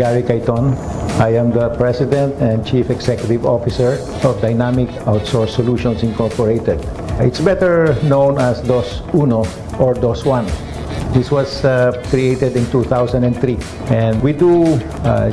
Gary Cayton. I am the President and Chief Executive Officer of Dynamic Outsource Solutions Incorporated. It's better known as DOS Uno or DOS One. This was created in 2003, and we do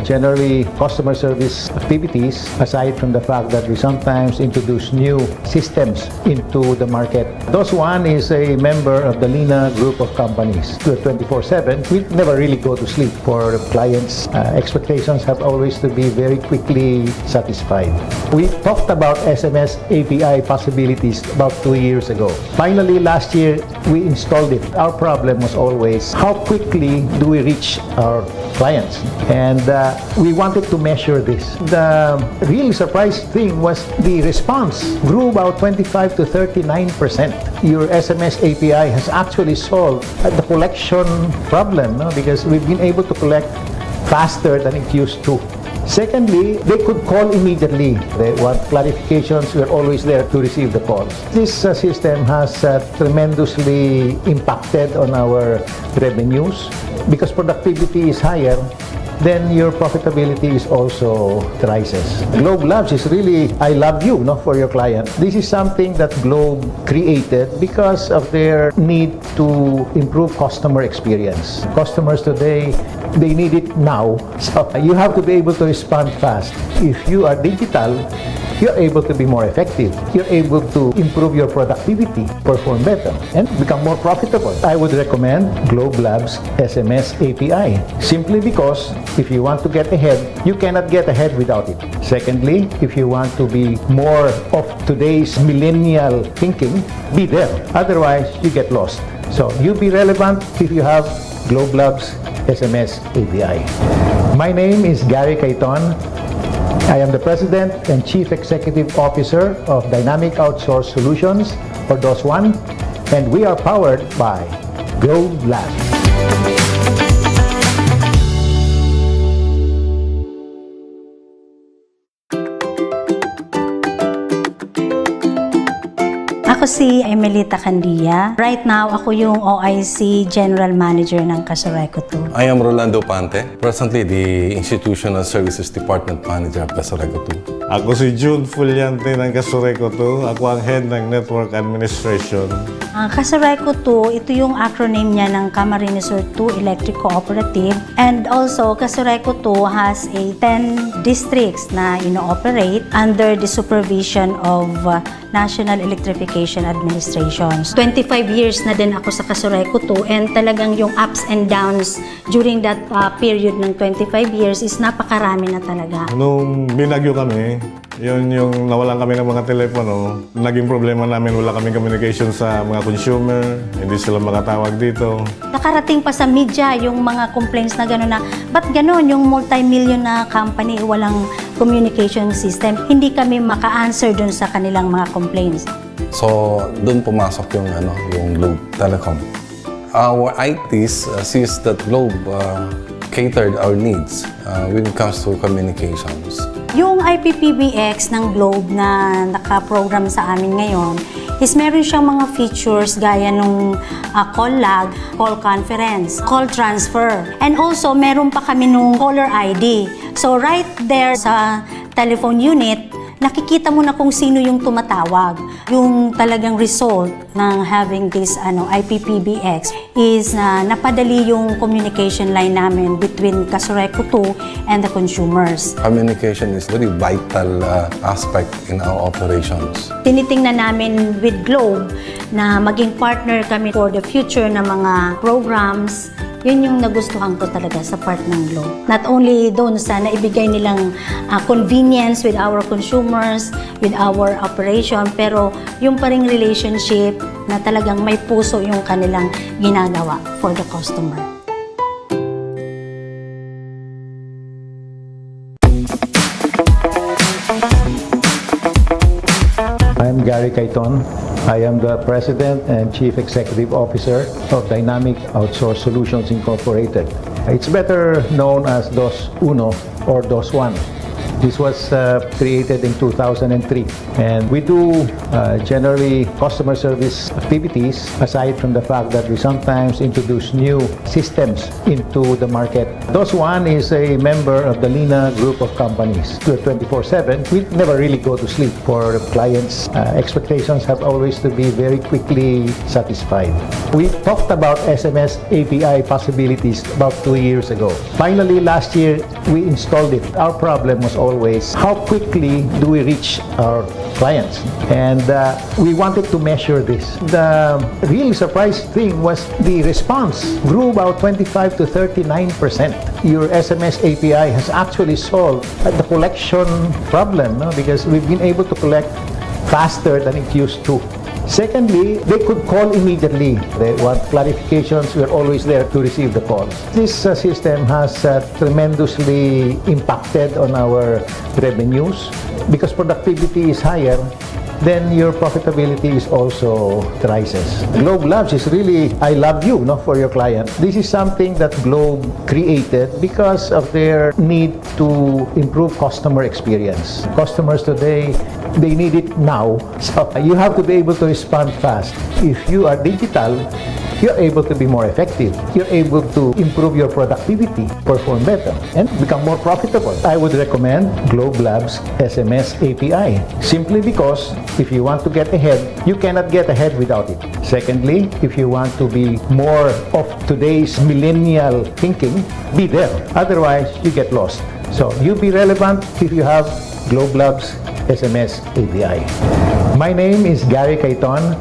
generally customer service activities aside from the fact that we sometimes introduce new systems into the market. DOS One is a member of the Lina group of companies. 24/7, we never really go to sleep. For clients' expectations have always to be very quickly satisfied. We talked about SMS API possibilities about 2 years ago. Finally, last year, we installed it. Our problem was always how quickly do we reach our clients, and we wanted to measure this. The really surprising thing was the response grew about 25 to 39%. Your SMS API has actually solved the collection problem, no? Because we've been able to collect faster than it used to. Secondly, they could call immediately. They want clarifications. We're always there to receive the calls. This system has tremendously impacted on our revenues because productivity is higher. Then your profitability is also rises. Globe Labs is really, I love you, no, for your client. This is something that Globe created because of their need to improve customer experience. Customers today, they need it now. So you have to be able to respond fast. If you are digital, you're able to be more effective. You're able to improve your productivity, perform better, and become more profitable. I would recommend Globe Labs SMS API simply because if you want to get ahead, you cannot get ahead without it. Secondly, if you want to be more of today's millennial thinking, be there. Otherwise, you get lost. So you be relevant if you have Globe Labs SMS API. My name is Gary Cayton. I am the President and Chief Executive Officer of Dynamic Outsource Solutions, or DOS One, and we are powered by Globe Labs. Ako si Emelita Candia. Right now, ako yung OIC General Manager ng Casoreco 2. I am Rolando Pante, presently the Institutional Services Department Manager of Casoreco 2. Ako si June Fuliante ng Casoreco 2. Ako ang Head ng Network Administration. Casoreco 2, ito yung acronym niya ng Camarines Sur 2 Electric Cooperative. And also, Casoreco 2 has a 10 districts na ino-operate under the supervision of National Electrification Administrations. 25 years na din ako sa Casoreco 2, and talagang yung ups and downs during that period ng 25 years is napakarami na talaga. Nung binagyo kami, yun yung nawalan kami ng mga telepono. Naging problema namin, wala kaming communication sa mga consumer, hindi sila makatawag dito. Nakarating pa sa media yung mga complaints na gano'n na, ba't gano'n yung multi-million na company walang communication system? Hindi kami maka-answer dun sa kanilang mga complaints. So, doon pumasok yung Globe Telecom. Our ITs sees that Globe catered our needs when it comes to communications. Yung IPPBX ng Globe na naka-program sa amin ngayon is meron siyang mga features gaya nung call log, call conference, call transfer. And also, meron pa kami nung caller ID. So right there sa telephone unit, nakikita mo na kung sino yung tumatawag. Yung talagang result ng having this IPPBX is napadali yung communication line namin between Casoreco 2 and the consumers. Communication is very vital aspect in our operations. Tinitingnan namin with Globe na maging partner kami for the future na mga programs. Yun yung nagustuhan ko talaga sa part ng Globe. Not only doon sa naibigay nilang convenience with our consumers, with our operation, pero yung pa ring relationship na talagang may puso yung kanilang ginagawa for the customer. I'm Gary Cayton. I am the President and Chief Executive Officer of Dynamic Outsource Solutions Incorporated. It's better known as DOS Uno or DOS One. This was created in 2003, and we do generally customer service activities aside from the fact that we sometimes introduce new systems into the market. DOS1 is a member of the Lina group of companies. We're 24/7. We never really go to sleep. For clients' expectations have always to be very quickly satisfied. We talked about SMS API possibilities about 2 years ago. Finally, last year, we installed it. Our problem was always how quickly do we reach our clients, and we wanted to measure this. The really surprising thing was the response grew about 25 to 39%. Your SMS API has actually solved the collection problem, no? Because we've been able to collect faster than it used to. Secondly, they could call immediately. They want clarifications. We're always there to receive the calls. This system has tremendously impacted on our revenues because productivity is higher. Then your profitability is also rises. Globe Labs is really, I love you, no, for your client. This is something that Globe created because of their need to improve customer experience. Customers today, they need it now. So you have to be able to respond fast. If you are digital, you're able to be more effective. You're able to improve your productivity, perform better, and become more profitable. I would recommend Globe Labs SMS API simply because if you want to get ahead, you cannot get ahead without it. Secondly, if you want to be more of today's millennial thinking, be there. Otherwise, you get lost. So you be relevant if you have Globe Labs SMS API. My name is Gary Cayton.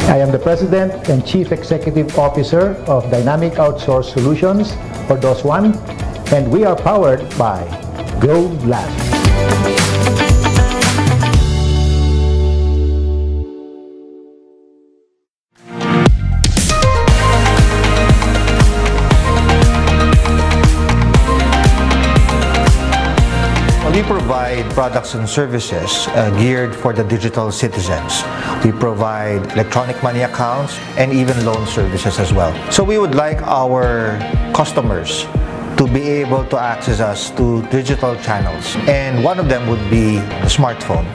I am the President and Chief Executive Officer of Dynamic Outsource Solutions, or DOS1, and we are powered by Globe Labs. We provide products and services geared for the digital citizens. We provide electronic money accounts and even loan services as well. So we would like our customers to be able to access us to digital channels, and one of them would be a smartphone.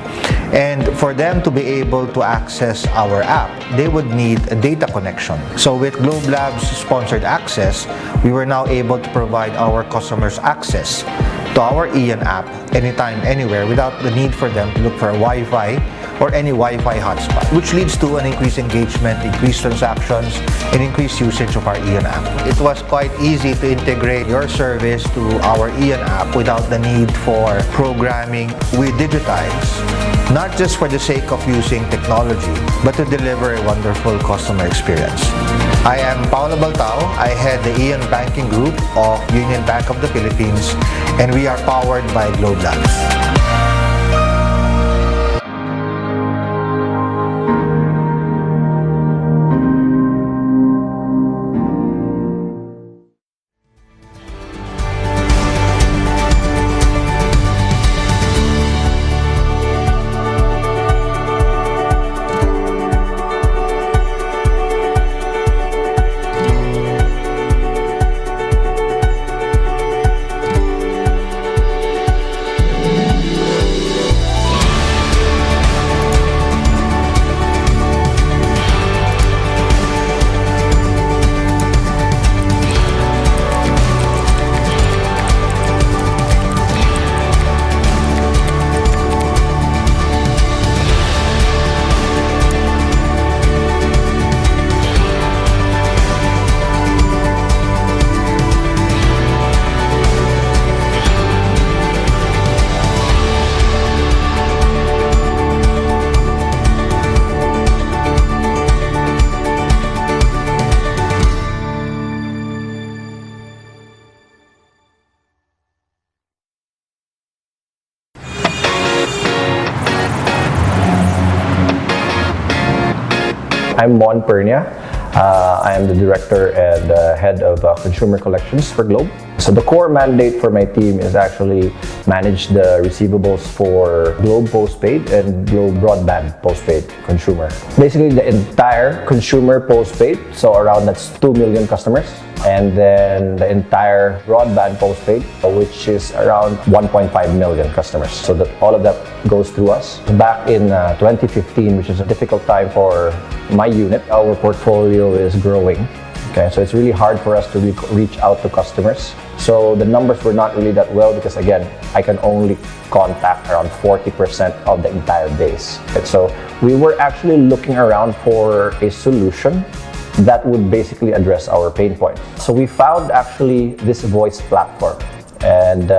And for them to be able to access our app, they would need a data connection. So with Globe Labs sponsored access, we were now able to provide our customers access to our Ian app anytime, anywhere, without the need for them to look for a Wi-Fi or any Wi-Fi hotspot, which leads to an increased engagement, increased transactions, and increased usage of our Ian app. It was quite easy to integrate your service to our Ian app without the need for programming. We digitize, not just for the sake of using technology, but to deliver a wonderful customer experience. I am Paolo Baltao. I head the Ian Banking Group of Union Bank of the Philippines, and we are powered by Globe Labs. I'm Mon Pernia. I am the Director and Head of Consumer Collections for Globe. So the core mandate for my team is actually manage the receivables for Globe postpaid and Globe broadband postpaid consumer. Basically the entire consumer postpaid, so around that's 2 million customers. And then the entire broadband postpaid, which is around 1.5 million customers. So that all of that goes through us. Back in 2015, which is a difficult time for my unit, our portfolio is growing. Okay, so it's really hard for us to reach out to customers. So the numbers were not really that well because again, I can only contact around 40% of the entire base. Okay, so we were actually looking around for a solution that would basically address our pain points. So we found actually this voice platform, and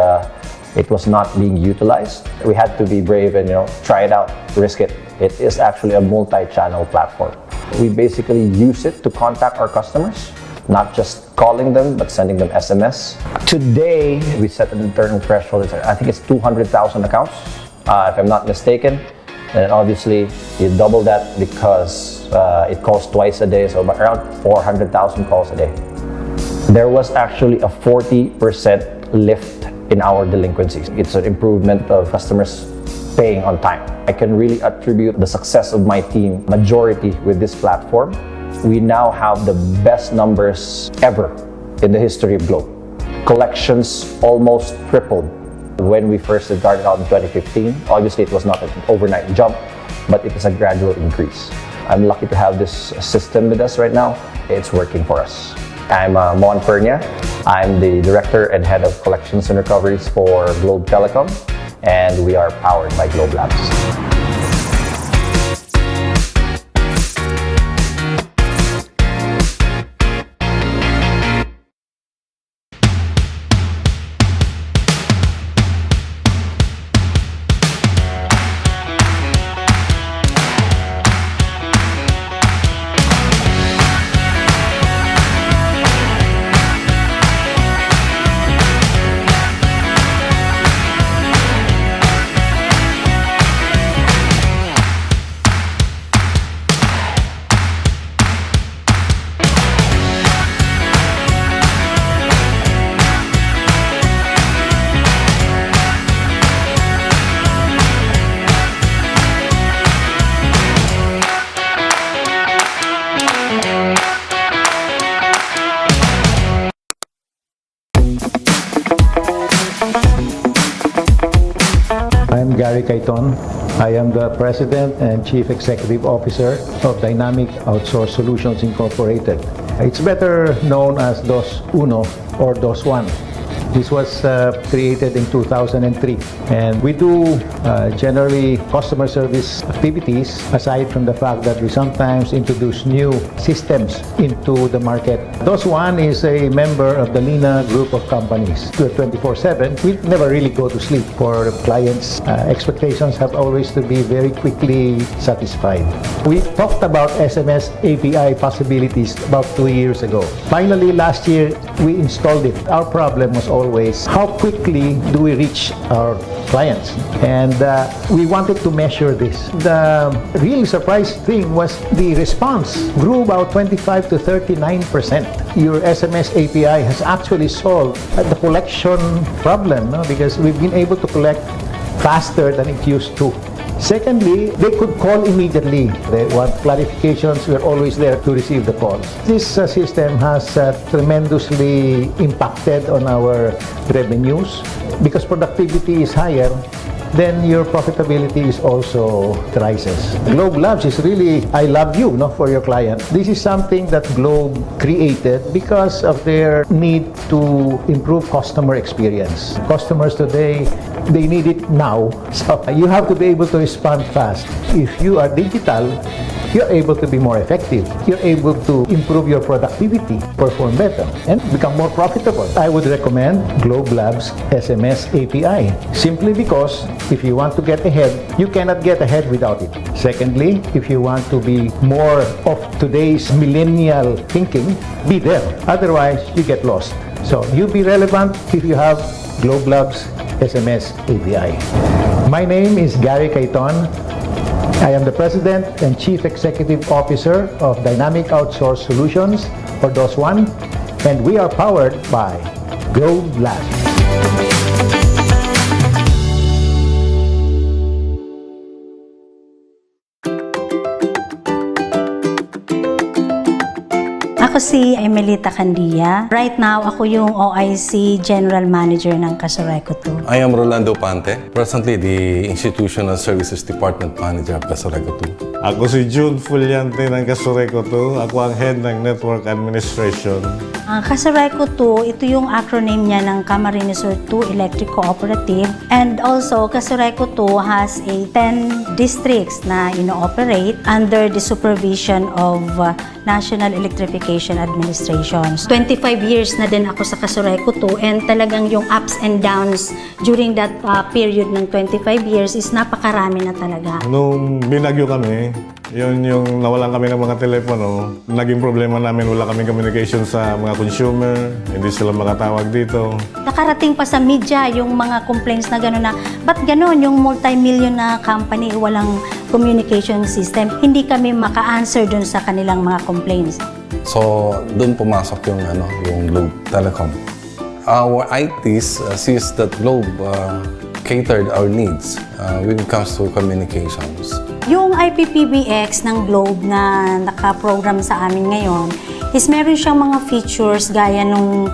it was not being utilized. We had to be brave and try it out, risk it. It is actually a multi-channel platform. We basically use it to contact our customers, not just calling them, but sending them SMS. Today, we set an internal threshold. I think it's 200,000 accounts, if I'm not mistaken. And obviously, you double that because it calls twice a day, so around 400,000 calls a day. There was actually a 40% lift in our delinquencies. It's an improvement of customers paying on time. I can really attribute the success of my team majority with this platform. We now have the best numbers ever in the history of Globe. Collections almost tripled when we first started out in 2015. Obviously, it was not an overnight jump, but it is a gradual increase. I'm lucky to have this system with us right now. It's working for us. I'm Mon Pernia. I'm the Director and Head of Collections and Recoveries for Globe Telecom, and we are powered by Globe Labs. I'm Gary Caiton. I am the President and Chief Executive Officer of Dynamic Outsource Solutions Incorporated. It's better known as DOS Uno or DOS One. This was created in 2003, and we do generally customer service activities aside from the fact that we sometimes introduce new systems into the market. DOS One is a member of the Lina group of companies. 24/7, we never really go to sleep. For clients, expectations have always to be very quickly satisfied. We talked about SMS API possibilities about 2 years ago. Finally, last year, we installed it. Our problem was always how quickly do we reach our clients, and we wanted to measure this. The really surprising thing was the response grew about 25 to 39%. Your SMS API has actually solved the collection problem, no? Because we've been able to collect faster than it used to. Secondly, they could call immediately. They want clarifications. We're always there to receive the calls. This system has tremendously impacted on our revenues because productivity is higher. Then your profitability is also rises. Globe Labs is really, I love you, no, for your client. This is something that Globe created because of their need to improve customer experience. Customers today, they need it now. So you have to be able to respond fast. If you are digital, you're able to be more effective. You're able to improve your productivity, perform better, and become more profitable. I would recommend Globe Labs SMS API, simply because if you want to get ahead, you cannot get ahead without it. Secondly, if you want to be more of today's millennial thinking, be there. Otherwise, you get lost. So you be relevant if you have Globe Labs SMS API. My name is Gary Caiton. I am the President and Chief Executive Officer of Dynamic Outsource Solutions, or DOS One, and we are powered by Globe Labs. Ako si Emelita Candia. Right now, ako yung OIC General Manager ng Casoreco 2. I am Rolando Pante, presently the Institutional Services Department Manager of Casoreco 2. Ako si June Fuliante ng Casoreco 2. Ako ang Head ng Network Administration. Casoreco 2, ito yung acronym niya ng Camarines Sur 2 Electric Cooperative. And also, Casoreco 2 has a 10 districts na ino-operate under the supervision of National Electrification Administration. 25 years na din ako sa Casoreco 2 and talagang yung ups and downs during that period ng 25 years is napakarami na talaga. Nung binagyo kami, yun yung nawalan kami ng mga telepono, naging problema namin, wala kaming communication sa mga consumer, hindi sila makatawag dito. Nakarating pa sa media yung mga complaints na gano'n na, ba't gano'n yung multi-million na company walang communication system? Hindi kami maka-answer dun sa kanilang mga complaints. So, doon pumasok yung Globe Telecom. Our ITs sees that Globe catered our needs when it comes to communications. Yung IPPBX ng Globe na naka-program sa amin ngayon is meron siyang mga features gaya nung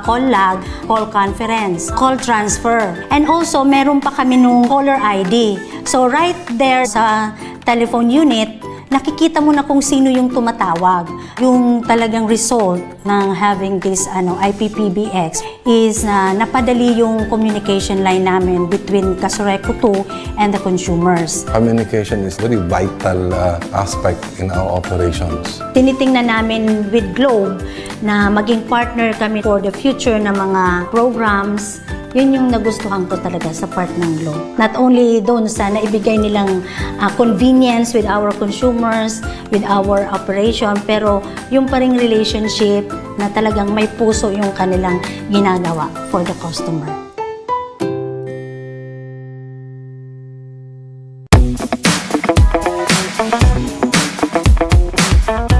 call log, call conference, call transfer. And also, meron pa kami nung caller ID. So right there sa telephone unit, nakikita mo na kung sino yung tumatawag. Yung talagang result ng having this IPPBX is napadali yung communication line namin between Casoreco 2 and the consumers. Communication is very vital aspect in our operations. Tinitingnan namin with Globe na maging partner kami for the future na mga programs. Yun yung nagustuhan ko talaga sa part ng Globe. Not only doon sa naibigay nilang convenience with our consumers, with our operation, pero yung pa ring relationship na talagang may puso yung kanilang ginagawa for the customer.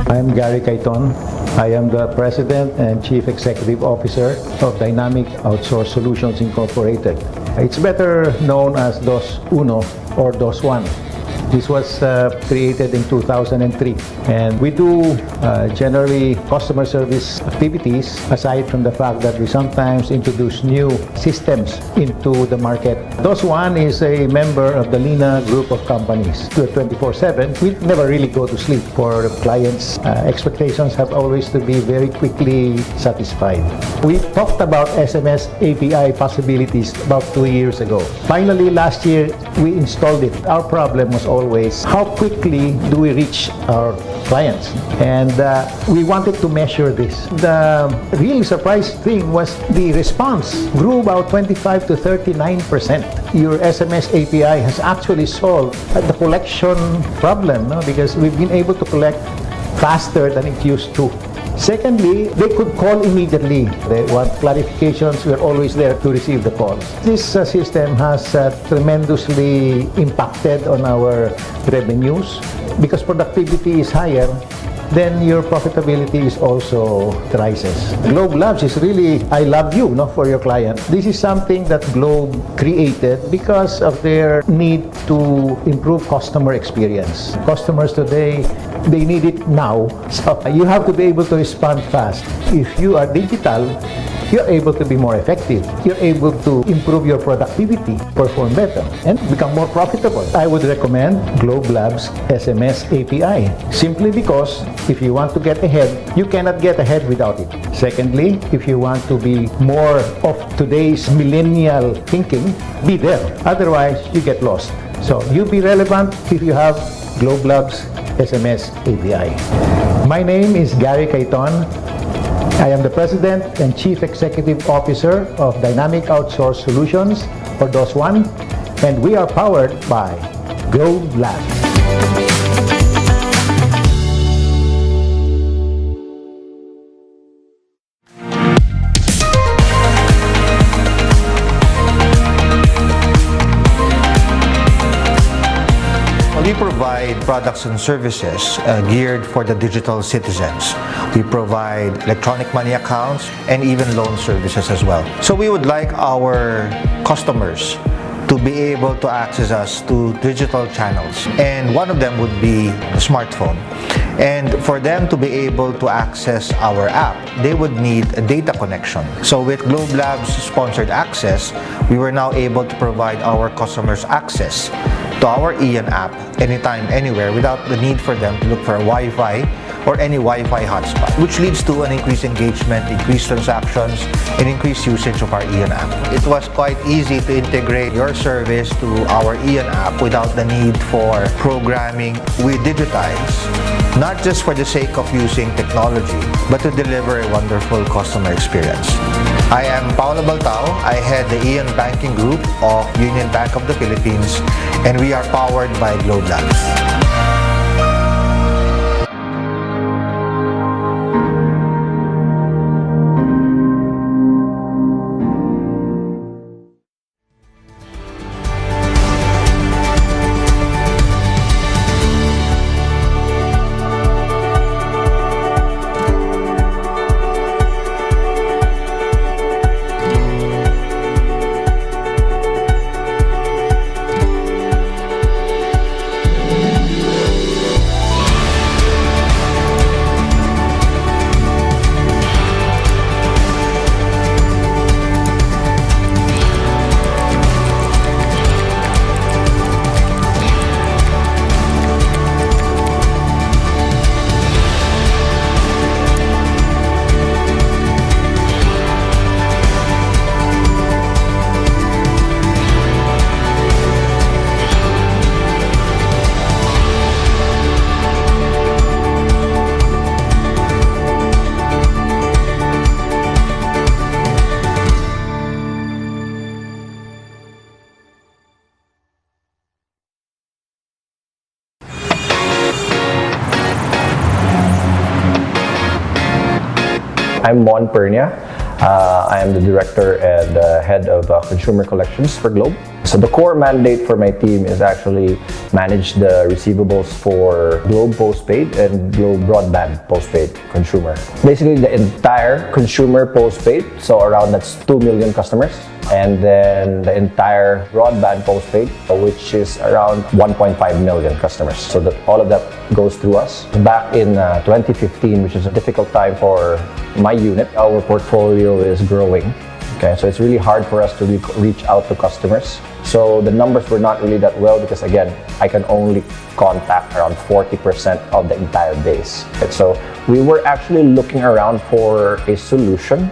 I'm Gary Caiton. I am the President and Chief Executive Officer of Dynamic Outsource Solutions Incorporated. It's better known as DOS Uno or DOS One. This was created in 2003, and we do generally customer service activities aside from the fact that we sometimes introduce new systems into the market. DOS One is a member of the Lina group of companies. 24/7, we never really go to sleep. For clients' expectations have always to be very quickly satisfied. We talked about SMS API possibilities about 2 years ago. Finally, last year, we installed it. Our problem was always how quickly do we reach our clients, and we wanted to measure this. The really surprising thing was the response grew about 25 to 39%. Your SMS API has actually solved the collection problem, no? Because we've been able to collect faster than it used to. Secondly, they could call immediately. They want clarifications. We're always there to receive the calls. This system has tremendously impacted on our revenues because productivity is higher. Then your profitability is also rises. Globe Labs is really, I love you, no, for your client. This is something that Globe created because of their need to improve customer experience. Customers today, they need it now. So you have to be able to respond fast. If you are digital, you're able to be more effective. You're able to improve your productivity, perform better, and become more profitable. I would recommend Globe Labs SMS API, simply because if you want to get ahead, you cannot get ahead without it. Secondly, if you want to be more of today's millennial thinking, be there. Otherwise, you get lost. So you be relevant if you have Globe Labs SMS API. My name is Gary Caiton. I am the President and Chief Executive Officer of Dynamic Outsource Solutions, or DOS One, and we are powered by Globe Labs. We provide products and services geared for the digital citizens. We provide electronic money accounts and even loan services as well. So we would like our customers to be able to access us to digital channels. And one of them would be the smartphone. And for them to be able to access our app, they would need a data connection. So with Globe Labs sponsored access, we were now able to provide our customers access to our Ian app anytime, anywhere, without the need for them to look for a Wi-Fi or any Wi-Fi hotspot, which leads to an increased engagement, increased transactions, and increased usage of our Ian app. It was quite easy to integrate your service to our Ian app without the need for programming. We digitize, not just for the sake of using technology, but to deliver a wonderful customer experience. I am Paolo Baltao. I head the Ian Banking Group of Union Bank of the Philippines, and we are powered by Globe Labs. I'm Mon Pernia. I am the director and head of consumer collections for Globe. So the core mandate for my team is actually manage the receivables for Globe postpaid and Globe broadband postpaid consumer. Basically the entire consumer postpaid, so around that's 2 million customers. And then the entire broadband postpaid, which is around 1.5 million customers. So that all of that goes through us. Back in 2015, which is a difficult time for my unit, our portfolio is growing. Okay, so it's really hard for us to reach out to customers. So the numbers were not really that well because again, I can only contact around 40% of the entire base. Okay, so we were actually looking around for a solution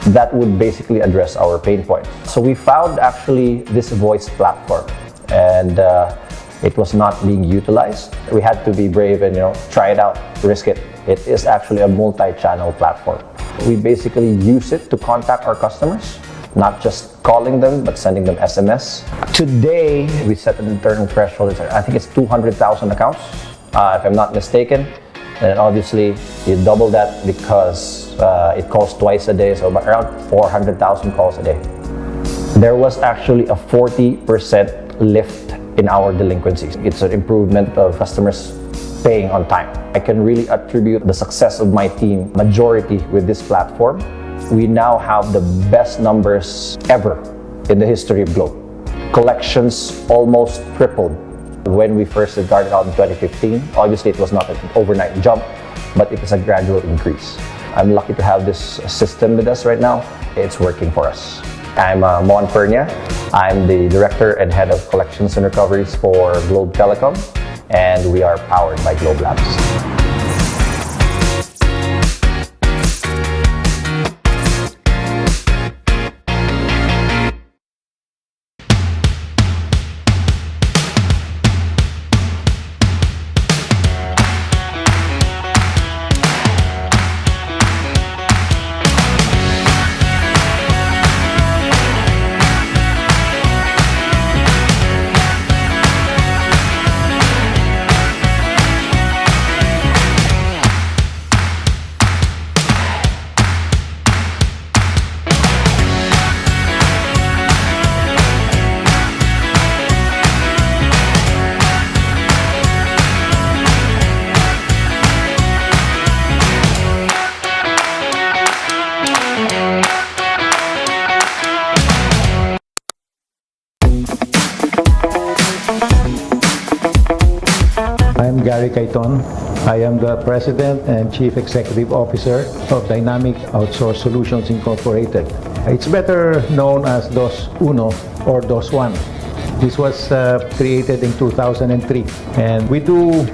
that would basically address our pain points. So we found actually this voice platform, and it was not being utilized. We had to be brave and try it out, risk it. It is actually a multi-channel platform. We basically use it to contact our customers, not just calling them, but sending them SMS. Today, we set an internal threshold. I think it's 200,000 accounts, if I'm not mistaken. And obviously, you double that because it calls twice a day, so around 400,000 calls a day. There was actually a 40% lift in our delinquencies. It's an improvement of customers paying on time. I can really attribute the success of my team majority with this platform. We now have the best numbers ever in the history of Globe. Collections almost tripled. When we first started out in 2015, obviously it was not an overnight jump, but it was a gradual increase. I'm lucky to have this system with us right now. It's working for us. I'm Mon Pernia. I'm the director and head of collections and recoveries for Globe Telecom, and we are powered by Globe Labs. Gary Cayton. I am the President and Chief Executive Officer of Dynamic Outsource Solutions Incorporated. It's better known as DOS Uno or DOS One. This was created in 2003, and we do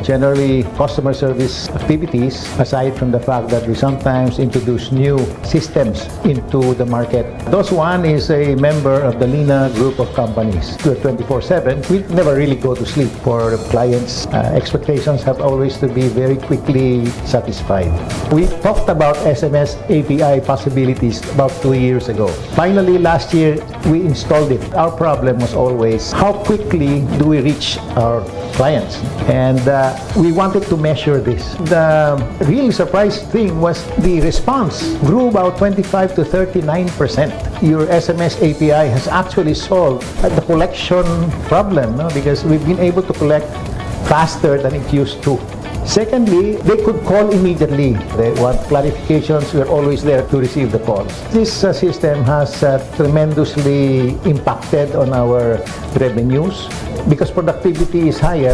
generally customer service activities aside from the fact that we sometimes introduce new systems into the market. DOS One is a member of the Lina group of companies. We're 24/7. We never really go to sleep. For clients' expectations have always to be very quickly satisfied. We talked about SMS API possibilities about 2 years ago. Finally, last year, we installed it. Our problem was always how quickly do we reach our clients, and we wanted to measure this. The really surprising thing was the response grew about 25 to 39%. Your SMS API has actually solved the collection problem, no? Because we've been able to collect faster than it used to. Secondly, they could call immediately. They want clarifications. We're always there to receive the calls. This system has tremendously impacted on our revenues because productivity is higher.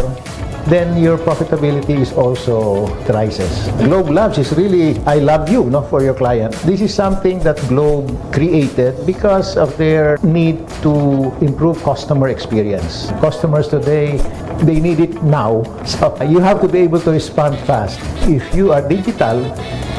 Then your profitability is also rises. Globe Labs is really, I love you, no, for your client. This is something that Globe created because of their need to improve customer experience. Customers today, they need it now. So you have to be able to respond fast. If you are digital,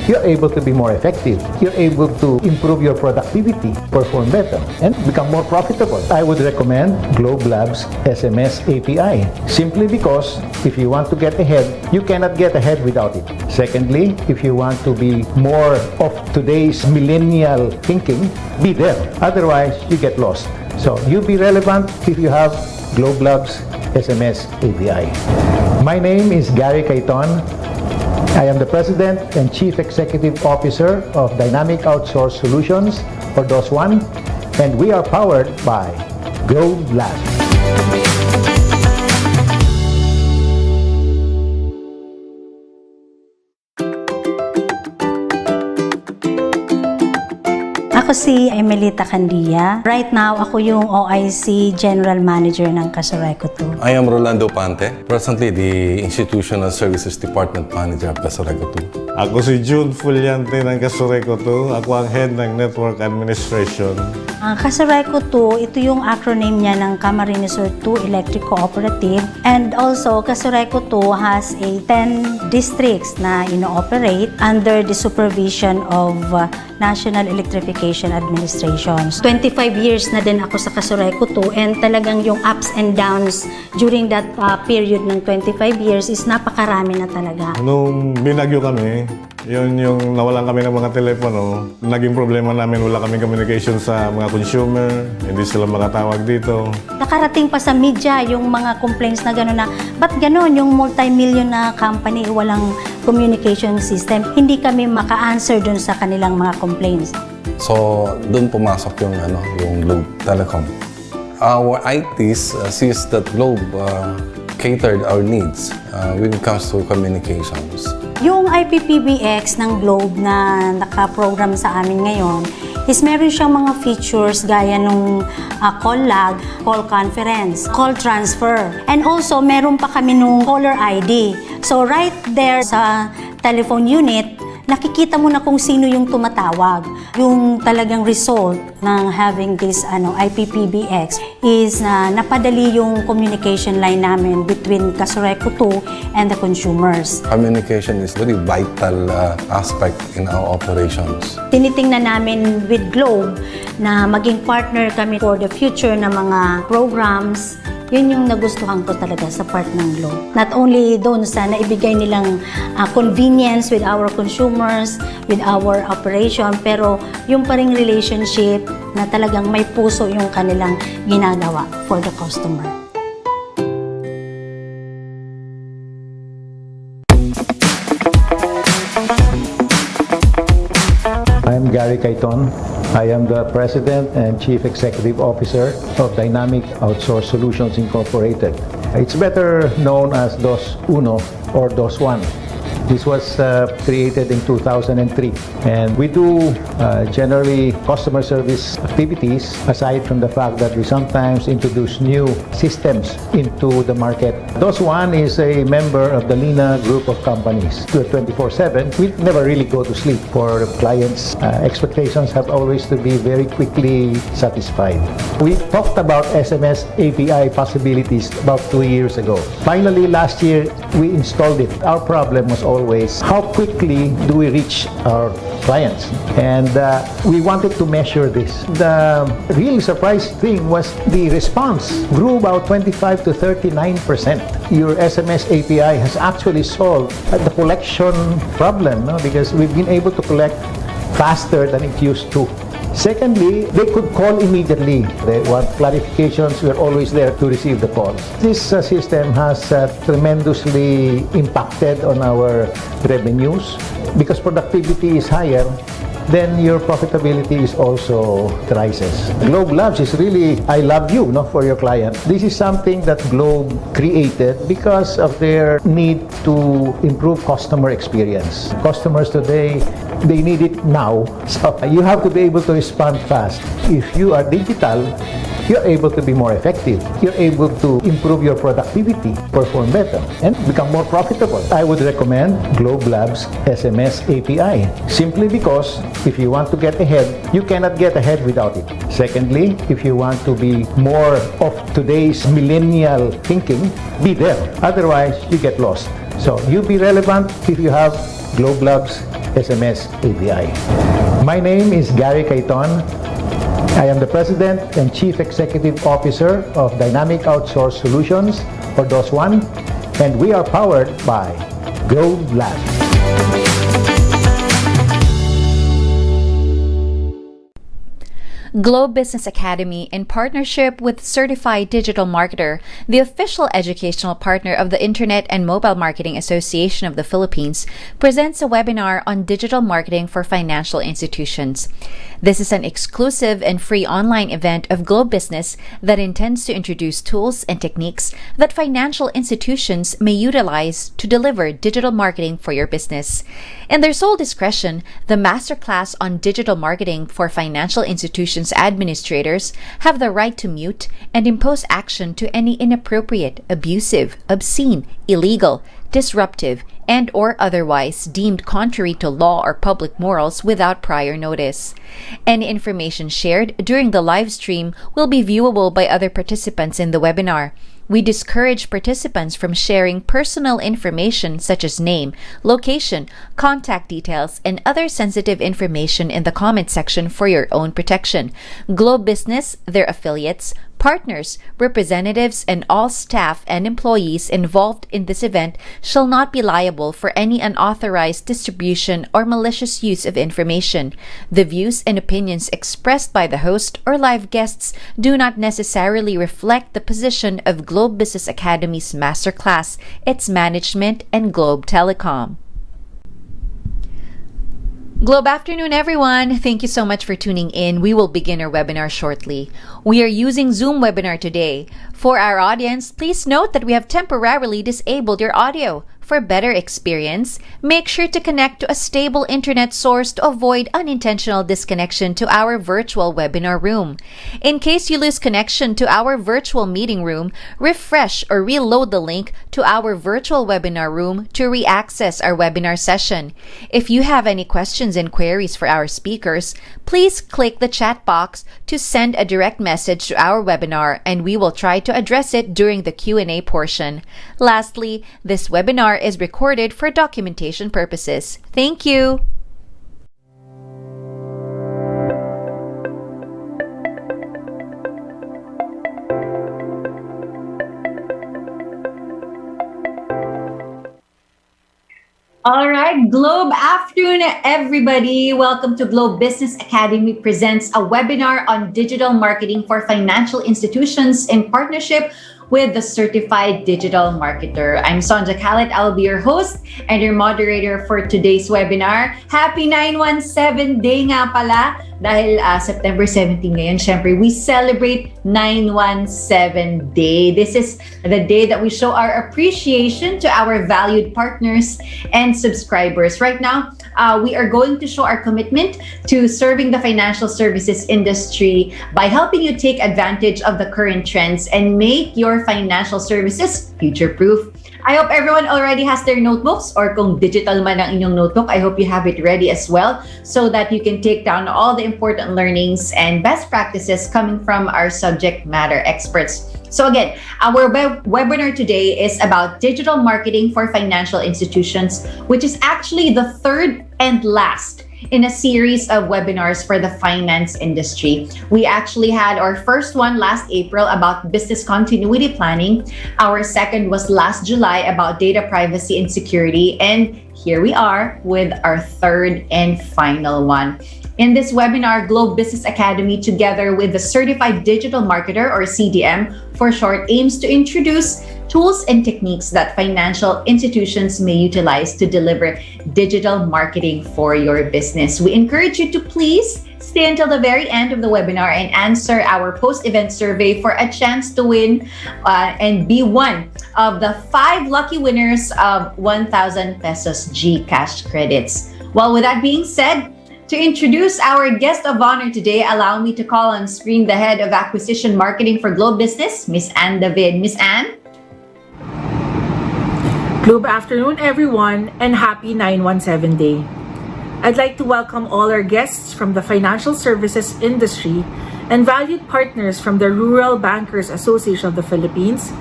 you're able to be more effective. You're able to improve your productivity, perform better, and become more profitable. I would recommend Globe Labs SMS API, simply because if you want to get ahead, you cannot get ahead without it. Secondly, if you want to be more of today's millennial thinking, be there. Otherwise, you get lost. So you be relevant if you have Globe Labs SMS API. My name is Gary Cayton. I am the President and Chief Executive Officer of Dynamic Outsource Solutions, or DOS One, and we are powered by Globe Labs. Ako si Emelita Candia. Right now, ako yung OIC General Manager ng Kasureco 2. I am Rolando Pante, presently the Institutional Services Department Manager of Kasureco 2. Ako si Jude Fuliante ng Kasureco 2. Ako ang Head ng Network Administration. Kasureco 2, ito yung acronym niya ng Camarines Sur 2 Electric Cooperative. And also, Kasureco 2 has a 10 districts na ino-operate under the supervision of National Electrification Administration. 25 years na din ako sa Kasureco 2, and talagang yung ups and downs during that period ng 25 years is napakarami na talaga. Nung binagyo kami, yun yung nawalan kami ng mga telepono, naging problema namin, wala kaming communication sa mga consumer, hindi sila makatawag dito. Nakarating pa sa media yung mga complaints na gano'n na, ba't gano'n yung multi-million na company walang communication system? Hindi kami maka-answer dun sa kanilang mga complaints. So, doon pumasok yung Globe Telecom. Our ITs sees that Globe catered our needs when it comes to communications. Yung IPPBX ng Globe na naka-program sa amin ngayon is meron siyang mga features gaya nung call log, call conference, call transfer. And also, meron pa kami nung caller ID. So, right there sa telephone unit, nakikita mo na kung sino yung tumatawag. Yung talagang result ng having this IPPBX is napadali yung communication line namin between Kasureco 2 and the consumers. Communication is very vital aspect in our operations. Tinitingnan namin with Globe na maging partner kami for the future na mga programs. Yun yung nagustuhan ko talaga sa part ng Globe. Not only doon sa naibigay nilang convenience with our consumers, with our operation, pero yung pa ring relationship na talagang may puso yung kanilang ginagawa for the customer. I'm Gary Cayton. I am the President and Chief Executive Officer of Dynamic Outsource Solutions Incorporated. It's better known as DOS Uno or DOS One. This was created in 2003, and we do generally customer service activities aside from the fact that we sometimes introduce new systems into the market. DOS One is a member of the Lina group of companies. 24/7, we never really go to sleep. For clients, expectations have always to be very quickly satisfied. We talked about SMS API possibilities about 2 years ago. Finally, last year, we installed it. Our problem was always how quickly do we reach our clients, and we wanted to measure this. The really surprising thing was the response grew about 25 to 39%. Your SMS API has actually solved the collection problem, no? Because we've been able to collect faster than it used to. Secondly, they could call immediately. They want clarifications. We're always there to receive the calls. This system has tremendously impacted on our revenues because productivity is higher. Then your profitability is also rises. Globe Labs is really, I love you, no, for your client. This is something that Globe created because of their need to improve customer experience. Customers today, they need it now. So you have to be able to respond fast. If you are digital, you're able to be more effective. You're able to improve your productivity, perform better, and become more profitable. I would recommend Globe Labs SMS API, simply because if you want to get ahead, you cannot get ahead without it. Secondly, if you want to be more of today's millennial thinking, be there. Otherwise, you get lost. So you be relevant if you have Globe Labs SMS API. My name is Gary Cayton. I am the President and Chief Executive Officer of Dynamic Outsource Solutions, or DOS One, and we are powered by Globe Labs. Globe Business Academy, in partnership with Certified Digital Marketer, the official educational partner of the Internet and Mobile Marketing Association of the Philippines, presents a webinar on digital marketing for financial institutions. This is an exclusive and free online event of Globe Business that intends to introduce tools and techniques that financial institutions may utilize to deliver digital marketing for your business. In their sole discretion, the Masterclass on digital marketing for financial institutions administrators have the right to mute and impose action to any inappropriate, abusive, obscene, illegal, disruptive, and or otherwise deemed contrary to law or public morals without prior notice. Any information shared during the live stream will be viewable by other participants in the webinar. We discourage participants from sharing personal information such as name, location, contact details, and other sensitive information in the comment section for your own protection. Globe Business, their affiliates, partners, representatives, and all staff and employees involved in this event shall not be liable for any unauthorized distribution or malicious use of information. The views and opinions expressed by the host or live guests do not necessarily reflect the position of Globe Business Academy's Masterclass, its management, and Globe Telecom. Globe afternoon, everyone. Thank you so much for tuning in. We will begin our webinar shortly. We are using Zoom webinar today. For our audience, please note that we have temporarily disabled your audio. For better experience, make sure to connect to a stable internet source to avoid unintentional disconnection to our virtual webinar room. In case you lose connection to our virtual meeting room, refresh or reload the link to our virtual webinar room to re-access our webinar session. If you have any questions and queries for our speakers, please click the chat box to send a direct message to our webinar, and we will try to address it during the Q&A portion. Lastly, this webinar is recorded for documentation purposes. Thank you. All right, Globe afternoon, everybody. Welcome to Globe Business Academy presents a webinar on digital marketing for financial institutions in partnership with the Certified Digital Marketer. I'm Sonja Khaled. I'll be your host and your moderator for today's webinar. Happy 917 day nga pala dahil September 17 ngayon, syempre, we celebrate 917 Day. This is the day that we show our appreciation to our valued partners and subscribers. Right now, we are going to show our commitment to serving the financial services industry by helping you take advantage of the current trends and make your financial services future-proof. I hope everyone already has their notebooks, or kung digital man ang inyong notebook, I hope you have it ready as well so that you can take down all the important learnings and best practices coming from our subject matter experts. So again, our webinar today is about digital marketing for financial institutions, which is actually the third and last in a series of webinars for the finance industry. We actually had our first one last April about business continuity planning. Our second was last July about data privacy and security. And here we are with our third and final one. In this webinar, Globe Business Academy, together with the Certified Digital Marketer, or CDM for short, aims to introduce tools and techniques that financial institutions may utilize to deliver digital marketing for your business. We encourage you to please stay until the very end of the webinar and answer our post-event survey for a chance to win and be one of the 5 lucky winners of 1,000 pesos GCash credits. Well, with that being said, to introduce our guest of honor today, allow me to call on screen the head of acquisition marketing for Globe Business, Miss Ann David. Miss Ann? Good afternoon, everyone, and happy 917 Day. I'd like to welcome all our guests from the financial services industry and valued partners from the Rural Bankers Association of the Philippines,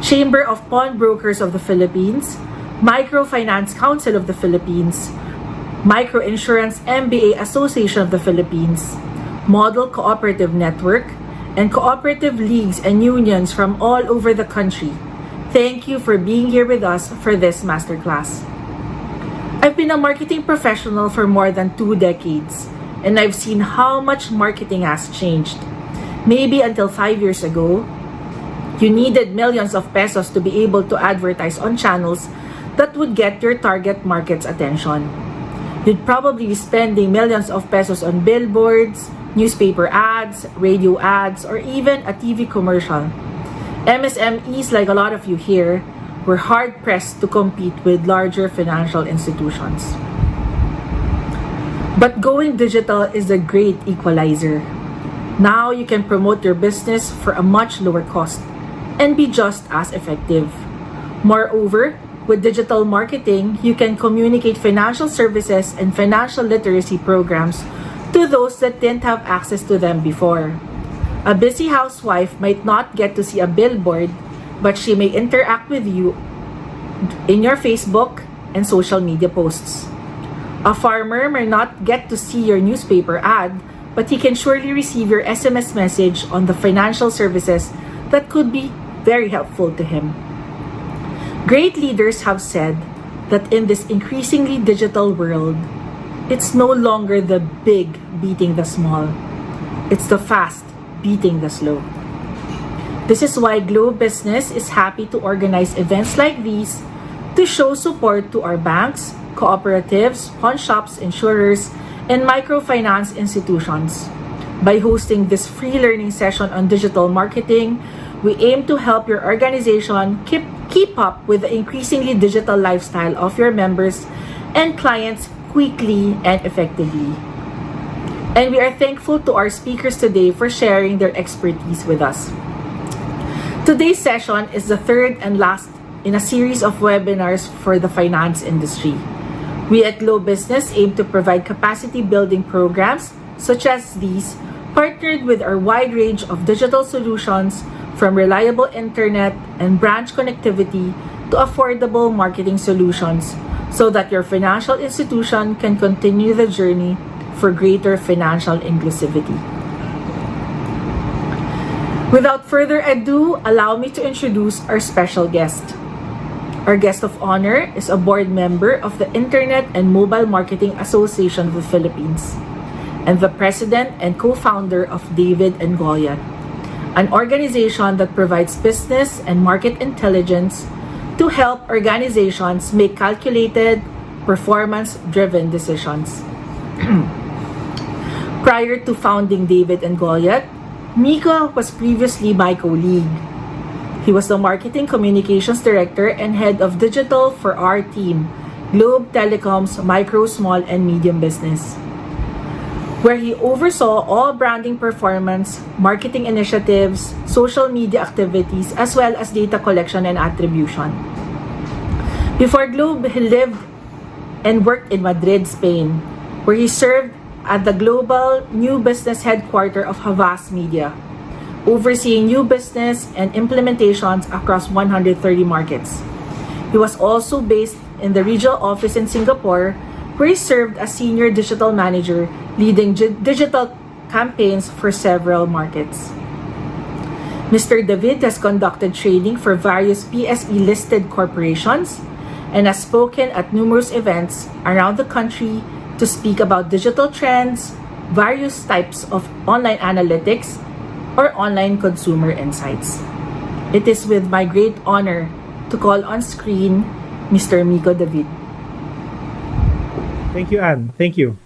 Chamber of Pawnbrokers of the Philippines, Microfinance Council of the Philippines, Microinsurance MBA Association of the Philippines, Model Cooperative Network, and cooperative leagues and unions from all over the country. Thank you for being here with us for this masterclass. I've been a marketing professional for more than 2 decades, and I've seen how much marketing has changed. Maybe until 5 years ago, you needed millions of pesos to be able to advertise on channels that would get your target market's attention. You'd probably be spending millions of pesos on billboards, newspaper ads, radio ads, or even a TV commercial. MSMEs, like a lot of you here, were hard-pressed to compete with larger financial institutions. But going digital is a great equalizer. Now you can promote your business for a much lower cost and be just as effective. Moreover, with digital marketing, you can communicate financial services and financial literacy programs to those that didn't have access to them before. A busy housewife might not get to see a billboard, but she may interact with you in your Facebook and social media posts. A farmer may not get to see your newspaper ad, but he can surely receive your SMS message on the financial services that could be very helpful to him. Great leaders have said that in this increasingly digital world, it's no longer the big beating the small. It's the fast beating the slow. This is why Globe Business is happy to organize events like these to show support to our banks, cooperatives, pawn shops, insurers, and microfinance institutions. By hosting this free learning session on digital marketing, we aim to help your organization keep up with the increasingly digital lifestyle of your members and clients quickly and effectively. And we are thankful to our speakers today for sharing their expertise with us. Today's session is the third and last in a series of webinars for the finance industry. We at Globe Business aim to provide capacity building programs such as these, partnered with our wide range of digital solutions from reliable internet and branch connectivity to affordable marketing solutions so that your financial institution can continue the journey for greater financial inclusivity. Without further ado, allow me to introduce our special guest. Our guest of honor is a board member of the Internet and Mobile Marketing Association of the Philippines and the president and co-founder of David and Goliath, an organization that provides business and market intelligence to help organizations make calculated, performance-driven decisions. Prior to founding David and Goliath, Miko was previously my colleague. He was the Marketing Communications Director and Head of Digital for our team, Globe Telecom's micro, small, and medium business, where he oversaw all branding performance, marketing initiatives, social media activities, as well as data collection and attribution. Before Globe, he lived and worked in Madrid, Spain, where he served at the global new business headquarters of Havas Media, overseeing new business and implementations across 130 markets. He was also based in the regional office in Singapore, where he served as senior digital manager, leading digital campaigns for several markets. Mr. David has conducted training for various PSE-listed corporations and has spoken at numerous events around the country to speak about digital trends, various types of online analytics, or online consumer insights. It is with my great honor to call on screen Mr. Miko David. Thank you, Anne. Thank you.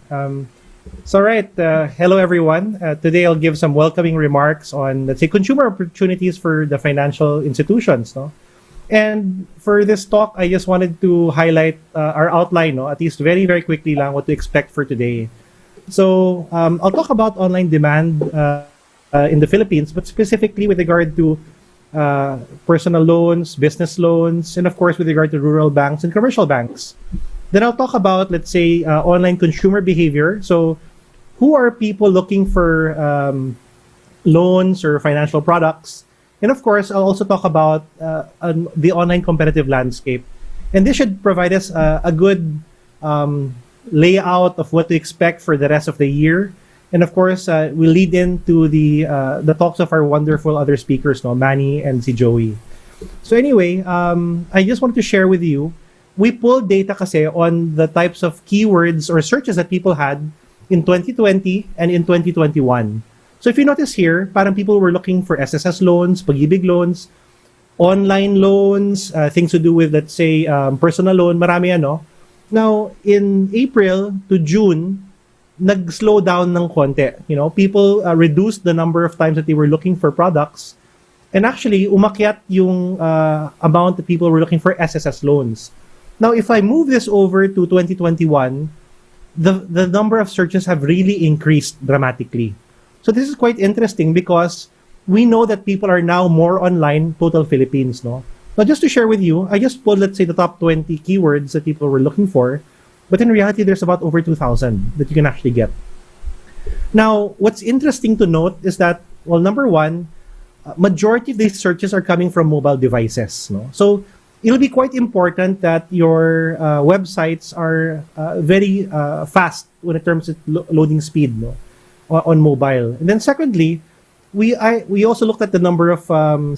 Hello everyone. Today I'll give some welcoming remarks on, let's say, consumer opportunities for the financial institutions. No? And for this talk, I just wanted to highlight our outline, no? At least very, very quickly lang what to expect for today. So I'll talk about online demand in the Philippines, but specifically with regard to personal loans, business loans, and of course with regard to rural banks and commercial banks. Then I'll talk about, let's say, online consumer behavior. So who are people looking for loans or financial products? And of course, I'll also talk about the online competitive landscape. And this should provide us a good layout of what to expect for the rest of the year. And of course, we'll lead into the talks of our wonderful other speakers, no, Manny and si Joey. So anyway, I just wanted to share with you, we pulled data kasi on the types of keywords or searches that people had in 2020 and in 2021. So if you notice here, parang people were looking for SSS loans, pag-ibig loans, online loans, things to do with, let's say, personal loan, marami ano. Now, in April to June, nag-slow down ng konti. You know, people reduced the number of times that they were looking for products. And actually, umakyat yung amount that people were looking for SSS loans. Now, if I move this over to 2021, the number of searches have really increased dramatically. So this is quite interesting because we know that people are now more online, total Philippines, no? Now, just to share with you, I just pulled, let's say, the top 20 keywords that people were looking for. But in reality, there's about over 2,000 that you can actually get. Now, what's interesting to note is that, well, number one, majority of these searches are coming from mobile devices, no? So it'll be quite important that your websites are very fast when it comes to loading speed, no, on mobile. And then secondly, we also looked at the number of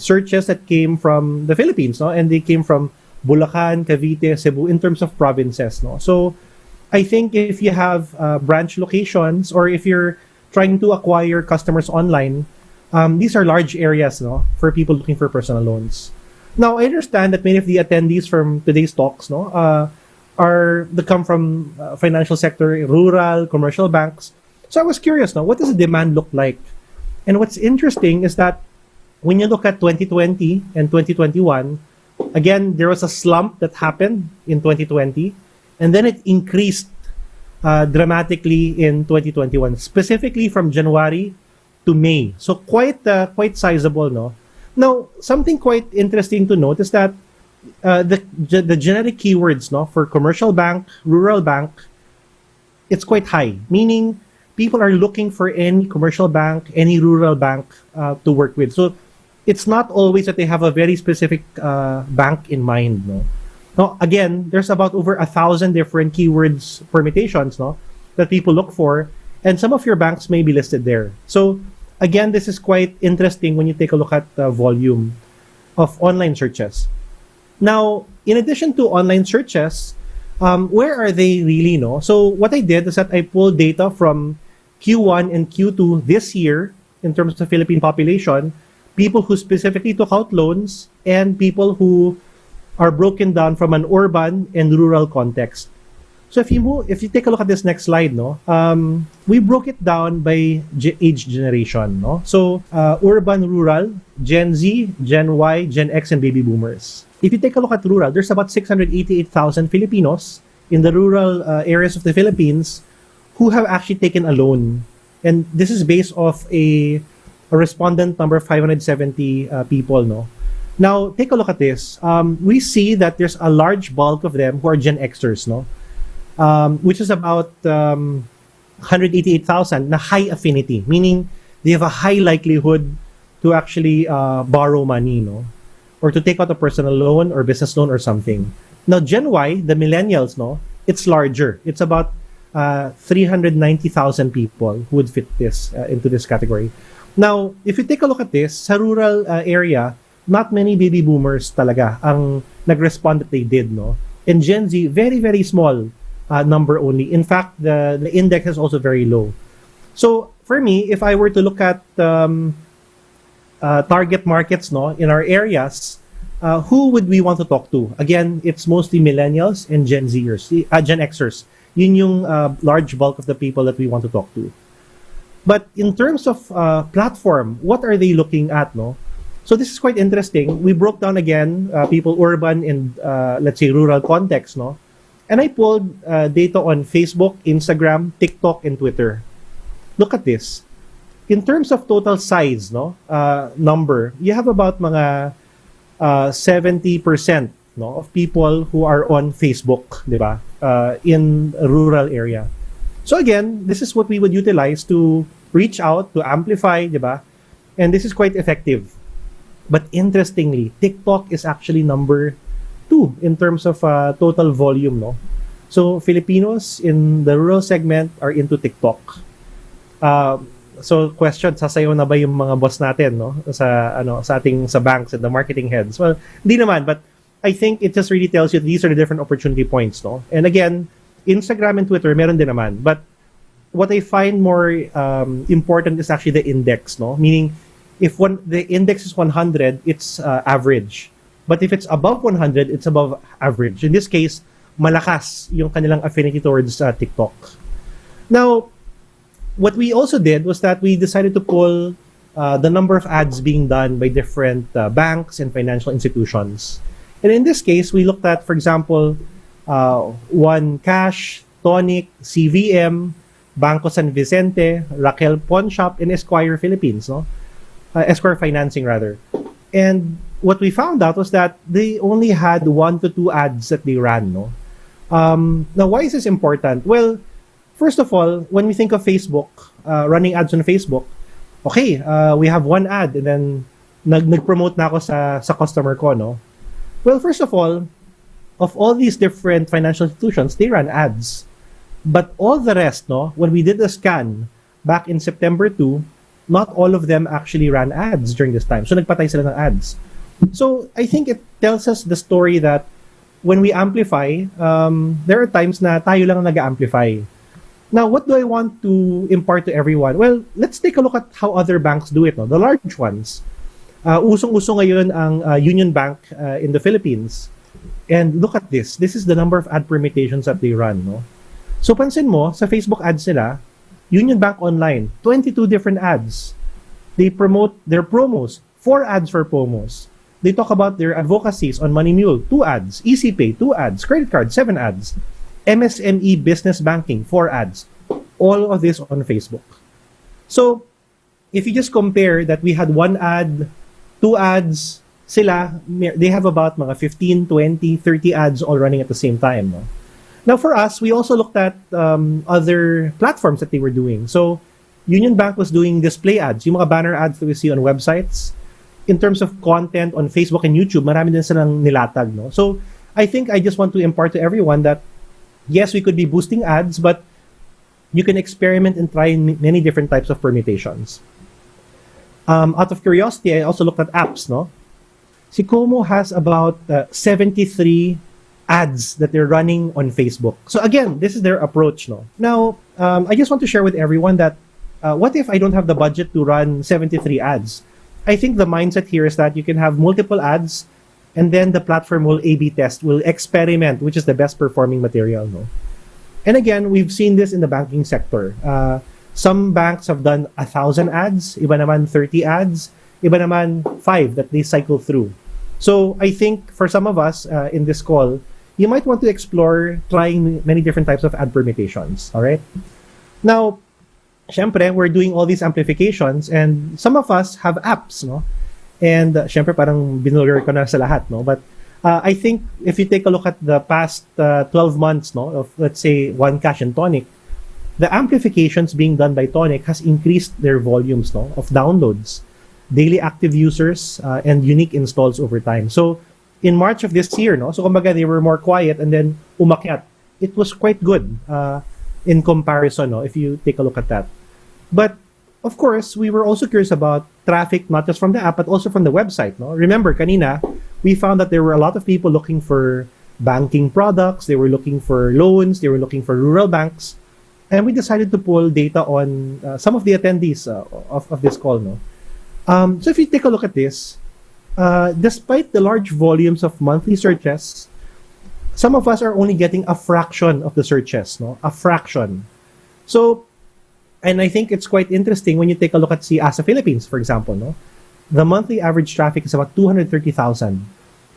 searches that came from the Philippines, no, and they came from Bulacan, Cavite, Cebu in terms of provinces, no. So I think if you have branch locations or if you're trying to acquire customers online, these are large areas, no, for people looking for personal loans. Now, I understand that many of the attendees from today's talks, no, they come from financial sector, rural, commercial banks. So I was curious, now, what does the demand look like? And what's interesting is that when you look at 2020 and 2021, again, there was a slump that happened in 2020, and then it increased dramatically in 2021, specifically from January to May. So quite sizable, no? Now, something quite interesting to note is that the generic keywords, no, for commercial bank, rural bank, it's quite high, meaning people are looking for any commercial bank, any rural bank to work with. So it's not always that they have a very specific bank in mind, no. Now, again, there's about over 1,000 different keywords permutations, no, that people look for, and some of your banks may be listed there. So again, this is quite interesting when you take a look at the volume of online searches. Now, in addition to online searches, where are they really, no? So what I did is that I pulled data from Q1 and Q2 this year in terms of the Philippine population, people who specifically took out loans, and people who are broken down from an urban and rural context. So if you take a look at this next slide, no, we broke it down by age generation, no. So urban, rural, Gen Z, Gen Y, Gen X, and baby boomers. If you take a look at rural, there's about 688,000 Filipinos in the rural areas of the Philippines who have actually taken a loan, and this is based off a respondent number of 570 people, no. Now take a look at this. We see that there's a large bulk of them who are Gen Xers, no. Which is about 188,000 na high affinity, meaning they have a high likelihood to actually borrow money, no, or to take out a personal loan or business loan or something. Now Gen Y, the millennials, no, it's larger. It's about 390,000 people who would fit this into this category. Now, if you take a look at this, sa rural area, not many baby boomers talaga ang nag-respond that they did, no. And Gen Z, very, very small number only. In fact, the index is also very low. So for me, if I were to look at target markets, no, in our areas, who would we want to talk to? Again, it's mostly millennials and Gen Zers, Gen Xers. Yun yung large bulk of the people that we want to talk to. But in terms of platform, what are they looking at, no? So this is quite interesting. We broke down again people urban and let's say rural context, no? And I pulled data on Facebook, Instagram, TikTok, and Twitter. Look at this. In terms of total size, no, number, you have about mga 70%, no, of people who are on Facebook, di ba? In a rural area. So again, this is what we would utilize to reach out, to amplify, di ba? And this is quite effective. But interestingly, TikTok is actually number 2 in terms of total volume, no? So Filipinos in the rural segment are into TikTok. So question, sasayaw na ba yung mga boss natin, no? Sa banks and the marketing heads? Well, hindi naman, but I think it just really tells you these are the different opportunity points, no? And again, Instagram and Twitter meron din naman, but what I find more important is actually the index, no? Meaning if the index is 100, it's average. But if it's above 100, it's above average. In this case, malakas yung kanilang affinity towards TikTok. Now, what we also did was that we decided to pull the number of ads being done by different banks and financial institutions. And in this case, we looked at, for example, One Cash, Tonic, CVM, Banco San Vicente, Raquel Pawn Shop, and Esquire Philippines, no? Esquire Financing, rather. And what we found out was that they only had 1 to 2 ads that they ran, no? Now, why is this important? Well, first of all, when we think of Facebook, running ads on Facebook, okay, we have one ad and then nag-promote na ako sa customer ko, no? Well, first of all these different financial institutions, they run ads. But all the rest, no, when we did the scan back in September 2, not all of them actually ran ads during this time. So nagpatay sila ng ads. So I think it tells us the story that when we amplify, there are times na tayo lang nag-amplify. Now, what do I want to impart to everyone? Well, let's take a look at how other banks do it, no? The large ones. Usong-uso ngayon ang Union Bank in the Philippines. And look at this. This is the number of ad permutations that they run, no? So pansin mo, sa Facebook ads nila, Union Bank Online, 22 different ads. They promote their promos, 4 ads for promos. They talk about their advocacies on Money Mule, 2 ads. EasyPay, 2 ads. Credit card, 7 ads. MSME Business Banking, 4 ads. All of this on Facebook. So, if you just compare that we had 1 ad, 2 ads, they have about mga 15, 20, 30 ads all running at the same time. No? Now, for us, we also looked at other platforms that they were doing. So, Union Bank was doing display ads, yung mga banner ads that we see on websites. In terms of content on Facebook and YouTube, marami din silang nilatag. No? So, I think I just want to impart to everyone that yes, we could be boosting ads, but you can experiment and try many different types of permutations. Out of curiosity, I also looked at apps, no? Si Como has about 73 ads that they're running on Facebook. So again, this is their approach, no? Now, I just want to share with everyone that what if I don't have the budget to run 73 ads? I think the mindset here is that you can have multiple ads and then the platform will A/B test, will experiment which is the best performing material, no? And again, we've seen this in the banking sector. Some banks have done 1,000 ads, iba naman 30 ads, iba naman 5 that they cycle through. So I think for some of us in this call, you might want to explore trying many different types of ad permutations, all right? Now, syempre, we're doing all these amplifications and some of us have apps, no? And syempre, parang binulgar ko na sa lahat, no? But I think if you take a look at the past 12 months, no, of let's say OneCash and Tonic, the amplifications being done by Tonic has increased their volumes, no, of downloads, daily active users, and unique installs over time. So in March of this year, no, so kumbaga they were more quiet and then umakyat. It was quite good in comparison, no, if you take a look at that. But of course, we were also curious about traffic, not just from the app, but also from the website. No? Remember, kanina, we found that there were a lot of people looking for banking products, they were looking for loans, they were looking for rural banks, and we decided to pull data on some of the attendees of this call. No? So if you take a look at this, despite the large volumes of monthly searches, some of us are only getting a fraction of the searches, no? A fraction. So, and I think it's quite interesting when you take a look at Asa Philippines, for example, no? The monthly average traffic is about 230,000.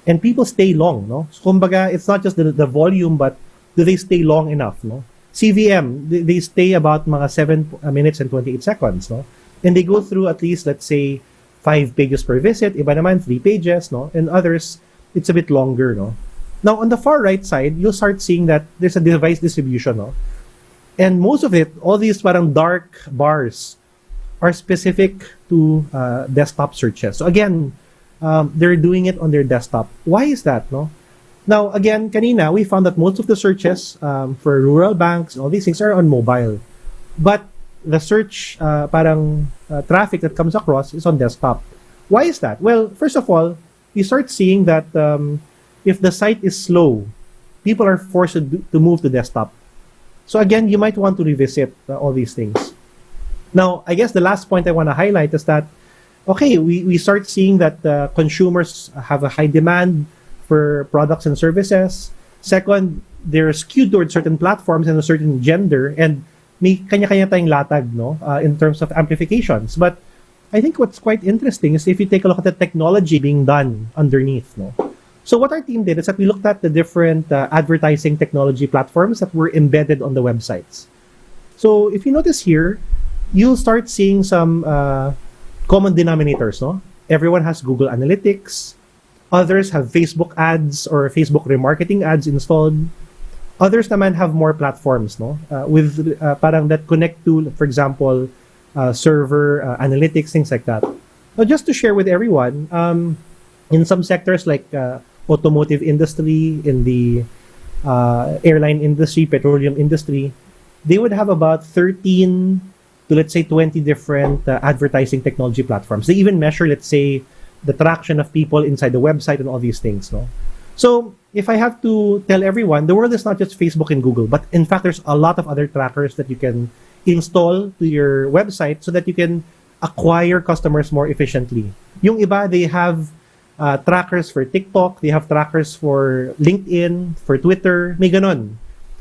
And people stay long, no? So, kumbaga, it's not just the volume, but do they stay long enough, no? CVM, they stay about mga 7 minutes and 28 seconds, no? And they go through at least, let's say, 5 pages per visit, iba naman 3 pages, no? And others, it's a bit longer, no? Now, on the far right side, you'll start seeing that there's a device distribution, no? And most of it, all these parang dark bars are specific to desktop searches. So again, they're doing it on their desktop. Why is that, no? Now, again, kanina, we found that most of the searches for rural banks, all these things are on mobile. But the search traffic that comes across is on desktop. Why is that? Well, first of all, you start seeing that if the site is slow, people are forced to move to desktop. So again, you might want to revisit all these things. Now, I guess the last point I want to highlight is that, okay, we start seeing that consumers have a high demand for products and services. Second, they're skewed towards certain platforms and a certain gender, and may kanya-kanya tayong latag, no, in terms of amplifications. But I think what's quite interesting is if you take a look at the technology being done underneath, no. So what our team did is that we looked at the different advertising technology platforms that were embedded on the websites. So if you notice here, you'll start seeing some common denominators, no? Everyone has Google Analytics. Others have Facebook ads or Facebook remarketing ads installed. Others naman have more platforms, no? With parang that connect to, for example, server analytics, things like that. Now, just to share with everyone, in some sectors like automotive industry, in the airline industry, petroleum industry, they would have about 13 to, let's say, 20 different advertising technology platforms. They even measure, let's say, the traction of people inside the website and all these things, no? So if I have to tell everyone, the world is not just Facebook and Google, but in fact, there's a lot of other trackers that you can install to your website so that you can acquire customers more efficiently. Yung iba, they have trackers for TikTok, they have trackers for LinkedIn, for Twitter, may ganon.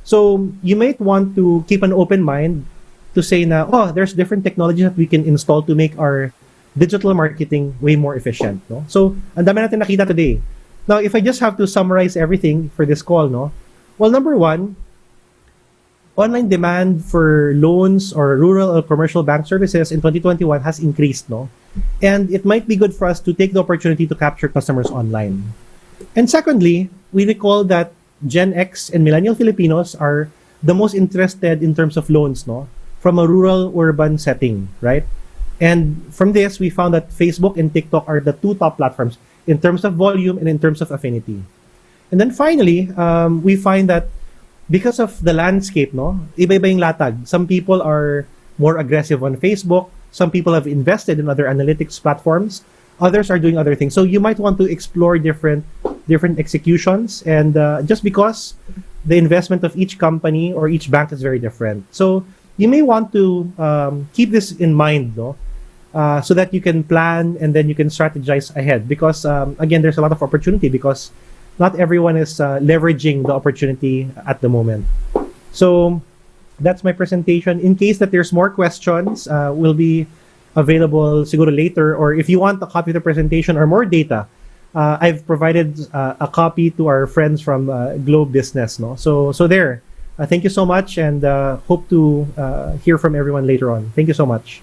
So you might want to keep an open mind to say na, oh, there's different technologies that we can install to make our digital marketing way more efficient, no? So, ang dami natin nakita today. Now, if I just have to summarize everything for this call, no? Well, number one, online demand for loans or rural or commercial bank services in 2021 has increased, no? And it might be good for us to take the opportunity to capture customers online. And secondly, we recall that Gen X and Millennial Filipinos are the most interested in terms of loans, no? From a rural-urban setting, right? And from this, we found that Facebook and TikTok are the two top platforms in terms of volume and in terms of affinity. And then finally, we find that because of the landscape, no, iba-iba yung latag. Some people are more aggressive on Facebook. Some people have invested in other analytics platforms. Others are doing other things. So you might want to explore different executions. And just because the investment of each company or each bank is very different. So you may want to keep this in mind, no? So that you can plan and then you can strategize ahead. Because, again, there's a lot of opportunity because not everyone is leveraging the opportunity at the moment. So that's my presentation. In case that there's more questions, will be available siguro later, or if you want a copy of the presentation or more data, I've provided a copy to our friends from Globe Business. No, so there. Thank you so much, and hope to hear from everyone later on. Thank you so much.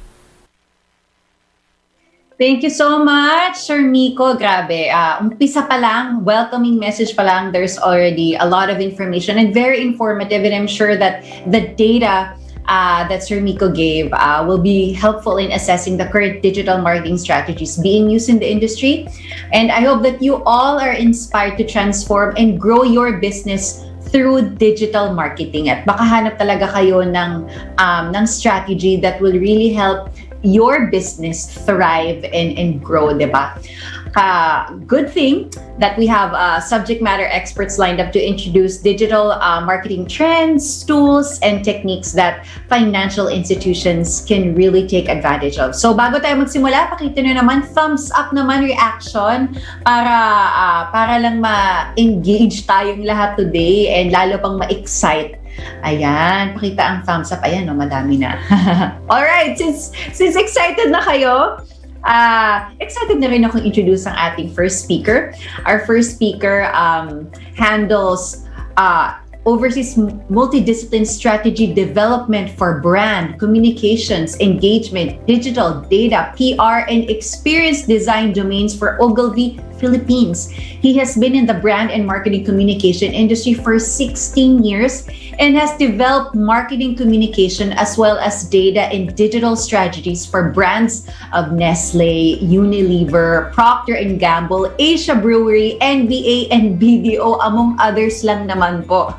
Thank you so much, Sir Miko. Grabe. Umpisa pa lang, welcoming message pa lang, there's already a lot of information and very informative. And I'm sure that the data that Sir Miko gave will be helpful in assessing the current digital marketing strategies being used in the industry. And I hope that you all are inspired to transform and grow your business through digital marketing. At baka hanap talaga kayo ng strategy that will really help your business thrive and grow, diba? Good thing that we have subject matter experts lined up to introduce digital marketing trends, tools, and techniques that financial institutions can really take advantage of. So bago tayo magsimula, pakita nyo naman, thumbs up naman, reaction, para lang ma-engage tayong lahat today and lalo pang ma-excite. Ayan, pakita ang thumbs up. Ayan, no, madami na. Alright, since excited na kayo, excited na rin akong introduce ang ating first speaker. Our first speaker handles oversees multidiscipline strategy development for brand, communications, engagement, digital, data, PR, and experience design domains for Ogilvy, Philippines. He has been in the brand and marketing communication industry for 16 years and has developed marketing communication as well as data and digital strategies for brands of Nestle, Unilever, Procter & Gamble, Asia Brewery, NBA, and BDO, among others lang naman po.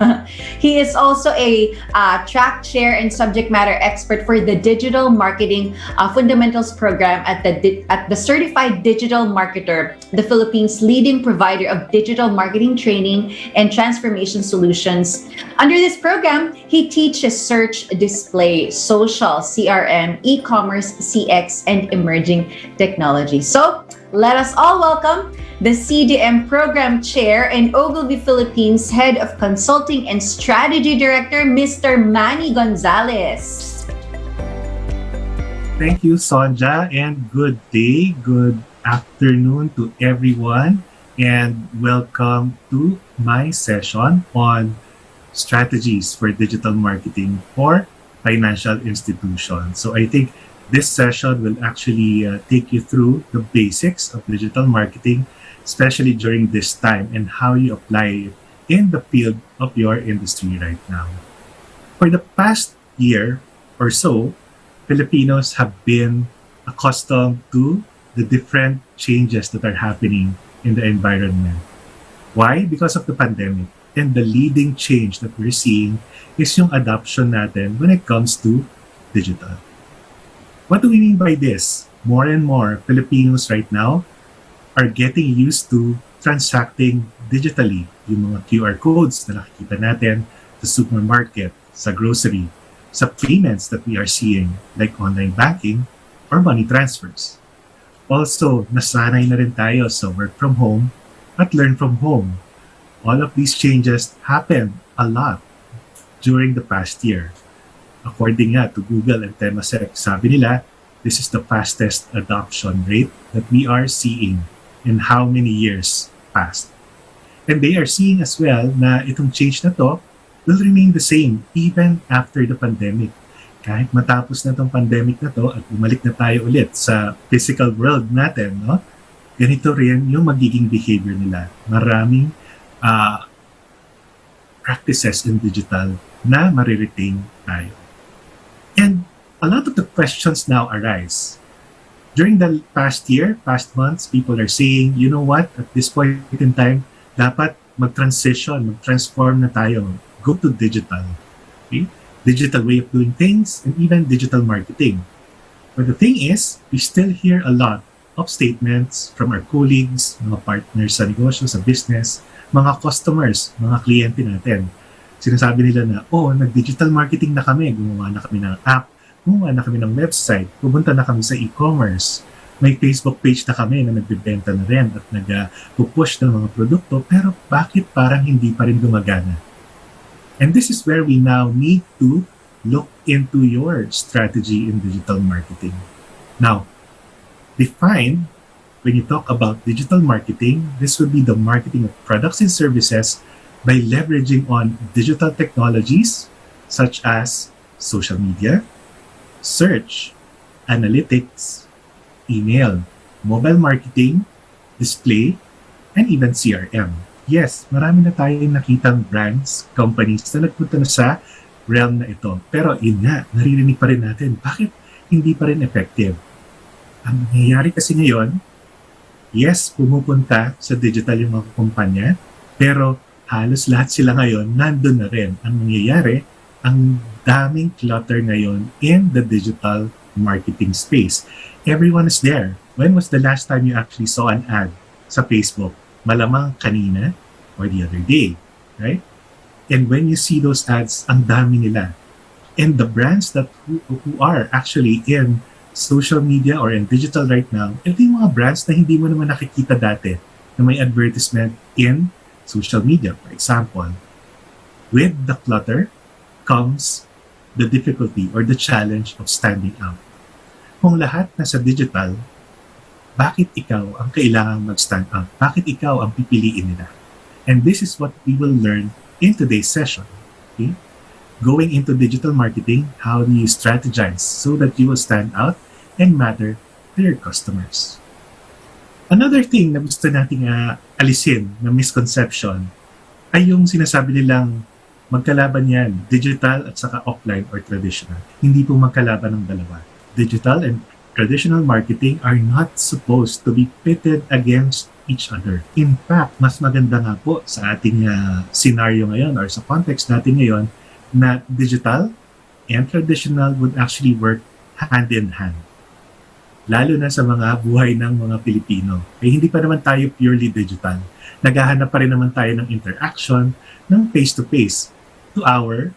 He is also a track chair and subject matter expert for the Digital Marketing Fundamentals Program at the Certified Digital Marketer, the Philippines leading provider of digital marketing training and transformation solutions. Under this program, he teaches search, display, social, CRM, e-commerce, CX, and emerging technology. So let us all welcome the CDM Program Chair and Ogilvy Philippines Head of Consulting and Strategy Director, Mr. Manny Gonzalez. Thank you, Sonja, and good day, good afternoon to everyone, and welcome to my session on strategies for digital marketing for financial institutions. So I think this session will actually take you through the basics of digital marketing, especially during this time, and how you apply it in the field of your industry right now. For the past year or so, Filipinos have been accustomed to the different changes that are happening in the environment. Why? Because of the pandemic. And the leading change that we're seeing is yung adoption natin when it comes to digital. What do we mean by this? More and more Filipinos right now are getting used to transacting digitally. Yung mga QR codes na nakikita natin sa supermarket, sa grocery, sa payments that we are seeing like online banking or money transfers. Also, nasanay na rin tayo sa work from home at learn from home. All of these changes happened a lot during the past year. According nga to Google and Temasek, sabi nila, this is the fastest adoption rate that we are seeing in how many years past. And they are seeing as well na itong change na to will remain the same even after the pandemic. Kahit matapos na itong pandemic na to at bumalik na tayo ulit sa physical world natin, no? Ganito rin yung magiging behavior nila. Maraming practices in digital na mariretain tayo. And a lot of the questions now arise. During the past year, past months, people are saying, you know what, at this point in time, dapat mag-transition, mag-transform na tayo. Go to digital. Okay? Digital way of doing things, and even digital marketing. But the thing is, we still hear a lot of statements from our colleagues, mga partners sa negosyo, sa business, mga customers, mga kliyente natin. Sinasabi nila na, nag-digital marketing na kami, gumawa na kami ng app, gumawa na kami ng website, pumunta na kami sa e-commerce, may Facebook page na kami na nagbibenta na rin at nag-push ng mga produkto, pero bakit parang hindi pa rin gumagana? And this is where we now need to look into your strategy in digital marketing. Now, define, when you talk about digital marketing, this would be the marketing of products and services by leveraging on digital technologies such as social media, search, analytics, email, mobile marketing, display, and even CRM. Yes, marami na tayong nakitang brands, companies na nagpunta na sa realm na ito. Pero yun nga, naririnig pa rin natin, bakit hindi pa rin effective? Ang nangyayari kasi ngayon, yes, pumupunta sa digital yung mga kumpanya, pero halos lahat sila ngayon nandun na rin. Ang nangyayari, ang daming clutter ngayon in the digital marketing space. Everyone is there. When was the last time you actually saw an ad sa Facebook? Malamang kanina or the other day, right? And when you see those ads, ang dami nila. And the brands that who are actually in social media or in digital right now, ito yung mga brands na hindi mo naman nakikita dati na may advertisement in social media. For example, with the clutter comes the difficulty or the challenge of standing out. Kung lahat nasa digital, bakit ikaw ang kailangang mag-stand out? Bakit ikaw ang pipiliin nila? And this is what we will learn in today's session. Okay? Going into digital marketing, how do you strategize so that you will stand out and matter to your customers? Another thing na gusto nating alisin na misconception ay yung sinasabi nilang magkalaban yan, digital at saka offline or traditional. Hindi po magkalaban ng dalawa. Digital and traditional marketing are not supposed to be pitted against each other. In fact, mas maganda nga po sa ating scenario ngayon or sa context natin ngayon na digital and traditional would actually work hand in hand. Lalo na sa mga buhay ng mga Pilipino. Eh, hindi pa naman tayo purely digital. Naghahanap pa rin naman tayo ng interaction ng face-to-face to our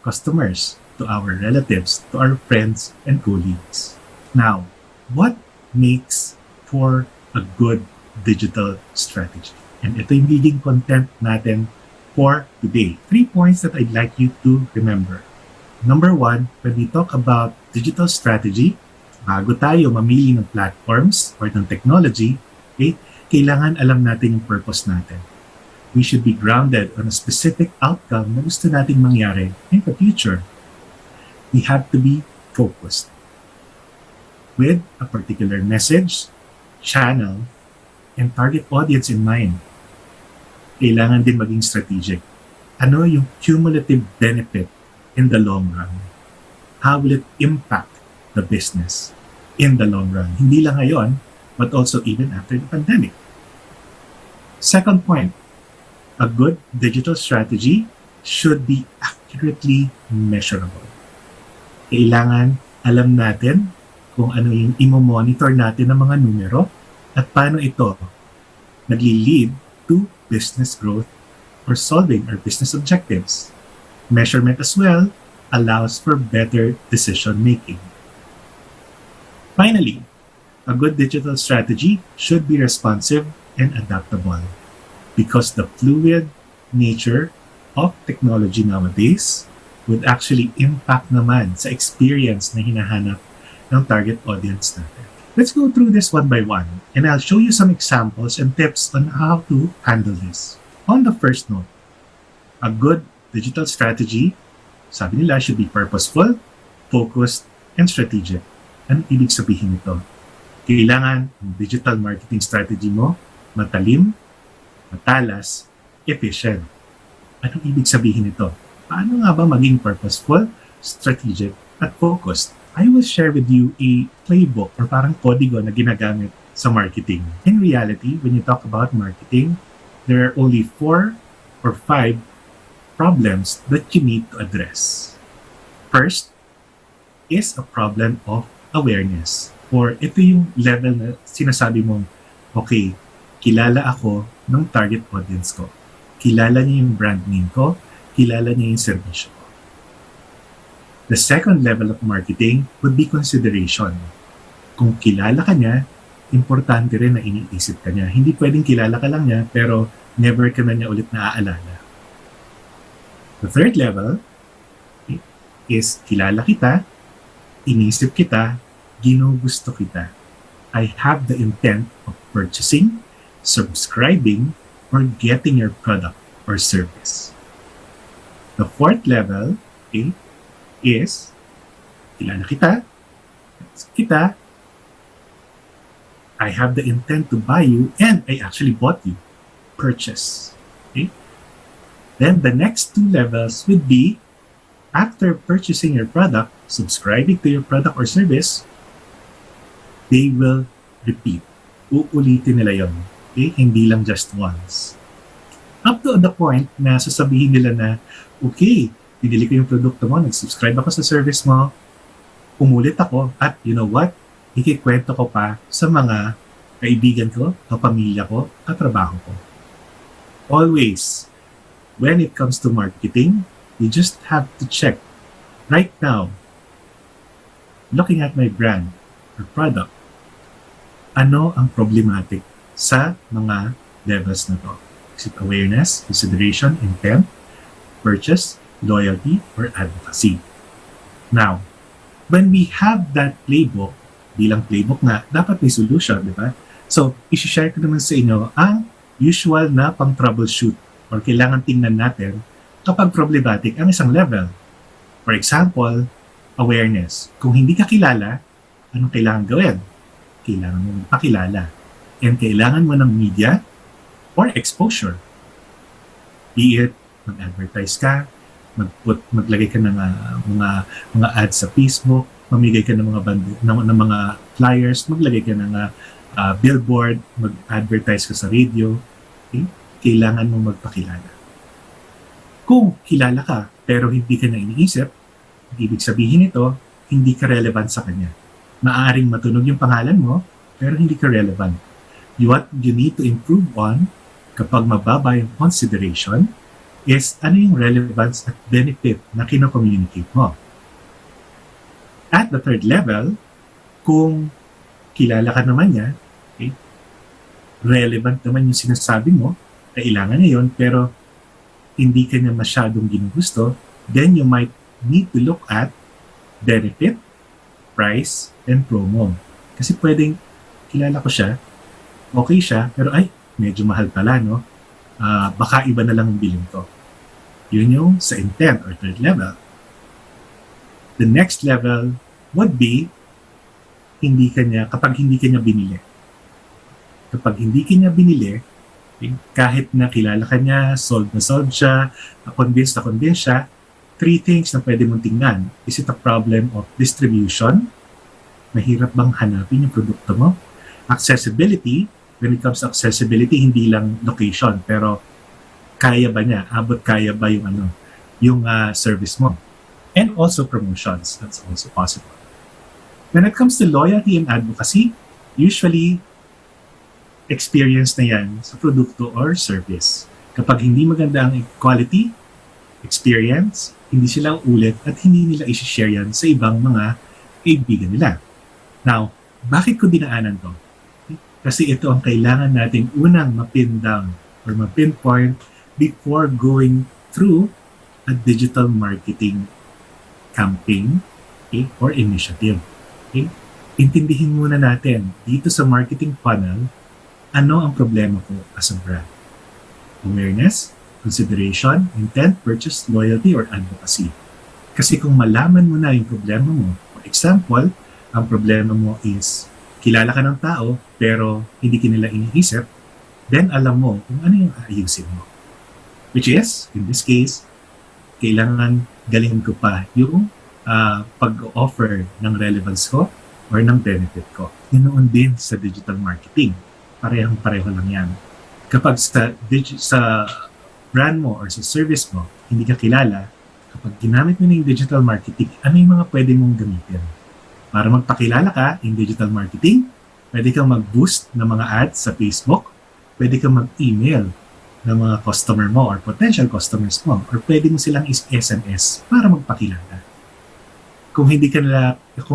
customers, to our relatives, to our friends and colleagues. Now, what makes for a good digital strategy? And ito yung leading content natin for today. 3 points that I'd like you to remember. Number 1, when we talk about digital strategy, bago tayo mamili ng platforms or ng technology, okay, kailangan alam natin yung purpose natin. We should be grounded on a specific outcome na gusto nating mangyari in the future. We have to be focused with a particular message, channel, and target audience in mind. Kailangan din maging strategic. Ano yung cumulative benefit in the long run? How will it impact the business in the long run? Hindi lang ngayon, but also even after the pandemic. Second point, a good digital strategy should be accurately measurable. Kailangan alam natin kung ano yung imo-monitor natin ng mga numero at paano ito nagli-lead to business growth or solving our business objectives. Measurement as well allows for better decision making. Finally, a good digital strategy should be responsive and adaptable because the fluid nature of technology nowadays would actually impact naman sa experience na hinahanap ng target audience natin. Let's go through this one by one, and I'll show you some examples and tips on how to handle this. On the first note, a good digital strategy, sabi nila, should be purposeful, focused, and strategic. Ano ibig sabihin nito? Kailangan ang digital marketing strategy mo matalim, matalas, efficient. Anong ibig sabihin nito? Paano nga ba maging purposeful, strategic, at focused? I will share with you a playbook or parang kodigo na ginagamit sa marketing. In reality, when you talk about marketing, there are only 4 or 5 problems that you need to address. First is a problem of awareness. Or ito yung level na sinasabi mong, okay, kilala ako ng target audience ko. Kilala niya yung brand name ko. Kilala niya yung servisyo ko. The second level of marketing would be consideration. Kung kilala ka niya, importante rin na iniisip ka niya. Hindi pwedeng kilala ka lang niya pero never ka na niya ulit naaalala. The third level, okay, is kilala kita, inisip kita, ginugusto kita. I have the intent of purchasing, subscribing, or getting your product or service. The fourth level, okay, is kilala kita, I have the intent to buy you and I actually bought you. Purchase. Okay? Then the next two levels would be after purchasing your product, subscribing to your product or service, they will repeat. Uulitin nila yun. Okay? Hindi lang just once. Up to the point na sasabihin nila na, okay, pinili ko yung produkto mo, nag-subscribe ako sa service mo, umulit ako, at you know what? Ikikwento ko pa sa mga kaibigan ko, kapamilya ko, katrabaho ko. Always, when it comes to marketing, you just have to check right now, looking at my brand or product, ano ang problematic sa mga levels na to? Is it awareness, consideration, intent, purchase, loyalty, or advocacy? Now, when we have that playbook, bilang playbook nga, dapat may solution, di ba? So, isi-share ko naman sa inyo ang usual na pang-troubleshoot or kailangan tingnan natin kapag problematic ang isang level. For example, awareness. Kung hindi ka kilala, anong kailangan gawin? Kailangan mo magpakilala. And kailangan mo ng media or exposure. Be it, mag-advertise ka, maglagay ka ng mga ads sa Facebook, mamigay ka ng mga flyers, maglagay ka ng billboard, mag-advertise ka sa radio. Okay? Kailangan mo magpakilala. Kung kilala ka pero hindi ka na iniisip, ibig sabihin ito, hindi ka relevant sa kanya. Maaring matunog yung pangalan mo, pero hindi ka relevant. What you need to improve on kapag mababa yung consideration is ano yung relevance at benefit na kino-communicate mo. At the third level, kung kilala ka naman niya, okay, relevant naman yung sinasabi mo, kailangan niya yun, pero hindi ka niya masyadong ginugusto, then you might need to look at benefit, price, and promo. Kasi pwedeng kilala ko siya, okay siya, pero ay, medyo mahal pala, no? Baka iba na lang ang bilhin ko. Yun yung sa intent or third level. The next level would be kapag hindi ka niya binili. Kapag hindi ka niya binili, kahit na kilala ka niya, sold na sold siya, na-convince siya, three things na pwede mong tingnan. Is it a problem of distribution? Mahirap bang hanapin yung produkto mo? Accessibility, when it comes to accessibility, hindi lang location, pero kaya ba niya? Kaya ba yung service mo? And also promotions. That's also possible. When it comes to loyalty and advocacy, usually experience na yan sa produkto or service. Kapag hindi maganda ang quality, experience, hindi sila ulit at hindi nila isi-share yan sa ibang mga kaibigan nila. Now, bakit ko dinaanan to? Kasi ito ang kailangan natin unang mapin down or mapinpoint before going through a digital marketing campaign, okay, or initiative. Okay? Intindihin muna natin dito sa marketing funnel ano ang problema ko as a brand. Awareness, consideration, intent, purchase, loyalty, or advocacy. Kasi kung malaman mo na yung problema mo, for example, ang problema mo is kilala ka ng tao pero hindi ka nila iniisip, then alam mo kung ano yung aayusin mo. Which is, in this case, kailangan galingan ko pa yung pag-offer ng relevance ko or ng benefit ko. Yun din sa digital marketing. Parehong-pareho lang yan. Kapag sa brand mo or sa service mo, hindi ka kilala, kapag ginamit mo na yung digital marketing, ano yung mga pwede mong gamitin? Para magpakilala ka in digital marketing, pwede kang mag-boost ng mga ads sa Facebook, pwede kang mag-email ng mga customer mo or potential customers mo, or pwede mo silang SMS para magpakilala. Kung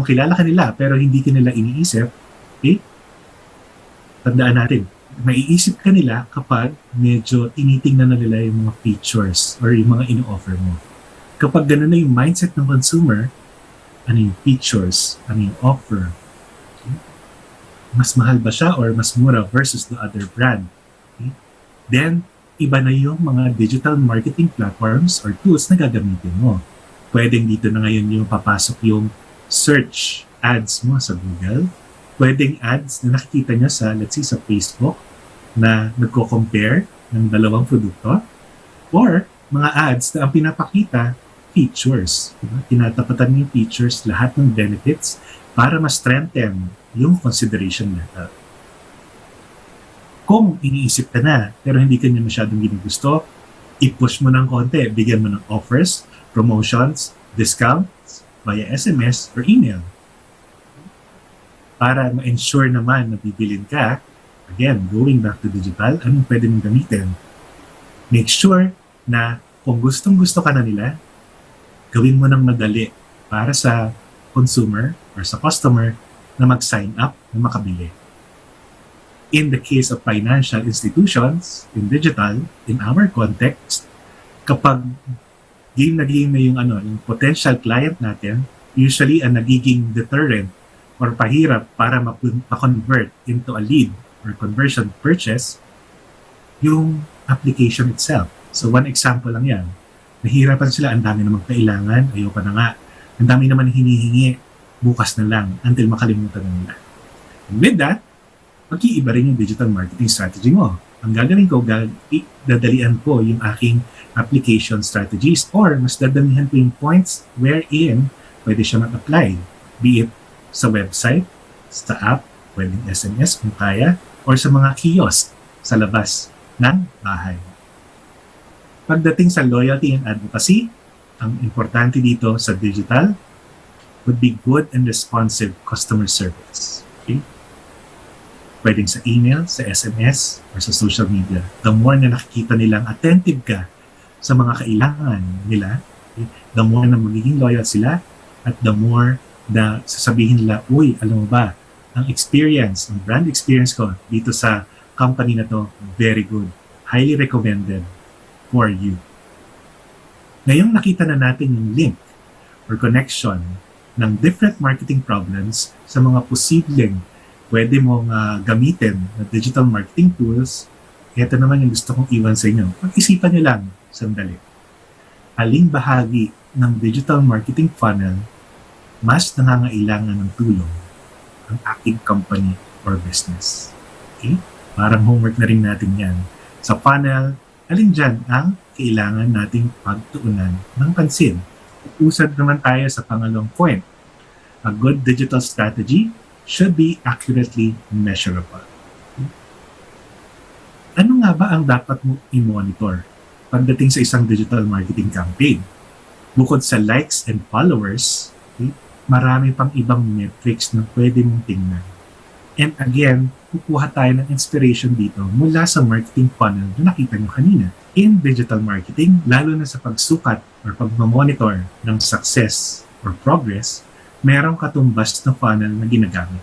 kilala ka nila pero hindi ka nila iniisip, okay? Tandaan natin, maiisip ka nila kapag medyo tinitingnan na nila yung mga features or yung mga ino-offer mo. Kapag gano'n na yung mindset ng consumer, ano yung features, ano yung offer, okay? Mas mahal ba siya or mas mura versus the other brand? Okay? Then, iba na yung mga digital marketing platforms or tools na gagamitin mo. Pwedeng dito na ngayon yung papasok yung search ads mo sa Google. Pwedeng ads na nakikita niya sa, let's say, sa Facebook na nagko-compare ng dalawang produkto. Or mga ads na ang pinapakita, features. Diba? Tinatapatan yung features, lahat ng benefits para ma-strengthen yung consideration level. Kung iniisip ka na pero hindi ka niya masyadong ginugusto, i-push mo ng konti, bigyan mo ng offers, promotions, discounts via SMS or email. Para ma-ensure naman na bibilin ka, again, going back to digital, anong pwede mong gamitin? Make sure na kung gustong-gusto ka na nila, gawin mo ng madali para sa consumer or sa customer na mag-sign up na makabili. In the case of financial institutions, in digital, in our context, kapag game na yung potential client natin, usually ang nagiging deterrent or pahirap para ma-convert into a lead or conversion purchase, yung application itself. So one example lang yan. Nahihirapan sila, ang dami namang kailangan, ayaw pa na nga. Ang dami naman hinihingi, bukas na lang until makalimutan na nila. And with that, mag-iiba rin yung digital marketing strategy mo. Ang gagawin ko, dadalian ko yung aking application strategies or mas dadamihan ko yung points wherein pwede siya mag-apply. Be it sa website, sa app, pwedeng SMS kung kaya, or sa mga kiosk sa labas ng bahay. Pagdating sa loyalty and advocacy, ang importante dito sa digital would be good and responsive customer service. Okay? Pwedeng sa email, sa SMS, or sa social media. The more na nakikita nilang attentive ka sa mga kailangan nila, okay, the more na magiging loyal sila, at the more na sasabihin nila, uy, alam mo ba, ang experience, ang brand experience ko dito sa company na to, very good. Highly recommended for you. Ngayong nakita na natin yung link or connection ng different marketing problems sa mga posibleng pwede mong gamitin na digital marketing tools, ito naman yung gusto kong iwan sa inyo. Pag-isipan nyo lang sandali. Aling bahagi ng digital marketing funnel mas nangangailangan ng tulong ang aking company or business. Okay? Parang homework na rin natin yan. Sa funnel, alin dyan ang kailangan nating pagtuunan ng pansin? Usad naman tayo sa pangalawang point. A good digital strategy should be accurately measurable. Ano nga ba ang dapat mo i-monitor pagdating sa isang digital marketing campaign? Bukod sa likes and followers, okay, marami pang ibang metrics na pwede mong tingnan. And again, kukuha tayo ng inspiration dito mula sa marketing funnel na nakita nyo kanina. In digital marketing, lalo na sa pagsukat or pagmamonitor ng success or progress, merong katumbas na funnel na ginagamit.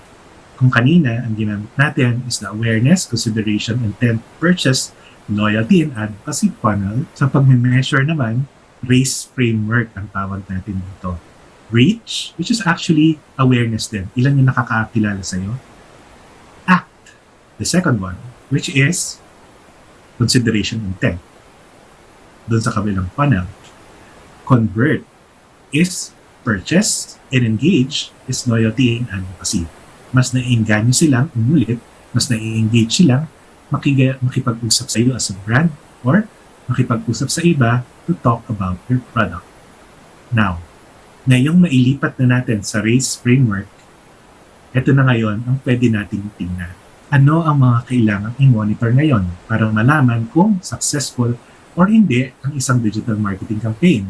Kung kanina, ang ginamit natin is the awareness, consideration, intent, purchase, loyalty, and advocacy funnel. Sa pag-measure naman, RACE framework ang tawag natin dito. Reach, which is actually awareness din. Ilan yung nakakakilala sa'yo? Act, the second one, which is consideration, intent. Doon sa kabilang funnel. Convert is purchase, and engage is loyalty and advocacy. Mas nai-engage silang umulit, mas nai-engage silang makipag-usap sa iyo as a brand or makipag-usap sa iba to talk about your product. Now, ngayong mailipat na natin sa RACE framework, ito na ngayon ang pwede nating tingnan. Ano ang mga kailangan i-monitor ngayon para malaman kung successful or hindi ang isang digital marketing campaign?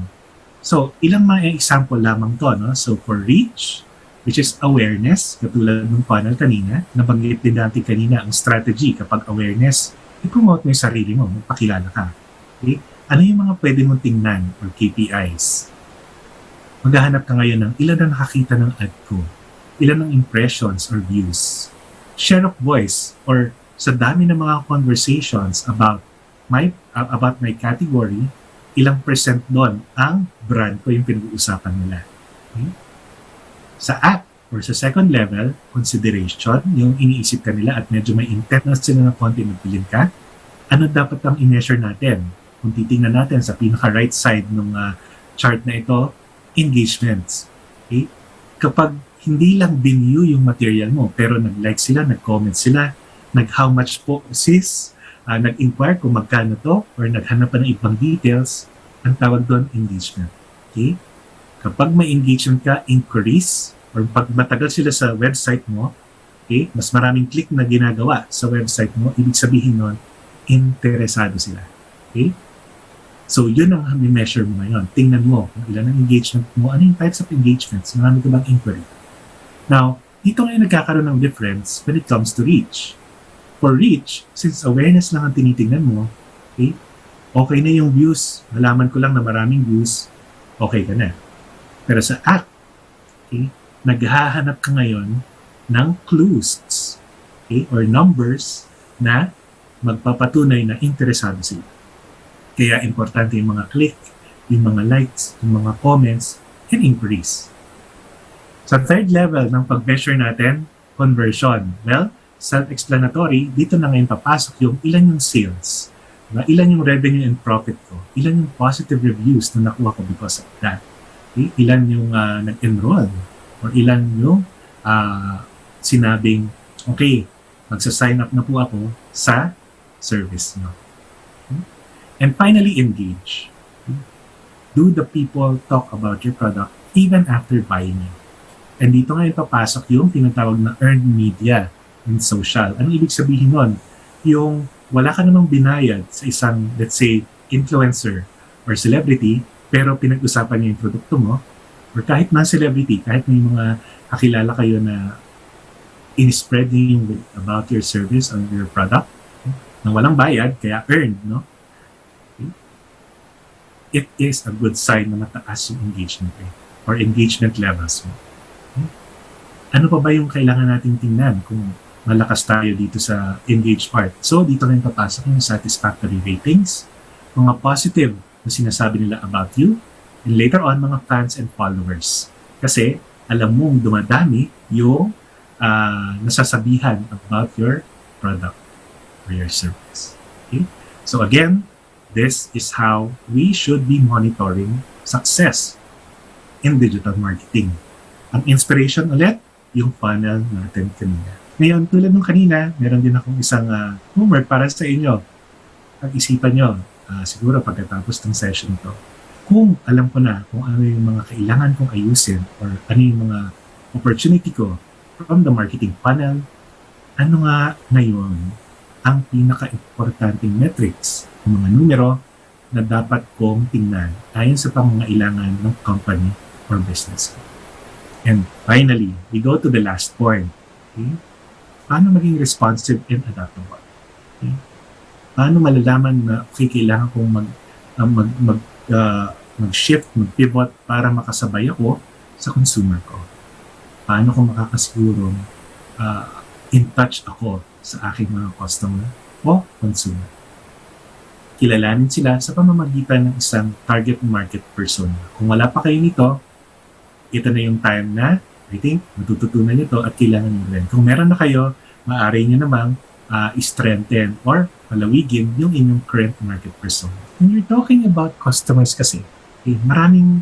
So, ilang mga example lamang to, no? So, for reach, which is awareness, katulad ng funnel kanina, nabanggit din natin kanina ang strategy kapag awareness, i-promote mo yung sarili mo, magpakilala ka. Okay? Ano yung mga pwede mong tingnan or KPIs? Maghahanap ka ngayon ng ilan na nakakita ng ad ko, ilan ang impressions or views, share of voice or sa dami ng mga conversations about my category, ilang percent doon ang brand ko yung pinag-uusapan nila. Okay? Sa app or sa second level, consideration, yung iniisip ka nila at medyo may intent na sila na konti magpilin ka, ano dapat ang i-measure natin? Kung titingnan natin sa pinaka-right side ng chart na ito, engagements. Okay? Kapag hindi lang binview yung material mo, pero nag-like sila, nag-comment sila, nag-how much po sis, nag-inquire kung magkano to, or naghanap pa ng ibang details, ang tawag doon, engagement. Okay? Kapag may engagement ka, increase, or pag matagal sila sa website mo, okay, mas maraming click na ginagawa sa website mo, ibig sabihin nun, interesado sila. Okay? So, yun ang measure mo ngayon. Tingnan mo kung ilan ang engagement mo, ano yung types of engagements, marami ka bang inquiry. Now, dito ngayon nagkakaroon ng difference when it comes to reach. For reach, since awareness lang ang tinitingnan mo, okay na yung views. Malaman ko lang na maraming views, okay ka na. Pero sa app, naghahanap ka ngayon ng clues, or numbers na magpapatunay na interesado sila. Kaya importante yung mga click, yung mga likes, yung mga comments, and inquiries. Sa third level ng pag-measure natin, conversion. Well, self-explanatory, dito na ngayon papasok yung ilan yung sales, ilan yung revenue and profit ko, ilan yung positive reviews na nakuha ko because of that, ilan yung nag-enroll, or ilan yung sinabing, okay, magsa-sign up na po ako sa service nyo. And finally, engage. Do the people talk about your product even after buying it? And dito ngayon papasok yung tinatawag na earned media in social. Ano ibig sabihin nun? Yung wala ka namang binayad sa isang, let's say, influencer or celebrity, pero pinag-usapan niya yung produkto mo, or kahit non-celebrity, kahit may mga kakilala kayo na in-spread niyo yung about your service or your product, na walang bayad, kaya earned, no? It is a good sign na mataas yung engagement rate or engagement levels mo. Ano pa ba yung kailangan nating tingnan kung malakas tayo dito sa engage part? So, dito rin papasok yung satisfactory ratings, mga positive na sinasabi nila about you, and later on, mga fans and followers. Kasi, alam mong dumadami yung nasasabihan about your product or your service. Okay? So again, this is how we should be monitoring success in digital marketing. Ang inspiration ulit, yung funnel natin kanina. Ngayon, tulad ng kanina, meron din akong isang homework para sa inyo. Pag-isipan nyo, siguro pagkatapos ng session to, kung alam ko na kung ano yung mga kailangan kong ayusin or ano yung mga opportunity ko from the marketing funnel, ano nga ngayon ang pinaka-importanting metrics, yung mga numero na dapat kong tingnan ayon sa pangangailangan ng company or business. And finally, we go to the last point. Okay? Paano maging responsive and adaptable? Okay? Paano malalaman na kailangan kong mag-shift, mag-pivot para makasabay ako sa consumer ko? Paano ko makakasigurong in touch ako sa aking mga customer o consumer? Kilalanin sila sa pamamagitan ng isang target market persona. Kung wala pa kayo nito, ito na yung time na I think matututunan nyo to at kailangan nyo rin. Kung meron na kayo, maaari nyo namang strengthen or palawigin yung inyong current market persona. When you're talking about customers kasi, maraming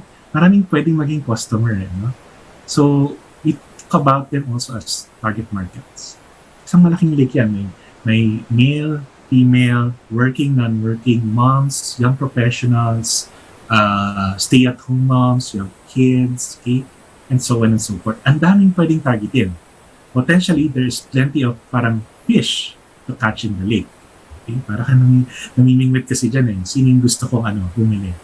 pwedeng maging customer. No? So, we talk about them also as target markets. Isang malaking lake yan. May male, female, working, non-working, moms, young professionals, stay-at-home moms, young kids, okay? And so on and so forth. Ang daming pwedeng targetin. Potentially, there's plenty of parang fish to catch in the lake. Okay? Para ka namimingwit kasi dyan eh. Sinong gusto kong bumili.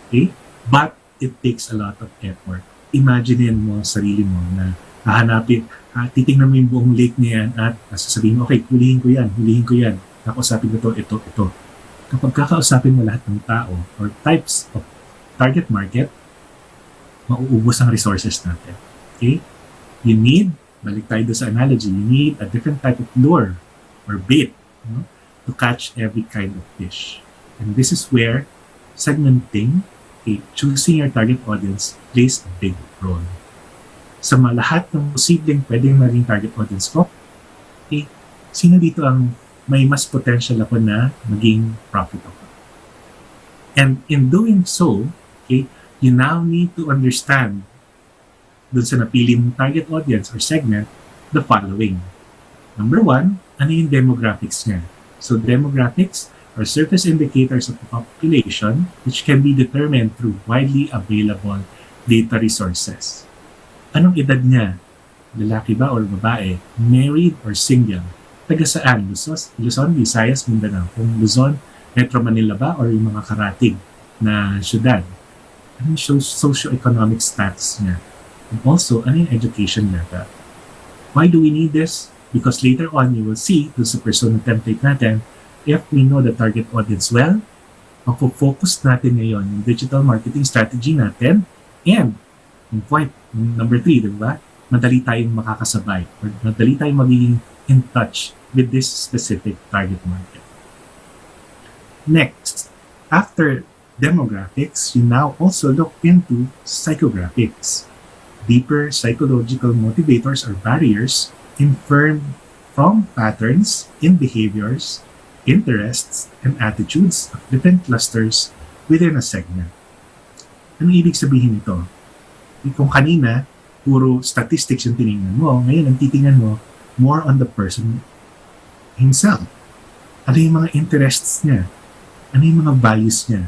Okay? But it takes a lot of effort. Imaginein mo sarili mo na hahanapin, titingnan mo yung buong lake niya yan at sasabihin mo, okay, hulihin ko yan. Kakausapin ko ito. Kapag kakausapin mo lahat ng tao or types of target market, mauubos ang resources natin. Okay? You need, balik tayo sa analogy, you need a different type of lure or bait, to catch every kind of fish. And this is where segmenting, choosing your target audience plays a big role. Sa lahat ng posibleng pwedeng maging target audience ko, sino dito ang may mas potential ako na maging profitable? And in doing so, you now need to understand dun sa napili mong target audience or segment the following. Number one, ano yung demographics niya? So demographics are surface indicators of the population which can be determined through widely available data resources. Anong edad niya? Lalaki ba or babae? Married or single? Taga saan? Luzon, Visayas, Mindanao. Kung Luzon, Metro Manila ba or yung mga karatig na syudad? Ano yung socio-economic stats niya? And also, ano yung education level? Why do we need this? Because later on, you will see dun sa persona template natin, if we know the target audience well, mag-focus natin ngayon yung digital marketing strategy natin, and yung point number 3, di ba? Madali tayong makakasabay or madali tayong magiging in touch with this specific target market. Next, after demographics, you now also look into psychographics. Deeper psychological motivators or barriers inferred from patterns in behaviors, interests, and attitudes of different clusters within a segment. Ano ibig sabihin nito? Kung kanina, puro statistics yung tinignan mo, ngayon ang titingnan mo more on the person himself. Ano yung mga interests niya? Ano yung mga values niya?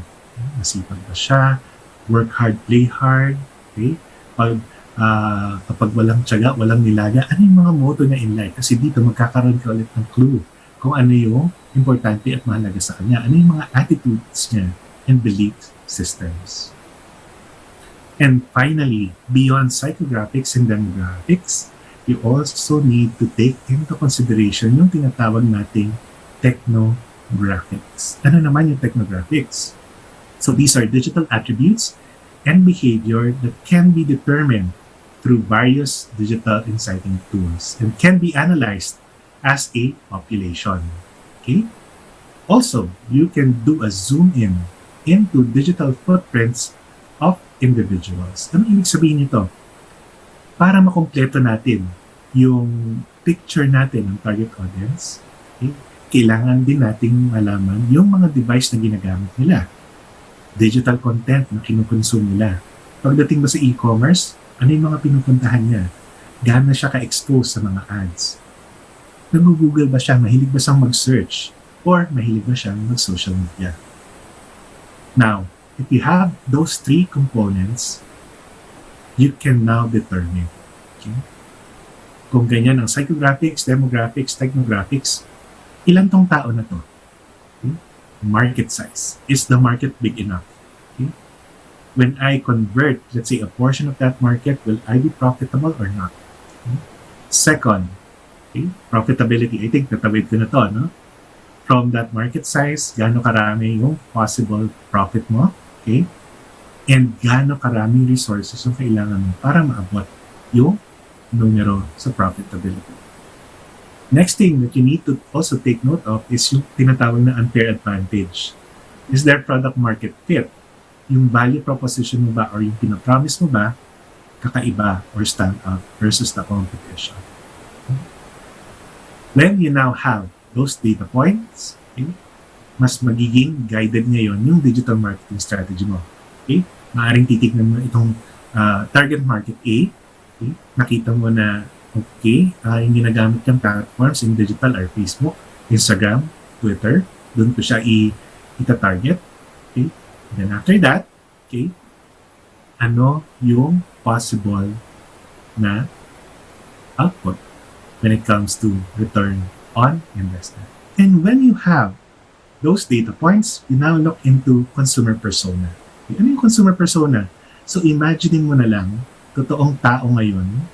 Masipag ba siya? Work hard, play hard? Okay? Kapag walang tiyaga, walang nilaga, ano yung mga motto niya in life? Kasi dito magkakaroon ka ulit ng clue kung ano yung importante at mahalaga sa kanya. Ano yung mga attitudes niya and belief systems. And finally, beyond psychographics and demographics, you also need to take into consideration yung tinatawag nating technographics. Ano naman yung technographics? So these are digital attributes and behavior that can be determined through various digital insighting tools and can be analyzed as a population. Okay? Also, you can do a zoom in into digital footprints of individuals. Ano ibig sabihin nito? Para makompleto natin yung picture natin ng target audience, kailangan din nating malaman yung mga device na ginagamit nila. Digital content na kinukonsume nila. Pagdating ba sa e-commerce, ano yung mga pinupuntahan niya? Gaano siya ka-expose sa mga ads? Nag-google ba siya? Mahilig ba siyang mag-search? Or mahilig ba siyang mag-social media? Now, if you have those 3 components, you can now determine. Okay? Kung ganyan ang psychographics, demographics, technographics, ilan tong tao na to? Okay? Market size. Is the market big enough? Okay? When I convert, let's say, a portion of that market, will I be profitable or not? Okay? Second, profitability. I think natawid ko na to, no? From that market size, gaano karami yung possible profit mo? Okay? And gaano karaming resources yung kailangan mo para maabot yung numero sa profitability. Next thing that you need to also take note of is yung tinatawag na unfair advantage. Is there product market fit? Yung value proposition mo ba or yung pinapromise mo ba kakaiba or stand out versus the competition? When you now have those data points, mas magiging guided ngayon yung digital marketing strategy mo. Okay? Maaaring titignan mo itong target market A. Okay? Nakita mo na yung ginagamit yung platforms in digital are Facebook, Instagram, Twitter. Doon ko siya ita-target. Okay? Then after that, ano yung possible na output when it comes to return on investment. And when you have those data points, you now look into consumer persona. Ano yung consumer persona? So imagining mo na lang, totoong tao ngayon,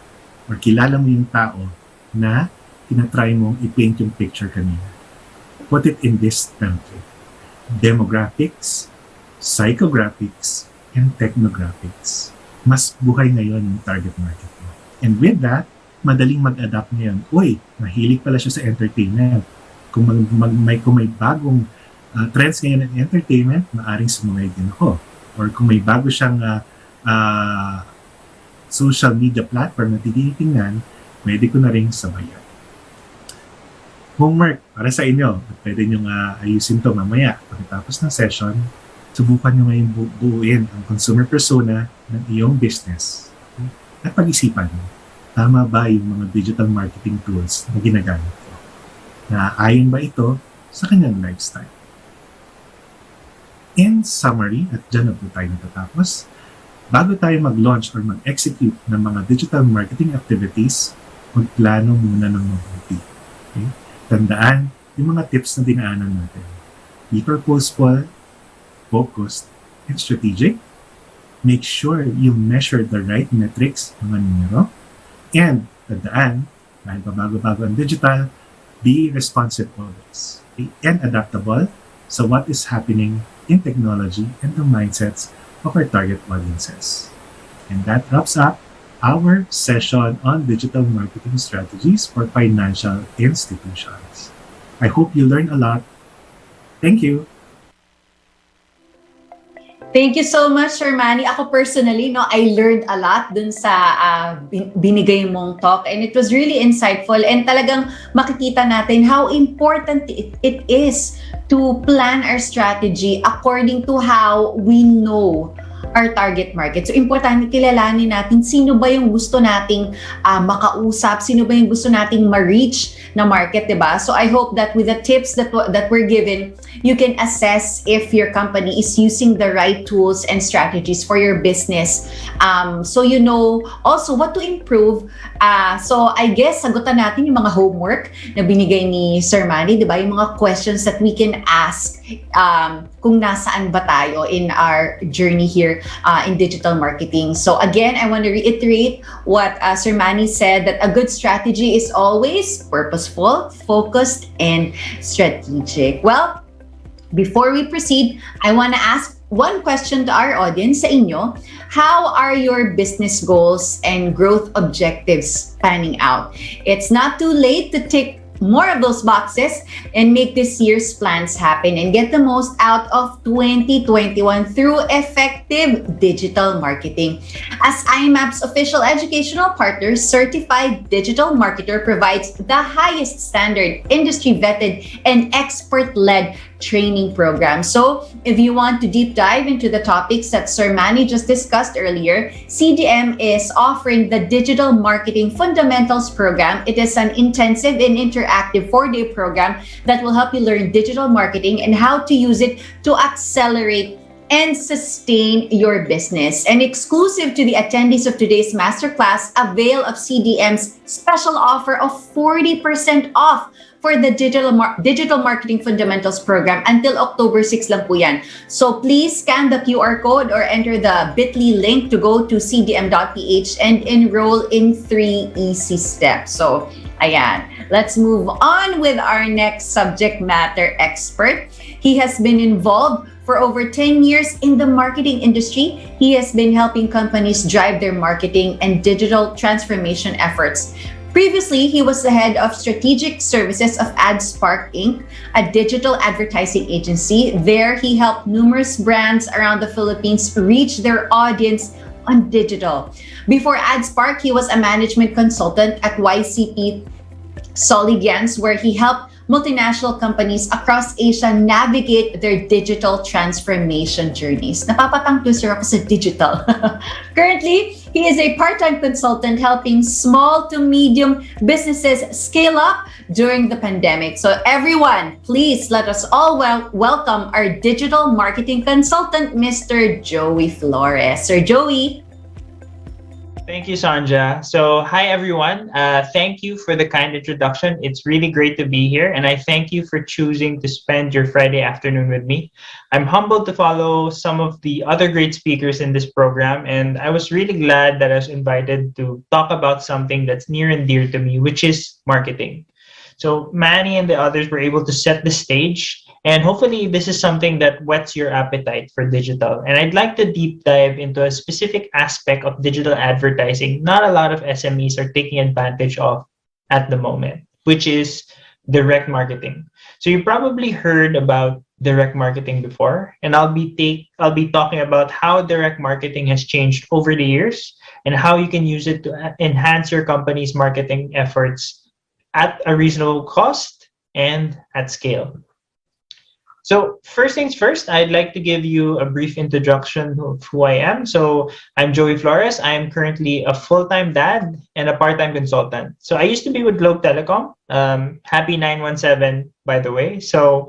or kilala mo yung tao na tinatry mong i-paint yung picture kanina. Put it in this template. Demographics, psychographics, and technographics. Mas buhay ngayon yung target market mo. And with that, madaling mag-adapt ngayon. Uy, mahilig pala siya sa entertainment. Kung may bagong trends ngayon ng entertainment, maaring sumungay din ako. Or kung may bago siyang social media platform na tinitingnan, pwede ko na rin sabayan. Homework para sa inyo. Pwede nyo ayusin to mamaya. Pagkatapos ng session, subukan nyo ngayon buuin ang consumer persona ng iyong business. At pag-isipan nyo, tama ba yung mga digital marketing tools na ginagamit ko? Naaayon ba ito sa kanyang lifestyle? In summary, at dyan na po tayo natatapos, bago tayo mag-launch or mag-execute ng mga digital marketing activities, magplano muna ng mabuti. Okay? Tandaan yung mga tips na dinaanan natin. Be purposeful, focused, and strategic. Make sure you measure the right metrics, mga numero. And tandaan, dahil bago-bago ang digital, be responsive always. Okay? And adaptable sa what is happening in technology and the mindsets of our target audiences. And that wraps up our session on digital marketing strategies for financial institutions. I hope you learned a lot. Thank you. Thank you so much, Sir Manny. Ako personally, I learned a lot dun sa binigay mong talk, and it was really insightful, and talagang makikita natin how important it is to plan our strategy according to how we know our target market. So, importante kilalanin natin sino ba yung gusto nating makausap, sino ba yung gusto nating ma-reach na market, diba? So, I hope that with the tips that we're given, you can assess if your company is using the right tools and strategies for your business. So, you know also what to improve. So, I guess, sagutan natin yung mga homework na binigay ni Sir Manny, diba? Yung mga questions that we can ask kung nasaan ba tayo in our journey here in digital marketing. So again, I want to reiterate what Sir Manny said, that a good strategy is always purposeful, focused, and strategic. Well, before we proceed, I want to ask one question to our audience, sa inyo. How are your business goals and growth objectives panning out? It's not too late to tick more of those boxes and make this year's plans happen and get the most out of 2021 through effective digital marketing. As IMAP's official educational partner, Certified Digital Marketer provides the highest standard, industry-vetted, and expert-led training program. So if you want to deep dive into the topics that Sir Manny just discussed earlier, CDM is offering the Digital Marketing Fundamentals program. It is an intensive and interactive 4-day program that will help you learn digital marketing and how to use it to accelerate and sustain your business. And exclusive to the attendees of today's masterclass, avail of CDM's special offer of 40% off for the Digital Marketing Fundamentals program until October 6 lang po yan. So please scan the QR code or enter the bit.ly link to go to cdm.ph and enroll in 3 easy steps. So ayan, let's move on with our next subject matter expert. He has been involved for over 10 years in the marketing industry. He has been helping companies drive their marketing and digital transformation efforts. Previously, he was the head of strategic services of AdSpark Inc., a digital advertising agency. There, he helped numerous brands around the Philippines reach their audience on digital. Before AdSpark, he was a management consultant at YCP Solidians, where he helped multinational companies across Asia navigate their digital transformation journeys. Napapatangto sir ako sa digital. Currently, he is a part-time consultant helping small to medium businesses scale up during the pandemic. So everyone, please let us all welcome our digital marketing consultant, Mr. Joey Flores. Sir Joey. Thank you, Sanja. So, hi everyone. Thank you for the kind introduction. It's really great to be here, and I thank you for choosing to spend your Friday afternoon with me. I'm humbled to follow some of the other great speakers in this program, and I was really glad that I was invited to talk about something that's near and dear to me, which is marketing. So, Manny and the others were able to set the stage, and hopefully this is something that whets your appetite for digital. And I'd like to deep dive into a specific aspect of digital advertising not a lot of SMEs are taking advantage of at the moment, which is direct marketing. So you probably heard about direct marketing before, and I'll be talking about how direct marketing has changed over the years and how you can use it to enhance your company's marketing efforts at a reasonable cost and at scale. So first things first, I'd like to give you a brief introduction of who I am. So I'm Joey Flores. I am currently a full-time dad and a part-time consultant. So I used to be with Globe Telecom. Happy 917, by the way. So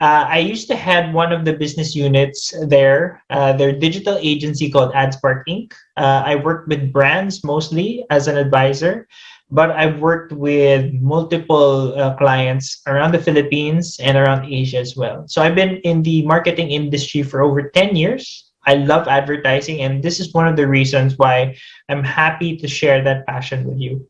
I used to head one of the business units there, their digital agency called AdSpark Inc. I worked with brands mostly as an advisor, but I've worked with multiple clients around the Philippines and around Asia as well. So I've been in the marketing industry for over 10 years. I love advertising, and this is one of the reasons why I'm happy to share that passion with you.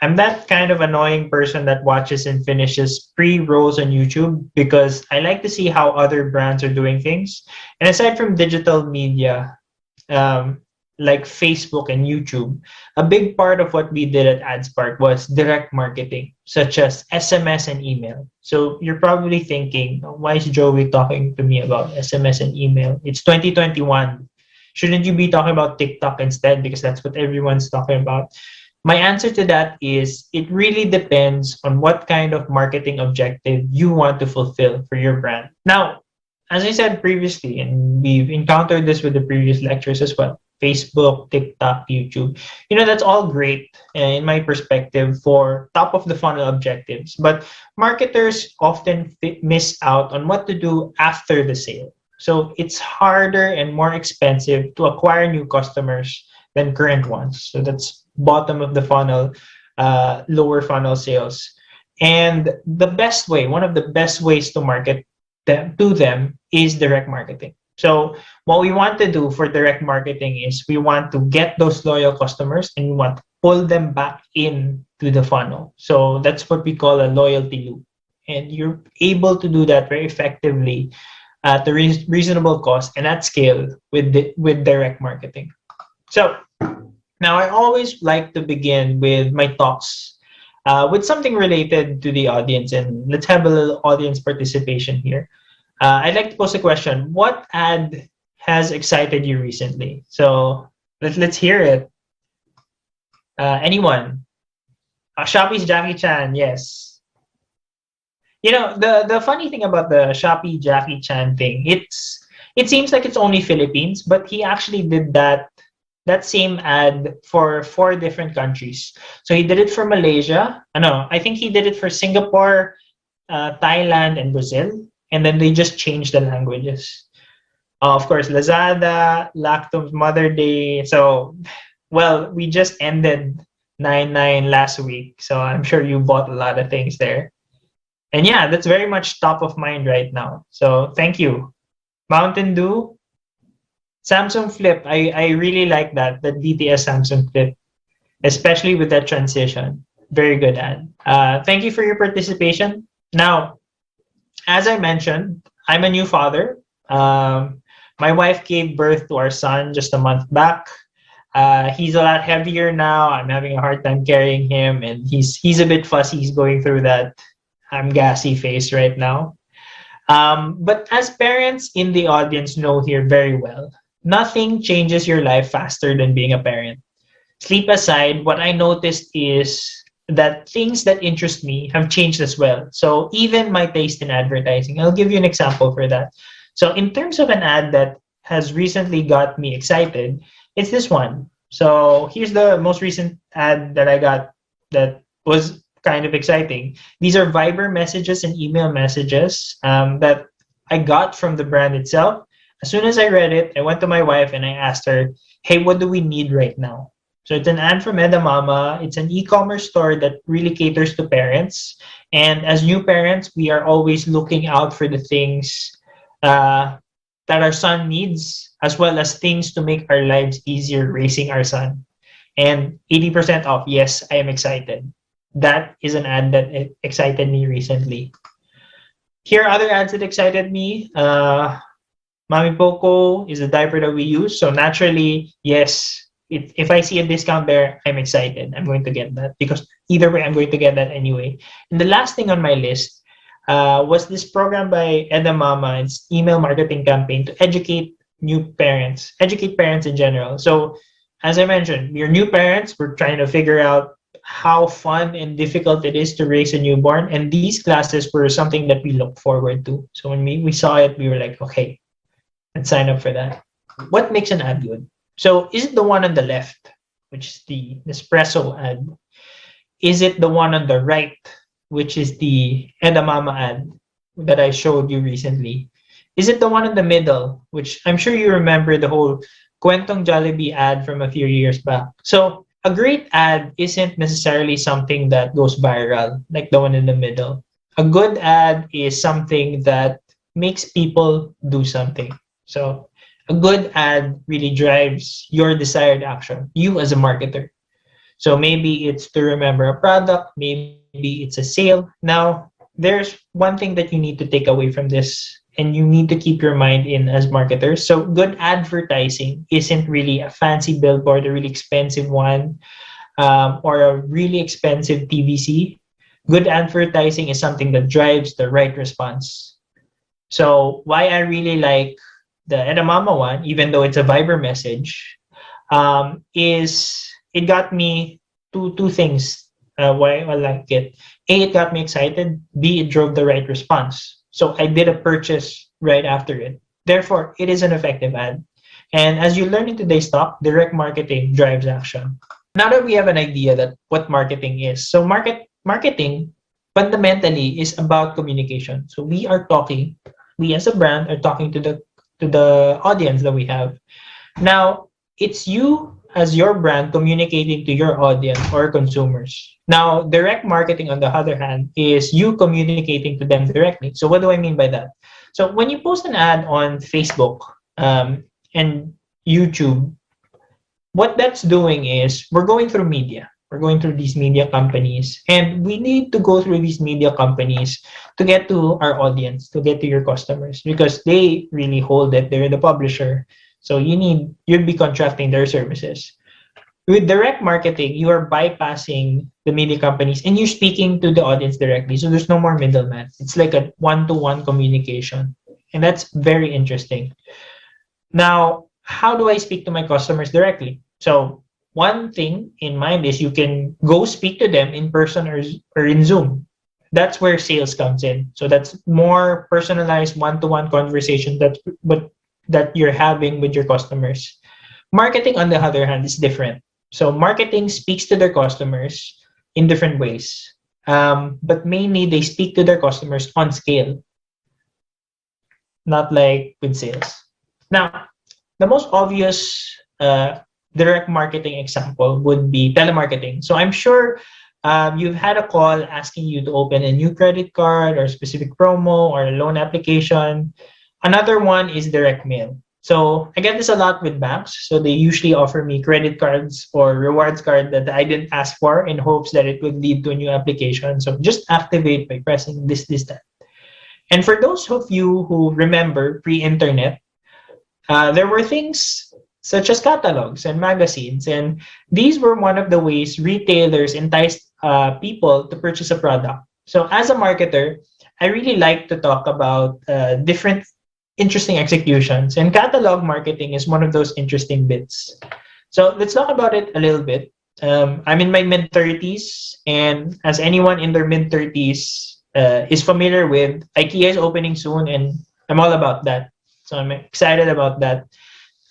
I'm that kind of annoying person that watches and finishes pre-rolls on YouTube because I like to see how other brands are doing things. And aside from digital media, like Facebook and YouTube, a big part of what we did at AdSpark was direct marketing, such as SMS and email. So you're probably thinking, why is Joey talking to me about SMS and email? It's 2021. Shouldn't you be talking about TikTok instead? Because that's what everyone's talking about. My answer to that is it really depends on what kind of marketing objective you want to fulfill for your brand. Now, as I said previously, and we've encountered this with the previous lectures as well, Facebook, TikTok, YouTube, that's all great in my perspective for top of the funnel objectives. But marketers often miss out on what to do after the sale. So it's harder and more expensive to acquire new customers than current ones. So that's bottom of the funnel, lower funnel sales. And the best way, one of the best ways to market to them is direct marketing. So what we want to do for direct marketing is we want to get those loyal customers and we want to pull them back in to the funnel. So that's what we call a loyalty loop. And you're able to do that very effectively at a reasonable cost and at scale with direct marketing. So now I always like to begin with my talks with something related to the audience, and let's have a little audience participation here. I'd like to pose a question. What ad has excited you recently? So let's hear it. Anyone? Shopee's Jackie Chan, yes. The funny thing about the Shopee Jackie Chan thing, it seems like it's only Philippines, but he actually did that same ad for 4 different countries. So he did it for Malaysia. No, I think he did it for Singapore, Thailand, and Brazil. And then they just changed the languages. Of course, Lazada, Lactom's Mother Day. So, well, we just ended 9/9 last week. So I'm sure you bought a lot of things there. And yeah, that's very much top of mind right now. So thank you. Mountain Dew, Samsung Flip. I really like that BTS Samsung Flip, especially with that transition. Very good ad. Thank you for your participation. Now, as I mentioned, I'm a new father. My wife gave birth to our son just a month back. He's a lot heavier now. I'm having a hard time carrying him, and he's a bit fussy. He's going through that I'm gassy phase right now. But as parents in the audience know here very well, nothing changes your life faster than being a parent. Sleep aside, what I noticed is that things that interest me have changed as well. So even my taste in advertising, I'll give you an example for that. So in terms of an ad that has recently got me excited, it's this one. So here's the most recent ad that I got that was kind of exciting. These are Viber messages and email messages that I got from the brand itself. As soon as I read it, I went to my wife and I asked her, hey, what do we need right now? So it's an ad from Edamama. It's an e-commerce store that really caters to parents. And as new parents, we are always looking out for the things that our son needs, as well as things to make our lives easier raising our son. And 80% off, yes, I am excited. That is an ad that excited me recently. Here are other ads that excited me. Mami Poco is a diaper that we use. So naturally, yes, if I see a discount there, I'm excited. I'm going to get that because either way, I'm going to get that anyway. And the last thing on my list, was this program by Edamama. It's email marketing campaign to educate parents in general. So as I mentioned, we're new parents. We're trying to figure out how fun and difficult it is to raise a newborn. And these classes were something that we look forward to. So when we saw it, we were like, okay, let's sign up for that. What makes an ad good? So is it the one on the left, which is the Nespresso ad? Is it the one on the right, which is the Edamama ad that I showed you recently? Is it the one in the middle, which I'm sure you remember the whole Kwentong Jollibee ad from a few years back? So a great ad isn't necessarily something that goes viral, like the one in the middle. A good ad is something that makes people do something. So a good ad really drives your desired action, you as a marketer. So maybe it's to remember a product, maybe it's a sale. Now, there's one thing that you need to take away from this, and you need to keep your mind in as marketers. So good advertising isn't really a fancy billboard, a really expensive one, or a really expensive TVC. Good advertising is something that drives the right response. So why I really like the Edamama one, even though it's a Viber message, is it got me two things why I like it. A, it got me excited. B, it drove the right response. So I did a purchase right after it. Therefore, it is an effective ad. And as you learn in today's talk, direct marketing drives action. Now that we have an idea that what marketing is, so marketing fundamentally is about communication. So we as a brand are talking to the audience that we have. Now, it's you as your brand communicating to your audience or consumers. Now, direct marketing, on the other hand, is you communicating to them directly. So what do I mean by that? So when you post an ad on Facebook and YouTube, what that's doing is we're going through media. We're going through these media companies, and we need to go through these media companies to get to our audience, to get to your customers, because they really hold it. They're the publisher. So you'd be contracting their services. With direct marketing, you are bypassing the media companies and you're speaking to the audience directly. So there's no more middleman. It's like a one-to-one communication. And that's very interesting. Now, how do I speak to my customers directly? So one thing in mind is you can go speak to them in person or in Zoom. That's where sales comes in. So that's more personalized one-to-one conversation that you're having with your customers. Marketing, on the other hand, is different. So marketing speaks to their customers in different ways. But mainly they speak to their customers on scale, not like with sales. Now, the most obvious direct marketing example would be telemarketing. So I'm sure you've had a call asking you to open a new credit card or a specific promo or a loan application. Another one is direct mail. So I get this a lot with banks. So they usually offer me credit cards or rewards card that I didn't ask for in hopes that it would lead to a new application. So just activate by pressing this, that. And for those of you who remember pre-internet, there were things such as catalogs and magazines. And these were one of the ways retailers enticed people to purchase a product. So as a marketer, I really like to talk about different interesting executions. And catalog marketing is one of those interesting bits. So let's talk about it a little bit. I'm in my mid-30s, and as anyone in their mid-30s is familiar with, Ikea is opening soon, and I'm all about that. So I'm excited about that.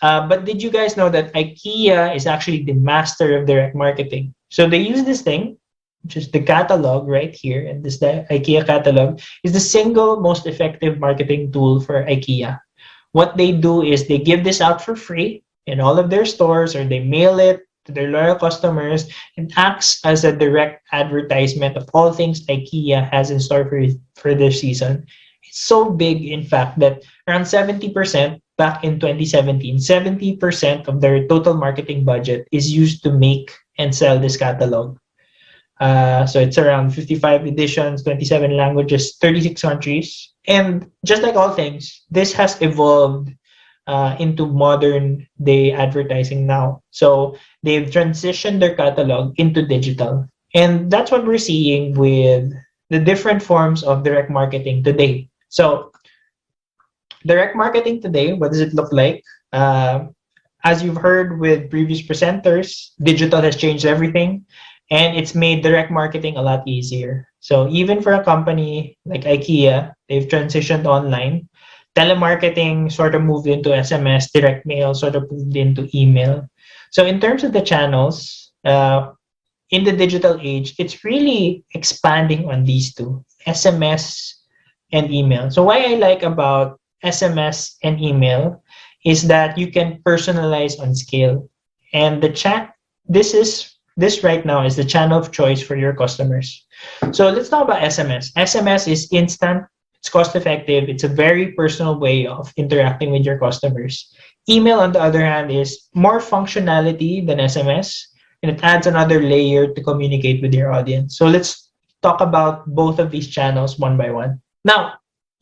But did you guys know that Ikea is actually the master of direct marketing? So they use this thing, which is the catalog right here, and this the IKEA catalog is the single most effective marketing tool for IKEA. What they do is they give this out for free in all of their stores, or they mail it to their loyal customers, and acts as a direct advertisement of all things IKEA has in store for this season. It's so big, in fact, that around 70% back in 2017, 70% of their total marketing budget is used to make and sell this catalog. So it's around 55 editions, 27 languages, 36 countries. And just like all things, this has evolved into modern day advertising now. So they've transitioned their catalog into digital. And that's what we're seeing with the different forms of direct marketing today. So, direct marketing today, what does it look like? As you've heard with previous presenters, digital has changed everything and it's made direct marketing a lot easier. So even for a company like IKEA, they've transitioned online. Telemarketing sort of moved into SMS, direct mail sort of moved into email. So in terms of the channels, in the digital age, it's really expanding on these two, SMS and email. So why I like about SMS and email is that you can personalize on scale. And the chat, this right now is the channel of choice for your customers. So let's talk about SMS. SMS is instant, it's cost effective, it's a very personal way of interacting with your customers. Email, on the other hand, is more functionality than SMS, and it adds another layer to communicate with your audience. So let's talk about both of these channels one by one. Now,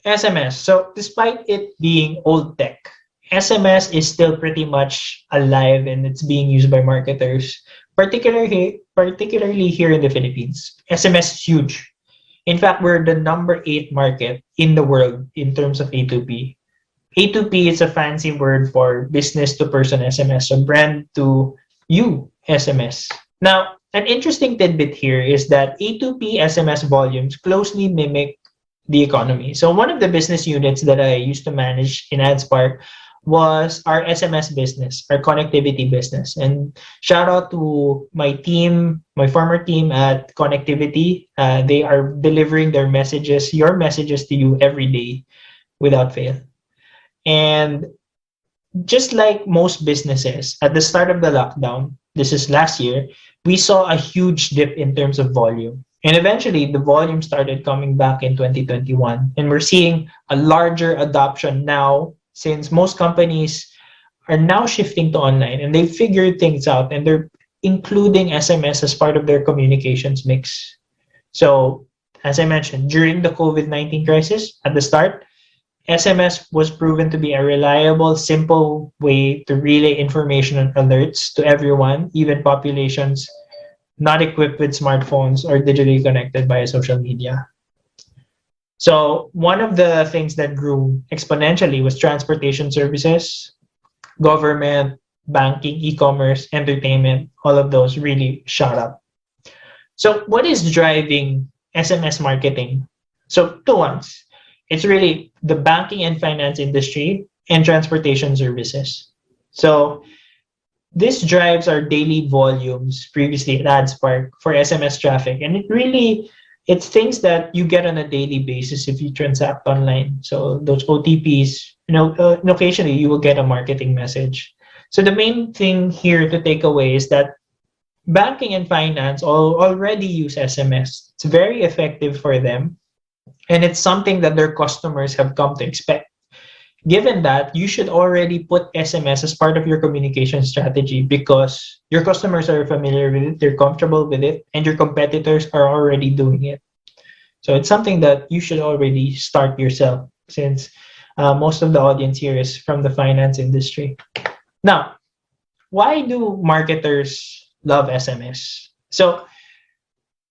SMS. So despite it being old tech, SMS is still pretty much alive and it's being used by marketers, particularly here in the Philippines. SMS is huge. In fact, we're the number 8 market in the world in terms of A2P. A2P is a fancy word for business to person SMS, so brand to you SMS. Now, an interesting tidbit here is that A2P SMS volumes closely mimic the economy. So one of the business units that I used to manage in AdSpark was our SMS business, our connectivity business. And shout out to my team, my former team at Connectivity. They are delivering their messages, your messages to you every day without fail. And just like most businesses, at the start of the lockdown, this is last year, we saw a huge dip in terms of volume. And eventually, the volume started coming back in 2021. And we're seeing a larger adoption now since most companies are now shifting to online and they figured things out and they're including SMS as part of their communications mix. So, as I mentioned, during the COVID-19 crisis, at the start, SMS was proven to be a reliable, simple way to relay information and alerts to everyone, even populations not equipped with smartphones or digitally connected via social media. So one of the things that grew exponentially was transportation services, government, banking, e-commerce, entertainment, all of those really shot up. So what is driving SMS marketing? So two ones. It's really the banking and finance industry and transportation services. So this drives our daily volumes previously at AdSpark for SMS traffic. And it's things that you get on a daily basis if you transact online. So those OTPs, and occasionally you will get a marketing message. So the main thing here to take away is that banking and finance already use SMS. It's very effective for them. And it's something that their customers have come to expect. Given that, you should already put SMS as part of your communication strategy because your customers are familiar with it, they're comfortable with it, and your competitors are already doing it. So it's something that you should already start yourself since most of the audience here is from the finance industry. Now, why do marketers love SMS? So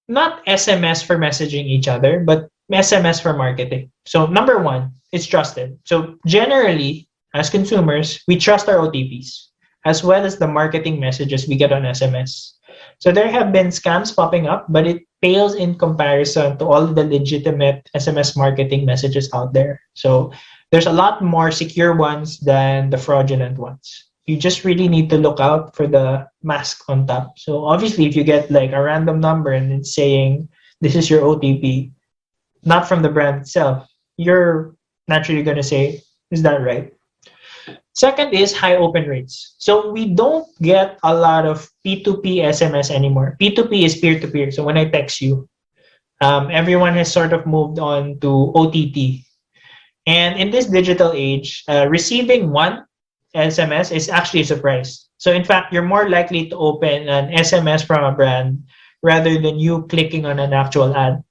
not SMS for messaging each other, but SMS for marketing. So number one, it's trusted. So generally, as consumers, we trust our OTPs as well as the marketing messages we get on SMS. So there have been scams popping up, but it pales in comparison to all the legitimate SMS marketing messages out there. So there's a lot more secure ones than the fraudulent ones. You just really need to look out for the mask on top. So obviously, if you get like a random number and it's saying this is your OTP, not from the brand itself, you're naturally going to say, is that right? Second is high open rates. So we don't get a lot of P2P SMS anymore. P2P is peer-to-peer. So when I text you, everyone has sort of moved on to OTT. And in this digital age, receiving one SMS is actually a surprise. So in fact, you're more likely to open an SMS from a brand rather than you clicking on an actual ad.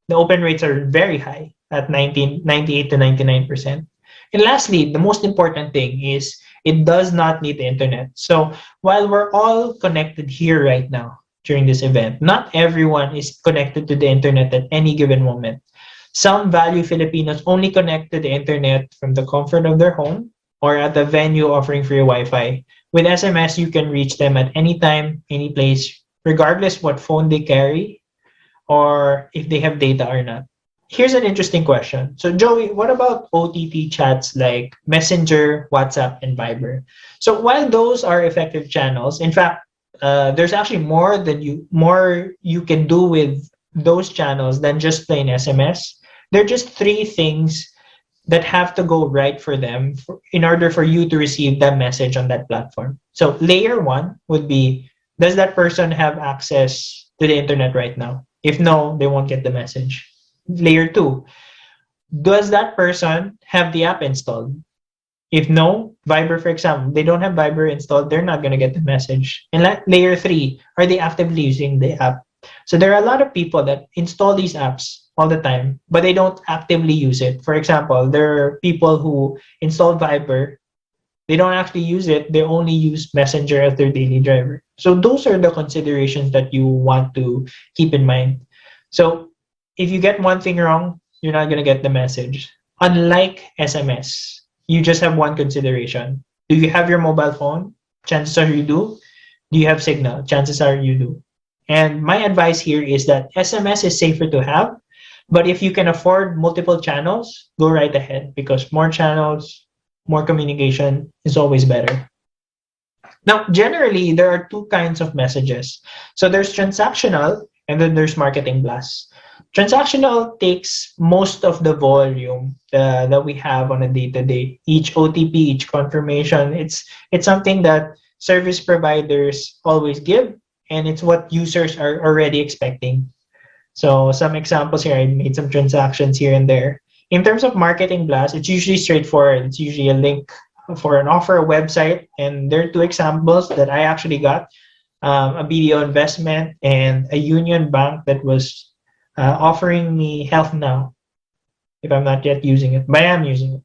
The open rates are very high at 98 to 99%. And lastly, the most important thing is it does not need the internet. So while we're all connected here right now, during this event. Not everyone is connected to the internet at any given moment. Some value Filipinos only connect to the internet from the comfort of their home or at the venue offering free Wi-Fi. With SMS, you can reach them at any time, any place, regardless what phone they carry or if they have data or not. Here's an interesting question. So, Joey, what about OTT chats like Messenger, WhatsApp, and Viber? So, while those are effective channels, in fact, there's actually more you can do with those channels than just plain SMS. They're just three things that have to go right for them in order for you to receive that message on that platform. So, layer one would be, does that person have access to the internet right now? If no, they won't get the message. Layer two, does that person have the app installed? If no, Viber, for example, they don't have Viber installed, they're not going to get the message. And layer three, are they actively using the app? So there are a lot of people that install these apps all the time, but they don't actively use it. For example, there are people who install Viber, they don't actually use it, they only use Messenger as their daily driver. So those are the considerations that you want to keep in mind. So if you get one thing wrong, you're not going to get the message. Unlike SMS, you just have one consideration. Do you have your mobile phone? Chances are you do. Do you have signal? Chances are you do. And my advice here is that SMS is safer to have, but if you can afford multiple channels, go right ahead because more channels, more communication is always better. Now, generally, there are two kinds of messages. So there's transactional and then there's marketing blast. Transactional takes most of the volume that we have on a day-to-day. Each OTP, each confirmation, it's something that service providers always give, and it's what users are already expecting. So some examples here, I made some transactions here and there. In terms of marketing blast, it's usually straightforward. It's usually a link for an offer, a website, and there are two examples that I actually got. A BDO investment and a union bank that was offering me Health Now, if I'm not yet using it, but I am using it.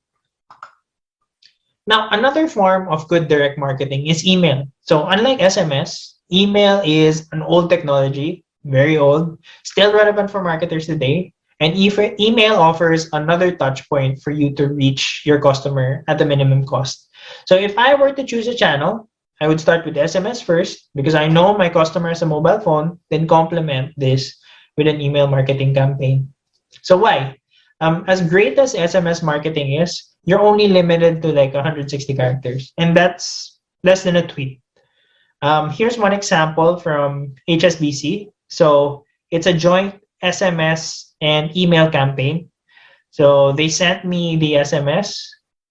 Now, another form of good direct marketing is email. So unlike SMS, email is an old technology, very old, still relevant for marketers today. And email offers another touch point for you to reach your customer at the minimum cost. So if I were to choose a channel, I would start with SMS first because I know my customer has a mobile phone, then complement this with an email marketing campaign. So why? As great as SMS marketing is, you're only limited to like 160 characters, and that's less than a tweet. Here's one example from HSBC. So it's a joint SMS and email campaign. So they sent me the SMS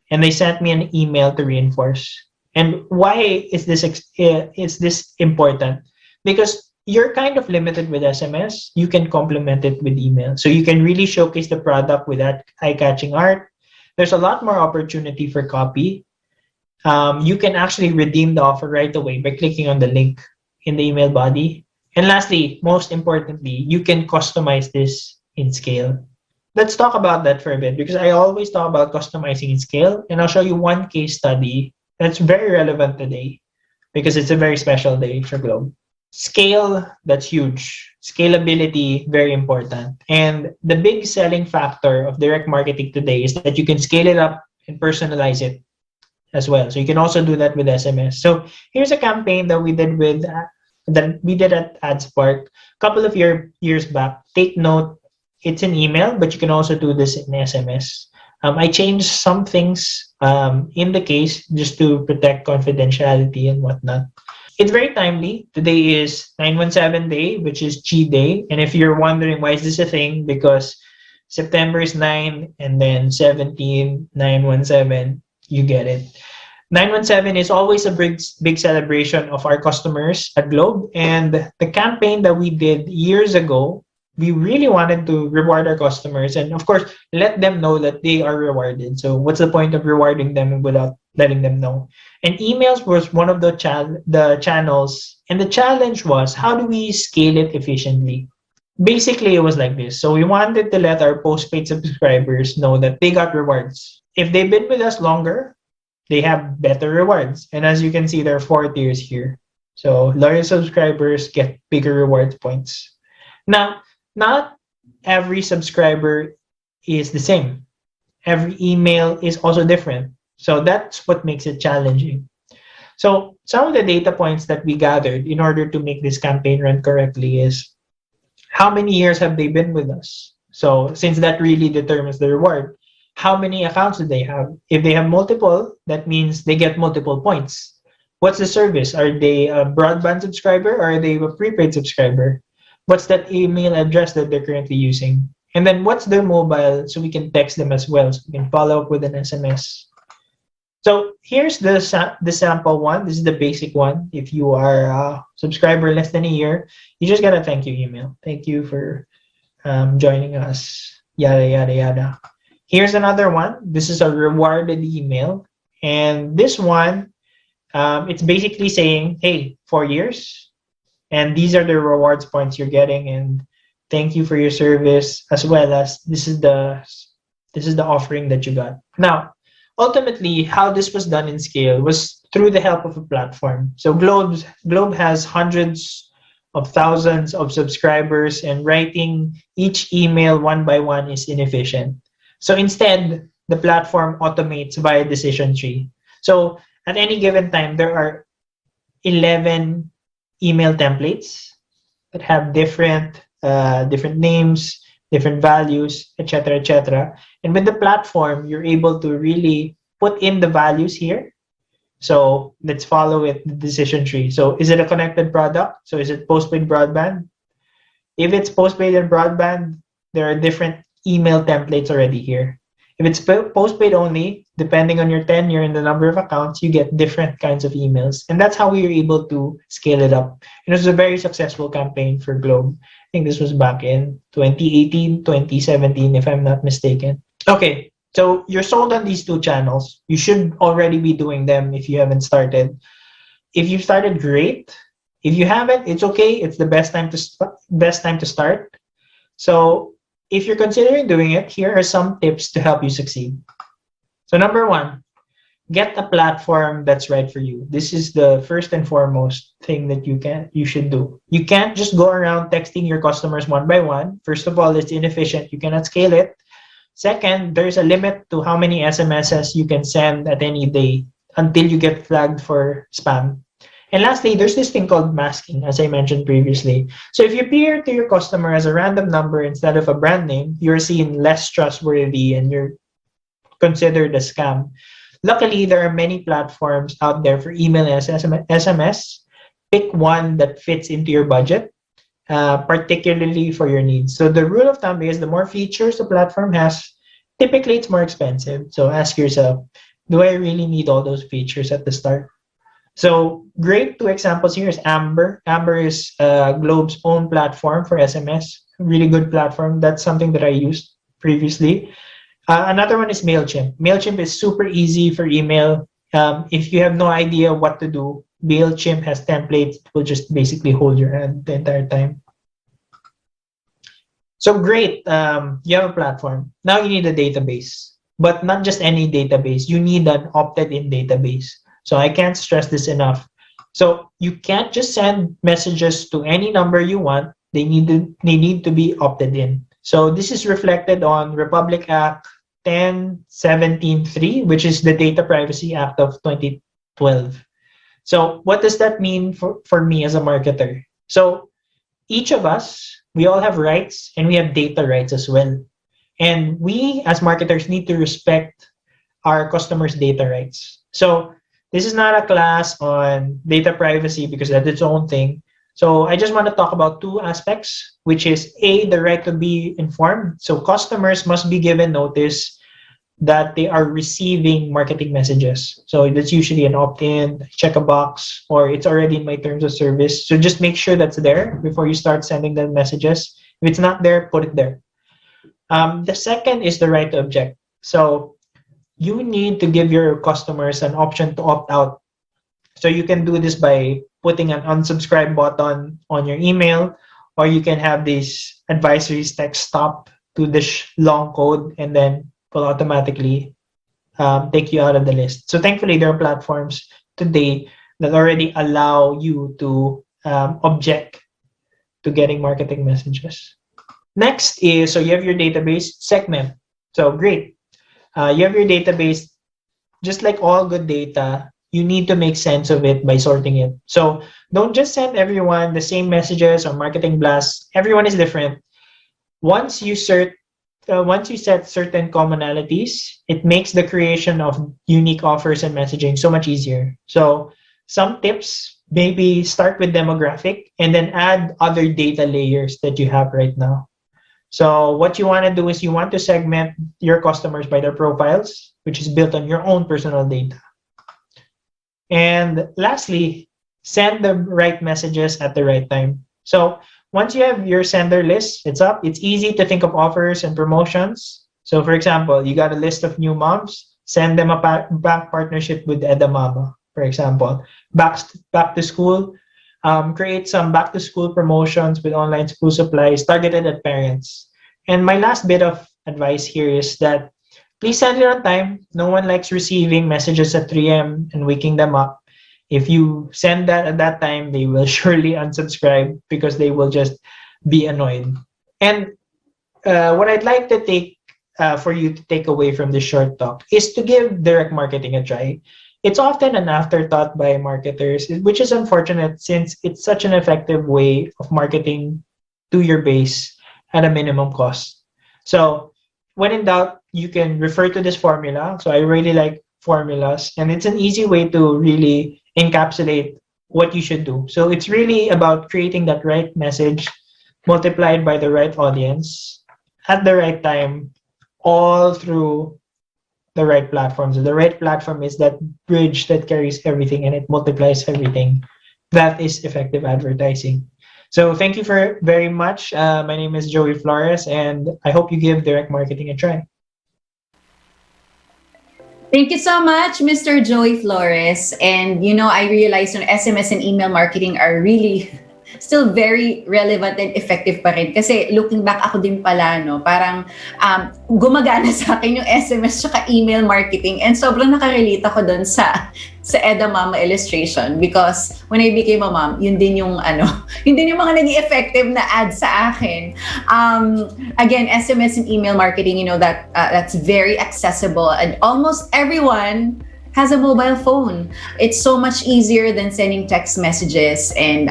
and they sent me an email to reinforce. And why is this important? Because you're kind of limited with SMS. You can complement it with email. So you can really showcase the product with that eye-catching art. There's a lot more opportunity for copy. You can actually redeem the offer right away by clicking on the link in the email body. And lastly, most importantly, you can customize this in scale. Let's talk about that for a bit because I always talk about customizing in scale. And I'll show you one case study that's very relevant today because it's a very special day for Globe. Scale, that's huge. Scalability, very important. And the big selling factor of direct marketing today is that you can scale it up and personalize it as well. So you can also do that with SMS. So here's a campaign that we did at AdSpark a couple of years back. Take note, it's an email, but you can also do this in SMS. I changed some things in the case just to protect confidentiality and whatnot. It's very timely. Today is 917 day, which is G Day. And if you're wondering why is this a thing, because September is 9 and then 17, 917, you get it. 917 is always a big celebration of our customers at Globe. And the campaign that we did years ago, we really wanted to reward our customers and, of course, let them know that they are rewarded. So what's the point of rewarding them without letting them know? And emails was one of the channels. And the challenge was, how do we scale it efficiently? Basically, it was like this. So we wanted to let our postpaid subscribers know that they got rewards. If they've been with us longer, they have better rewards. And as you can see, there are 4 tiers here. So loyal subscribers get bigger reward points. Now, not every subscriber is the same. Every email is also different. So that's what makes it challenging. So some of the data points that we gathered in order to make this campaign run correctly is how many years have they been with us? So since that really determines the reward, how many accounts do they have? If they have multiple, that means they get multiple points. What's the service? Are they a broadband subscriber or are they a prepaid subscriber? What's that email address that they're currently using? And then what's their mobile so we can text them as well, so we can follow up with an SMS. So here's the sample one. This is the basic one. If you are a subscriber less than a year, you just got a thank you email. Thank you for joining us, yada, yada, yada. Here's another one. This is a rewarded email. And this one, it's basically saying, hey, 4 years, and these are the rewards points you're getting, and thank you for your service, as well as this is the offering that you got. Now, ultimately, how this was done in scale was through the help of a platform. So Globe has hundreds of thousands of subscribers, and writing each email one by one is inefficient. So instead, the platform automates via decision tree. So at any given time, there are 11 email templates that have different names, different values, etc., etc. And with the platform, you're able to really put in the values here. So let's follow it, the decision tree. So is it a connected product? So is it postpaid broadband? If it's postpaid and broadband, there are different email templates already here. If it's postpaid only, depending on your tenure and the number of accounts, you get different kinds of emails. And that's how we were able to scale it up. And it was a very successful campaign for Globe. I think this was back in 2018, 2017, if I'm not mistaken. Okay, so you're sold on these two channels. You should already be doing them if you haven't started. If you've started, great. If you haven't, it's okay. It's the best time to start. So if you're considering doing it, here are some tips to help you succeed. So number one, get a platform that's right for you. This is the first and foremost thing that you should do. You can't just go around texting your customers one by one. First of all, it's inefficient. You cannot scale it. Second, there's a limit to how many SMSs you can send at any day until you get flagged for spam. And lastly, there's this thing called masking, as I mentioned previously. So if you appear to your customer as a random number instead of a brand name, you're seen less trustworthy and you're considered a scam. Luckily, there are many platforms out there for email and SMS. Pick one that fits into your budget, particularly for your needs. So the rule of thumb is the more features the platform has, typically it's more expensive. So ask yourself, do I really need all those features at the start? So great two examples here is Amber. Amber is Globe's own platform for SMS, really good platform. That's something that I used previously. Another one is Mailchimp. Mailchimp is super easy for email. If you have no idea what to do, Mailchimp has templates. It will just basically hold your hand the entire time. So great, you have a platform. Now you need a database, but not just any database. You need an opted-in database. So I can't stress this enough. So you can't just send messages to any number you want. They need to be opted in. So this is reflected on Republic Act 1017.3, which is the Data Privacy Act of 2012. So what does that mean for me as a marketer? So each of us, we all have rights and we have data rights as well. And we as marketers need to respect our customers' data rights. So this is not a class on data privacy because that's its own thing. So I just want to talk about two aspects, which is A, the right to be informed. So customers must be given notice that they are receiving marketing messages. So that's usually an opt-in, check a box, or it's already in my terms of service. So just make sure that's there before you start sending them messages. If it's not there, put it there. The second is the right to object. So you need to give your customers an option to opt out. So you can do this by putting an unsubscribe button on your email, or you can have these advisories text stop to this long code, and then will automatically take you out of the list. So thankfully, there are platforms today that already allow you to object to getting marketing messages. Next is, so you have your database segment. So great. You have your database. Just like all good data, you need to make sense of it by sorting it. So don't just send everyone the same messages or marketing blasts. Everyone is different. Once you set certain commonalities, it makes the creation of unique offers and messaging so much easier. So some tips, maybe start with demographic and then add other data layers that you have right now. So what you want to do is you want to segment your customers by their profiles, which is built on your own personal data. And lastly, send the right messages at the right time. So once you have your sender list, it's up. It's easy to think of offers and promotions. So for example, you got a list of new moms, send them a bank partnership with Edamama, for example. Back to school, create some back to school promotions with online school supplies targeted at parents. And my last bit of advice here is that please send it on time. No one likes receiving messages at 3 a.m. and waking them up. If you send that at that time, they will surely unsubscribe because they will just be annoyed. And what I'd like to take for you to take away from this short talk is to give direct marketing a try. It's often an afterthought by marketers, which is unfortunate since it's such an effective way of marketing to your base at a minimum cost. So when in doubt, you can refer to this formula. So I really like formulas, and it's an easy way to really encapsulate what you should do. So it's really about creating that right message multiplied by the right audience at the right time, all through the right platform. So the right platform is that bridge that carries everything and it multiplies everything. That is effective advertising. So thank you very much. My name is Joey Flores, and I hope you give direct marketing a try. Thank you so much, Mr. Joey Flores. And I realized SMS and email marketing are really still very relevant and effective pa rin. Kasi looking back ako din pala, parang gumagana sa akin yung SMS tsaka email marketing. And sobrang nakarelate ako dun sa Edamama illustration because when I became a mom, yun din yung mga naging effective na ads sa akin. Again, SMS and email marketing, that's very accessible and almost everyone has a mobile phone. It's so much easier than sending text messages and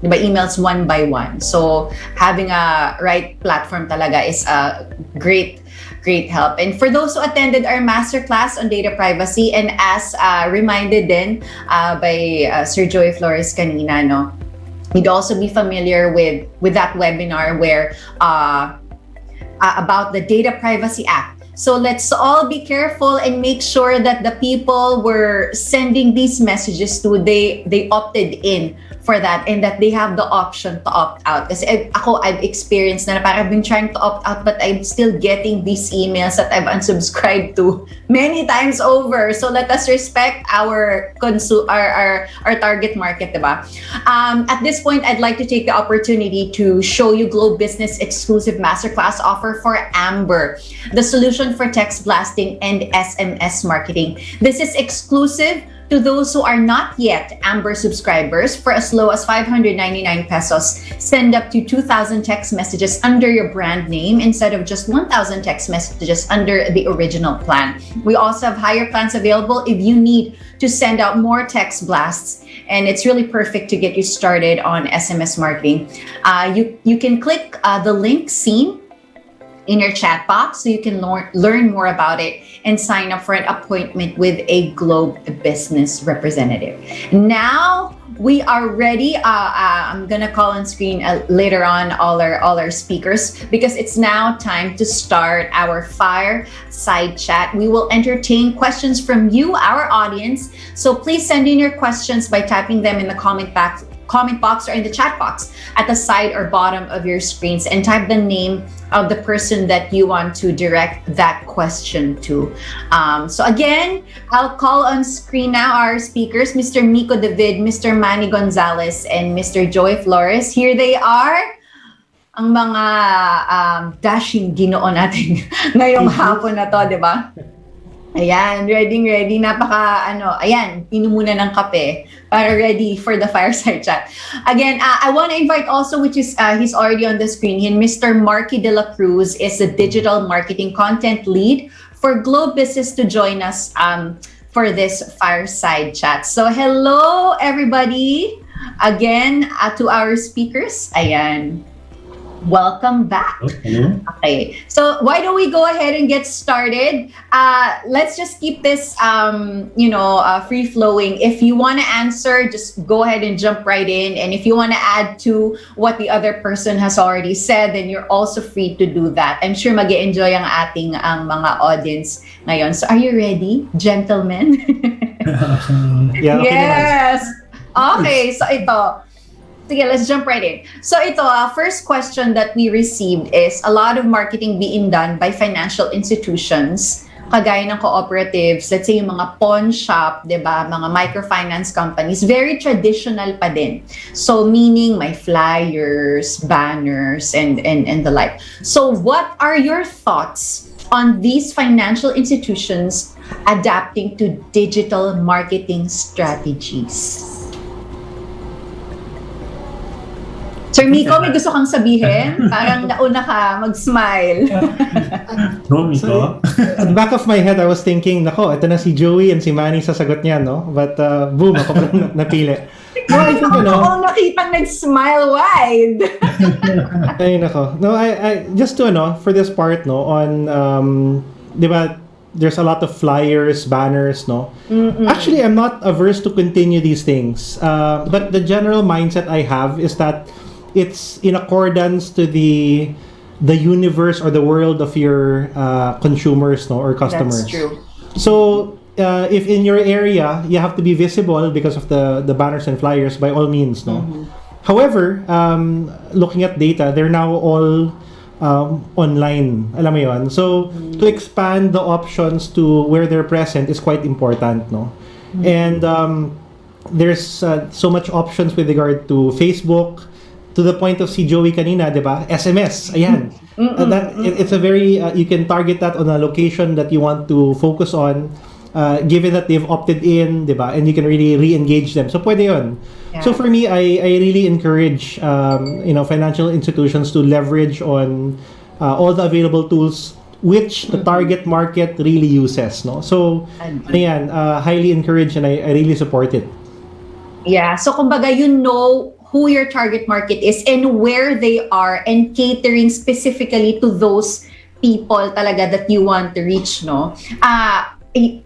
emails one by one. So having a right platform talaga is a great help. And for those who attended our masterclass on data privacy, and as reminded then by Sir Joey Flores kanina, you'd also be familiar with that webinar where about the Data Privacy Act. So let's all be careful and make sure that the people we're sending these messages to, they opted in for that and that they have the option to opt out. Kasi I've experienced na parang I've been trying to opt out but I'm still getting these emails that I've unsubscribed to many times over. So let us respect our target market, diba? At this point, I'd like to take the opportunity to show you Globe Business exclusive masterclass offer for Amber, the solution for text blasting and SMS marketing. This is exclusive to those who are not yet Amber subscribers. For as low as 599 pesos, send up to 2,000 text messages under your brand name instead of just 1,000 text messages under the original plan. We also have higher plans available if you need to send out more text blasts, and it's really perfect to get you started on SMS marketing. You can click the link seen in your chat box so you can learn more about it and sign up for an appointment with a Globe Business representative. Now we are ready. I'm gonna call on screen later on all our speakers because it's now time to start our fireside chat. We will entertain questions from you, our audience. So please send in your questions by typing them in the comment box or in the chat box at the side or bottom of your screens, and type the name of the person that you want to direct that question to. So again, I'll call on screen now our speakers, Mr. Miko David, Mr. Manny Gonzalez, and Mr. Joey Flores. Here they are, ang mga dashing ginoo natin ngayong hapon na to, di ba? Ayan, ready. Ayan, inom muna ng kape para ready for the fireside chat. Again, I want to invite also, which is, he's already on the screen, Mr. Marky De La Cruz is the digital marketing content lead for Globe Business to join us for this fireside chat. So hello, everybody. Again, to our speakers. Ayan. Welcome back. Okay, so why don't we go ahead and get started? Let's just keep this, free flowing. If you want to answer, just go ahead and jump right in. And if you want to add to what the other person has already said, then you're also free to do that. I'm sure mag-enjoy ang ating mga audience ngayon. So are you ready, gentlemen? Yeah, okay yes. Okay, so ito. Sige, let's jump right in. So ito, first question that we received is a lot of marketing being done by financial institutions, kagaya ng cooperatives, let's say yung mga pawn shop, diba, mga microfinance companies, very traditional pa din. So meaning may flyers, banners, and the like. So what are your thoughts on these financial institutions adapting to digital marketing strategies? Sir Miko, may gusto kang sabihin? Parang nauna ka mag-smile. No, Miko? At the back of my head, I was thinking, nako, ito na si Joey and si Manny sasagot niya, no? But boom, ako pa lang napili. No, I think, Ako nakitang nag-smile wide. Ay, nako. No, I just to, for this part, no, on, di ba, there's a lot of flyers, banners, no? Actually, I'm not averse to continue these things. But the general mindset I have is that it's in accordance to the universe or the world of your consumers, no, or customers. That's true. So if in your area you have to be visible because of the banners and flyers, by all means, no. However, looking at data, they're now all online. Alam mo yun? So to expand the options to where they're present is quite important, no. And there's so much options with regard to Facebook, to the point of si Joey kanina, di ba? SMS, ayan. It's a very, you can target that on a location that you want to focus on, given that they've opted in, di ba? And you can really re-engage them. So pwede yun. Yeah. So for me, I really encourage, financial institutions to leverage on all the available tools which the target market really uses, no? So, ayan, highly encouraged and I really support it. Yeah, so kumbaga, you know who your target market is and where they are and catering specifically to those people talaga that you want to reach, no?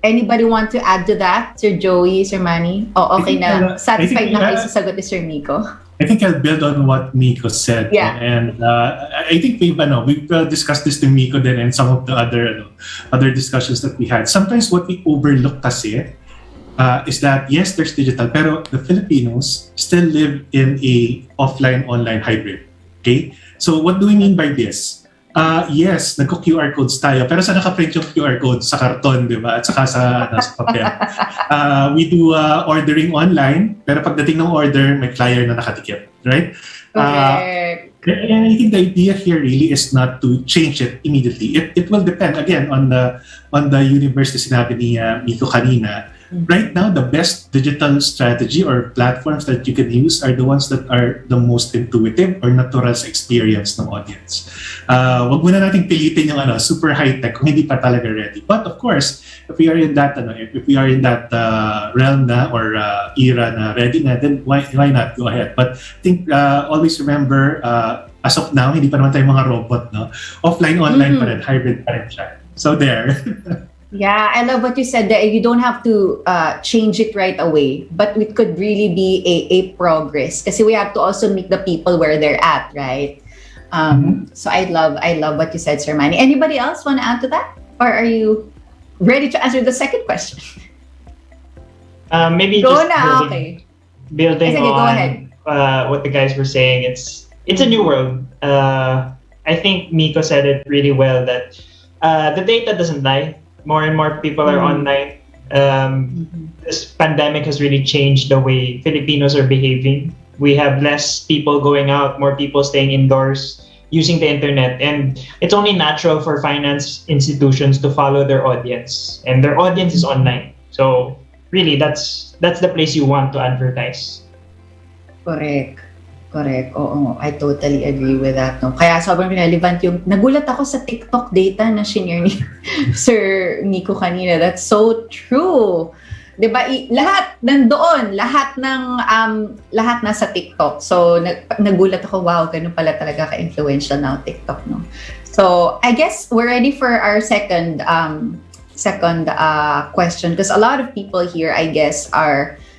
Anybody want to add to that? Sir Joey, Sir Manny? Oh, okay na. Satisfied na kayo sa sagot ni Sir Miko? I think I'll build on what Miko said. Yeah. And I think we've discussed this to Miko then and some of the other discussions that we had. Sometimes what we overlook kasi is that, yes, there's digital, pero the Filipinos still live in a offline-online hybrid. Okay? So what do we mean by this? Yes, nagko-QR codes tayo, pero saan naka-print yung QR code? Sa karton, di ba? At saka sa papel. We do ordering online, pero pagdating ng order, may flyer na nakatikip. Right? And I think the idea here really is not to change it immediately. It will depend, again, on the universe na sinabi ni Miko kanina. Right now, the best digital strategy or platforms that you can use are the ones that are the most intuitive or natural sa experience ng audience. Wag muna nating pilitin yung super high-tech kung hindi pa talaga ready. But of course, if we are in that realm na or era na ready na, then why not go ahead? But I think always remember, as of now, hindi pa naman tayo mga robot, no? Offline, online pa rin, hybrid pa rin siya. So there. Yeah, I love what you said that you don't have to change it right away, but it could really be a progress kasi we have to also meet the people where they're at, right? So I love what you said, Sir Manny. Anybody else want to add to that? Or are you ready to answer the second question? Maybe go just na, building go on ahead. What the guys were saying. It's a new world. I think Miko said it really well that the data doesn't lie. More and more people are online. This pandemic has really changed the way Filipinos are behaving. We have less people going out, more people staying indoors. using the internet, and it's only natural for finance institutions to follow their audience, and their audience is online. So really, that's the place you want to advertise. Correct. Correct. Oo, I totally agree with that. No? Kaya sobrang relevant yung, nagulat ako sa TikTok data na shinare ni Sir Nico kanina. That's so true. 'Di ba? Lahat nandoon, lahat nasa TikTok. So nagulat ako, wow, ganun pala talaga ka-influential now TikTok, no. So I guess we're ready for our second question, because a lot of people here, I guess,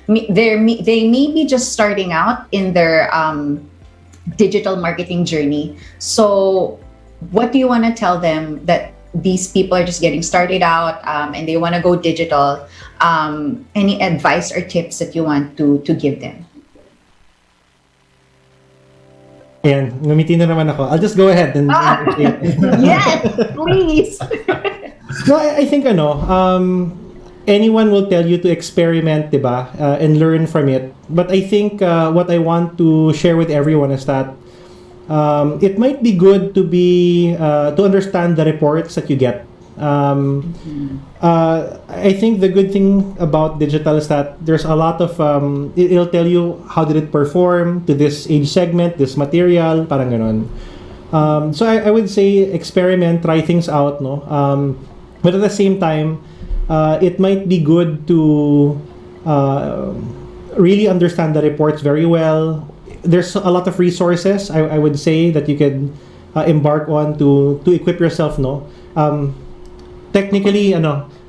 they may be just starting out in their digital marketing journey. So what do you want to tell them that these people are just getting started out and they want to go digital? Any advice or tips that you want to give them? Ayan, ngumiti na naman ako. I'll just go ahead and Yes, please. No, I think anyone will tell you to experiment, diba? And learn from it. But I think what I want to share with everyone is that it might be good to understand the reports that you get. I think the good thing about digital is that there's a lot of it'll tell you how did it perform to this age segment, this material, parang ganon. So I would say experiment, try things out, no. But at the same time, it might be good to really understand the reports very well. There's a lot of resources, I would say, that you can embark on to equip yourself, no. Technically,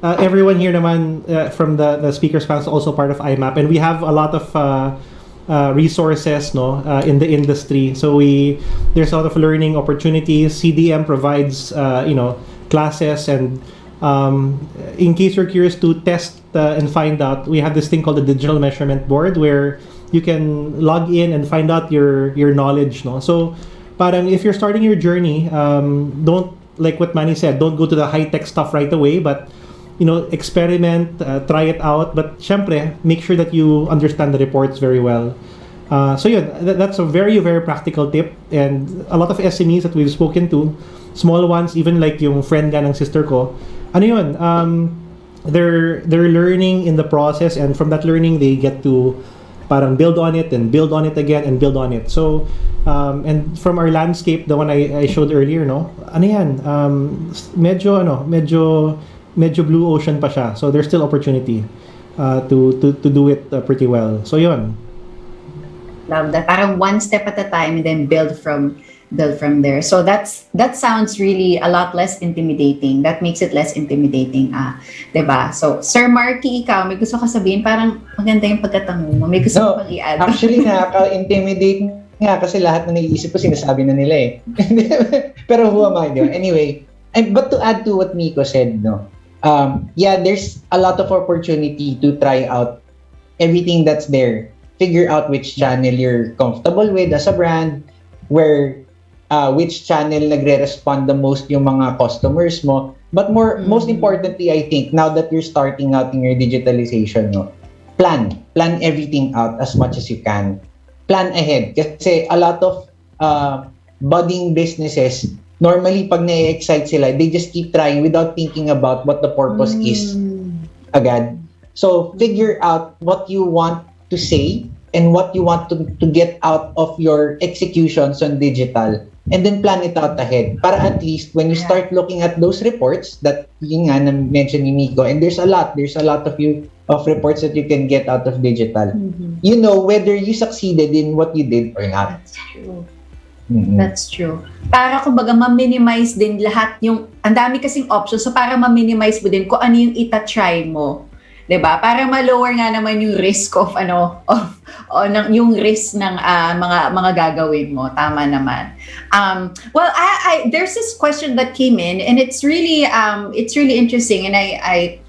everyone here naman from the speakers panel is also part of IMAP, and we have a lot of resources, no, in the industry. So there's a lot of learning opportunities. CDM provides classes, and in case you're curious to test and find out, we have this thing called the Digital Measurement Board, where you can log in and find out your knowledge, no. So parang if you're starting your journey, don't, like what Manny said, don't go to the high-tech stuff right away, but experiment, try it out, but syempre make sure that you understand the reports very well. So yeah, that's a very, very practical tip. And a lot of SMEs that we've spoken to, small ones, even like yung friend nga ng sister ko, they're learning in the process, and from that learning they get to parang build on it and build on it again and build on it. So and from our landscape, the one I showed earlier, no, medyo blue ocean pa siya. So there's still opportunity to do it pretty well. So yun. Love that. Parang one step at a time and then build from there. So that sounds really a lot less intimidating. That makes it less intimidating, diba? So Sir Marky, ikaw, may gusto ka sabihin? Parang maganda yung pagkatanong mo. May gusto ka pang i-add? Actually, nakaka-intimidate nga kasi lahat na naiisip ko sinasabi na nila eh. Pero who am I, diba? Anyway, but to add to what Nico said, no, there's a lot of opportunity to try out everything that's there. Figure out which channel you're comfortable with as a brand, where which channel nagre-respond the most yung mga customers mo. But most importantly, I think, now that you're starting out in your digitalization, no, plan everything out as much as you can. Plan ahead. Kasi a lot of budding businesses, normally pag na-excite sila, they just keep trying without thinking about what the purpose is agad. So figure out what you want to say and what you want to get out of your executions on digital, and then plan it out ahead. Para at least when you start looking at those reports that yun nga na-mention ni Nico, and there's a lot of reports that you can get out of digital. You know whether you succeeded in what you did or not. That's true. That's true. Para kumbaga ma-minimize din lahat yung, ang dami kasing options, so para ma-minimize mo din kung ano yung ita-try mo. 'Di ba? Para ma-lower nga naman yung risk of yung risk ng mga gagawin mo. Tama naman. Well, there's this question that came in, and it's really interesting, and I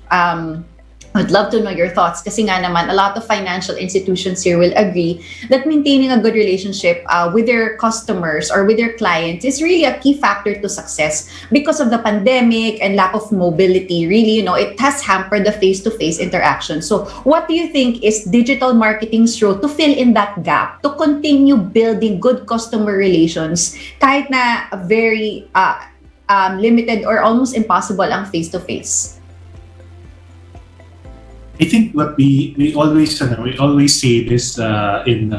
I'd love to know your thoughts kasi nga naman, a lot of financial institutions here will agree that maintaining a good relationship with their customers or with their clients is really a key factor to success. Because of the pandemic and lack of mobility, really, it has hampered the face-to-face interaction. So what do you think is digital marketing's role to fill in that gap, to continue building good customer relations kahit na very limited or almost impossible ang face-to-face? I think what we always say this in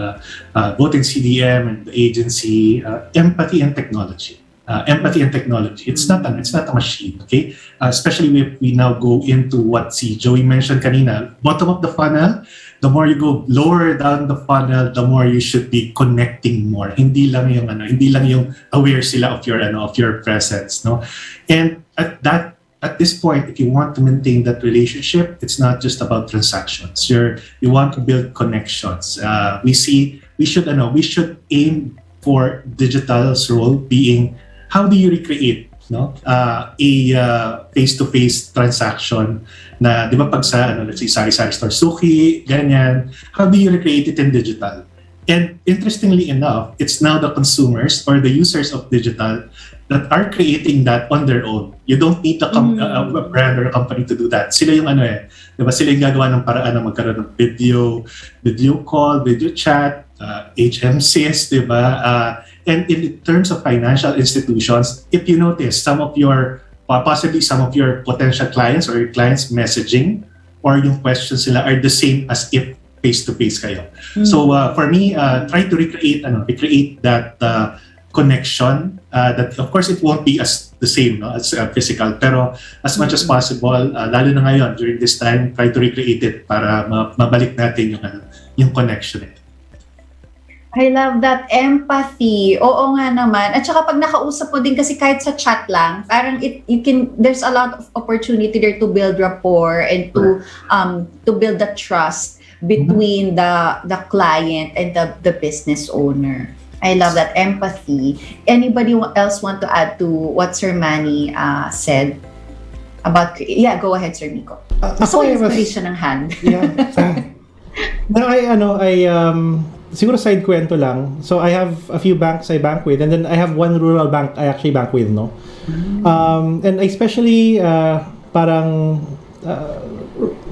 both in CDM and the agency, empathy and technology. Empathy and technology. It's not a machine, okay? Especially if we now go into what Joey mentioned kanina, bottom of the funnel. The more you go lower down the funnel, the more you should be connecting more. Hindi lang yung aware sila of your presence, no? And at this point, if you want to maintain that relationship, it's not just about transactions. You want to build connections. We should aim for digital's role being how do you recreate a face-to-face transaction na, di ba, pag sa let's say sari-sari store, suki, ganyan, how do you recreate it in digital? And interestingly enough, it's now the consumers or the users of digital that are creating that on their own. You don't need a brand or a company to do that. Sila yung diba? Sila yung gagawa ng paraan na magkaroon ng video call, video chat, HMCs, diba? And in terms of financial institutions, if you notice, possibly some of your potential clients or your clients' messaging or yung questions sila are the same as if face-to-face kayo. So for me, try to recreate that connection. That of course it won't be as the same as physical, pero as much as possible, lalo na ngayon during this time, try to recreate it para mabalik natin yung connection. I love that empathy. Oo nga naman. At saka pag nakausap mo din kasi kahit sa chat lang, parang there's a lot of opportunity there to build rapport and to build the trust between the client and the business owner. I love that empathy. Anybody else want to add to what Sir Manny said about? Yeah, go ahead, Sir Nico. Gusto ko inspiration ng hand. Yeah. Siguro side kwento lang. So I have a few banks I bank with, and then I have one rural bank I actually bank with, no? And I especially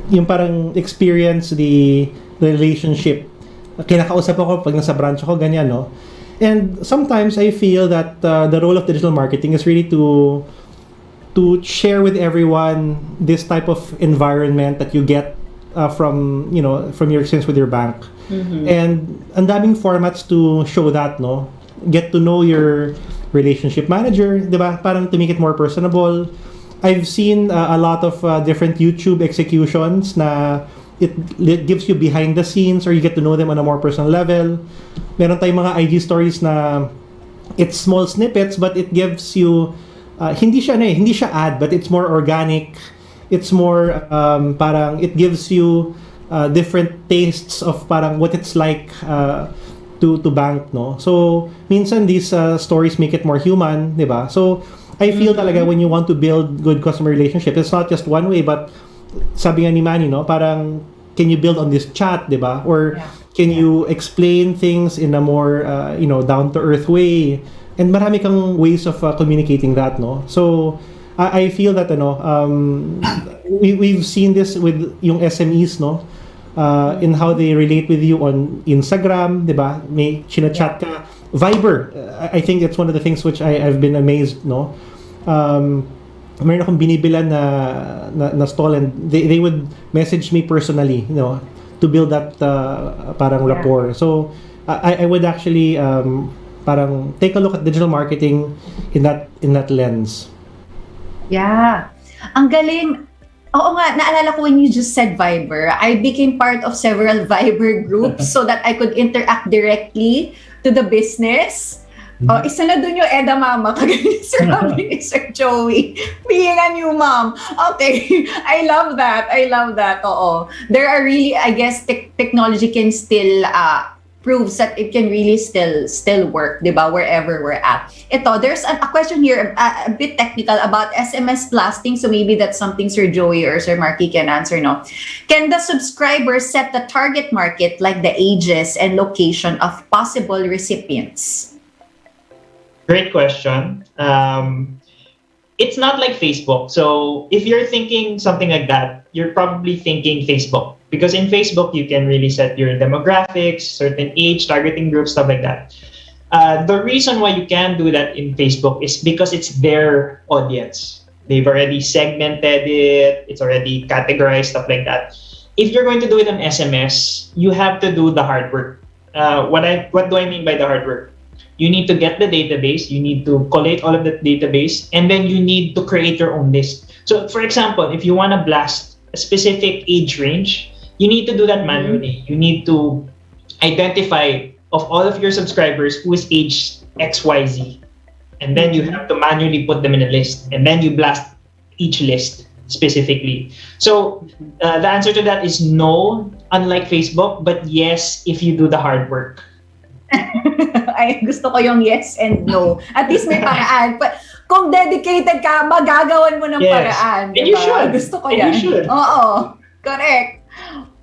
yung parang experience the relationship. Kinakausap ako pag nasa branch ako, ganyan, no? And sometimes I feel that the role of digital marketing is really to share with everyone this type of environment that you get from your experience with your bank. And ang daming formats to show that, no? Get to know your relationship manager, di ba? Parang to make it more personable. I've seen a lot of different YouTube executions na it gives you behind the scenes or you get to know them on a more personal level. Meron tayong mga IG stories na it's small snippets but it gives you hindi siya ad, but it's more organic. It's more parang it gives you different tastes of parang what it's like to bank, no? So minsan these stories make it more human, di ba? So I feel talaga when you want to build good customer relationship, it's not just one way, but sabi nga ni Manny, no? Parang can you build on this chat, di ba? Or can you explain things in a more down to earth way? And marami kang ways of communicating that, no? So I feel that we've seen this with yung SMEs, no? In how they relate with you on Instagram, di ba? May chinachat ka. Viber, I think it's one of the things which I've been amazed, no? Meron akong binibilan na stall and they would message me personally, to build that parang rapport. So I would actually parang take a look at digital marketing in that lens. Yeah. Ang galing. Oo nga, naalala ko when you just said Viber, I became part of several Viber groups so that I could interact directly to the business. Isa na dun yung Eda Mama, kagaya sabi ni Sir Joey. Being a new mom. Okay, I love that. Oo. There are really, I guess, technology can still proves that it can really still work, di ba, wherever we're at. Ito, there's a question here, a bit technical about SMS blasting, so maybe that's something Sir Joey or Sir Marky can answer, no? Can the subscriber set the target market, like the ages and location of possible recipients? Great question. It's not like Facebook. So if you're thinking something like that, you're probably thinking Facebook. Because in Facebook, you can really set your demographics, certain age, targeting groups, stuff like that. The reason why you can do that in Facebook is because it's their audience. They've already segmented it. It's already categorized, stuff like that. If you're going to do it on SMS, you have to do the hard work. What do I mean by the hard work? You need to get the database, you need to collate all of the database, and then you need to create your own list. So for example, if you want to blast a specific age range, you need to do that manually. You need to identify of all of your subscribers who is age XYZ. And then you have to manually put them in a list. And then you blast each list specifically. So the answer to that is no, unlike Facebook, but yes, if you do the hard work. Ay, gusto ko yung yes and no. At least may paraan. But kung dedicated ka, magagawan mo ng paraan. And you should. Gusto ko And yan. you should. Oo. Correct.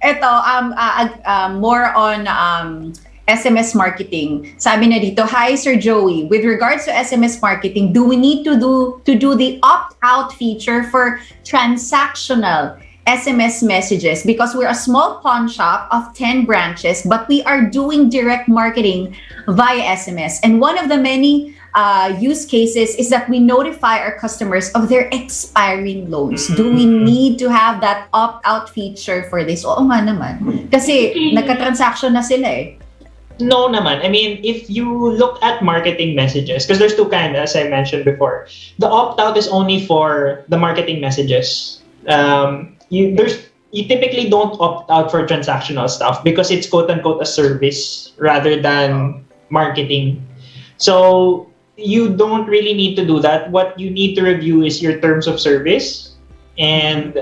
Ito, more on SMS marketing. Sabi na dito, hi Sir Joey, with regards to SMS marketing, do we need to do the opt-out feature for transactional SMS messages? Because we're a small pawn shop of 10 branches, but we are doing direct marketing via SMS. And one of the many use cases is that we notify our customers of their expiring loans. Do we need to have that opt-out feature for this? Oo nga naman. Kasi nagka-transaction na sila eh. No naman. I mean, if you look at marketing messages, because there's two kinds, as I mentioned before. The opt-out is only for the marketing messages. You typically don't opt out for transactional stuff because it's quote-unquote a service rather than marketing. So you don't really need to do that. What you need to review is your terms of service, and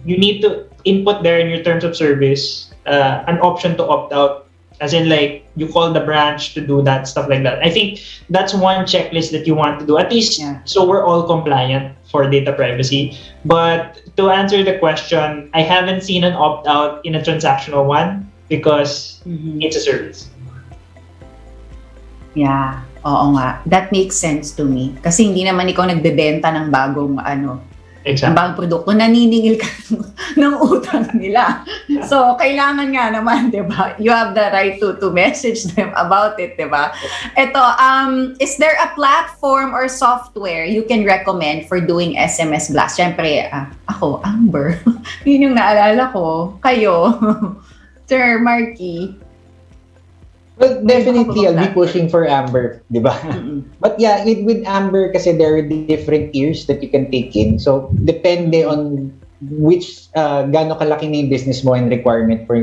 you need to input there in your terms of service an option to opt out. As in, like, you call the branch to do that, stuff like that. I think that's one checklist that you want to do, at least so we're all compliant for data privacy. But to answer the question, I haven't seen an opt-out in a transactional one because it's a service. Yeah, oo nga. That makes sense to me. Kasi hindi naman ikaw nagbebenta ng bagong bagong produkto, naniningil ka ng utang nila. So, kailangan nga naman, di ba? You have the right to message them about it, di ba? Ito, is there a platform or software you can recommend for doing SMS blast? Siyempre, ako, Amber. Yun yung naalala ko. Kayo, Sir Marky. Well, definitely, I'll be pushing for Amber, di ba? But yeah, with Amber, kasi there are different tiers that you can take in. So, depende on which, gaano kalaki na yung business mo and requirement for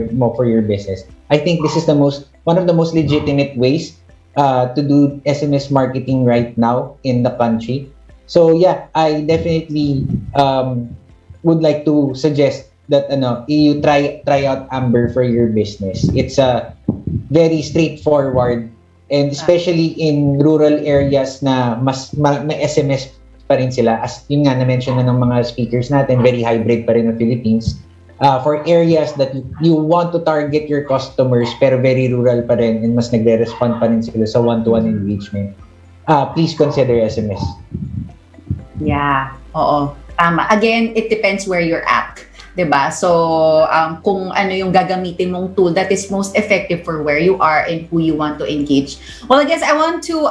your business. I think this is one of the most legitimate ways to do SMS marketing right now in the country. So yeah, I definitely would like to suggest that you try out Amber for your business. It's very straightforward, and especially in rural areas na may SMS pa rin sila, as yun nga na-mention na ng mga speakers natin, very hybrid pa rin ng Philippines. For areas that you want to target your customers pero very rural pa rin and mas nagre-respond pa rin sila sa one-to-one engagement, please consider SMS. Yeah, oo. Tama. Again, it depends where you're at. Diba? So, kung ano yung gagamitin mong tool that is most effective for where you are and who you want to engage. Well, I guess I want to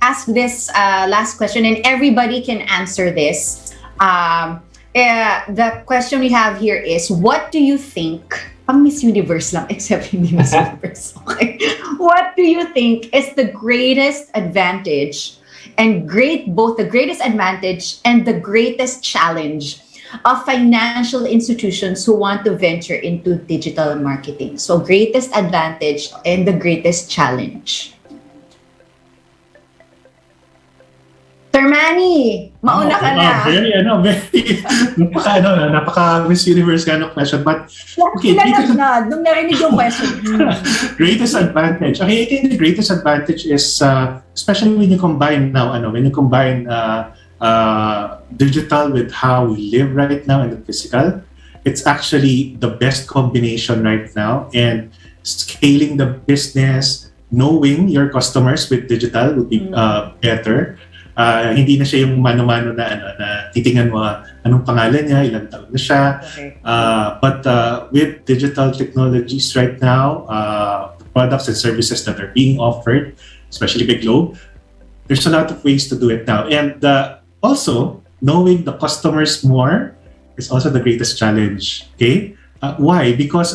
ask this last question, and everybody can answer this. The question we have here is, what do you think, pang Miss Universe lang, except hindi Miss Universe, okay. What do you think is the greatest advantage and both the greatest advantage and the greatest challenge of financial institutions who want to venture into digital marketing? So, greatest advantage and the greatest challenge. Sir Manny, Manny, mauna ka na. Very, napaka Miss Universe kind of question. But, okay. Sila nung narinig yung question. Greatest advantage. Okay, I think the greatest advantage is, especially when you combine now, digital with how we live right now and the physical, it's actually the best combination right now. And scaling the business, knowing your customers with digital would be better. Hindi na siya yung mano-mano na titingnan mo anong pangalan niya, ilang taon na siya. Okay. But with digital technologies right now, the products and services that are being offered, especially by Globe, there's a lot of ways to do it now. And also, knowing the customers more is also the greatest challenge. Okay? Why? Because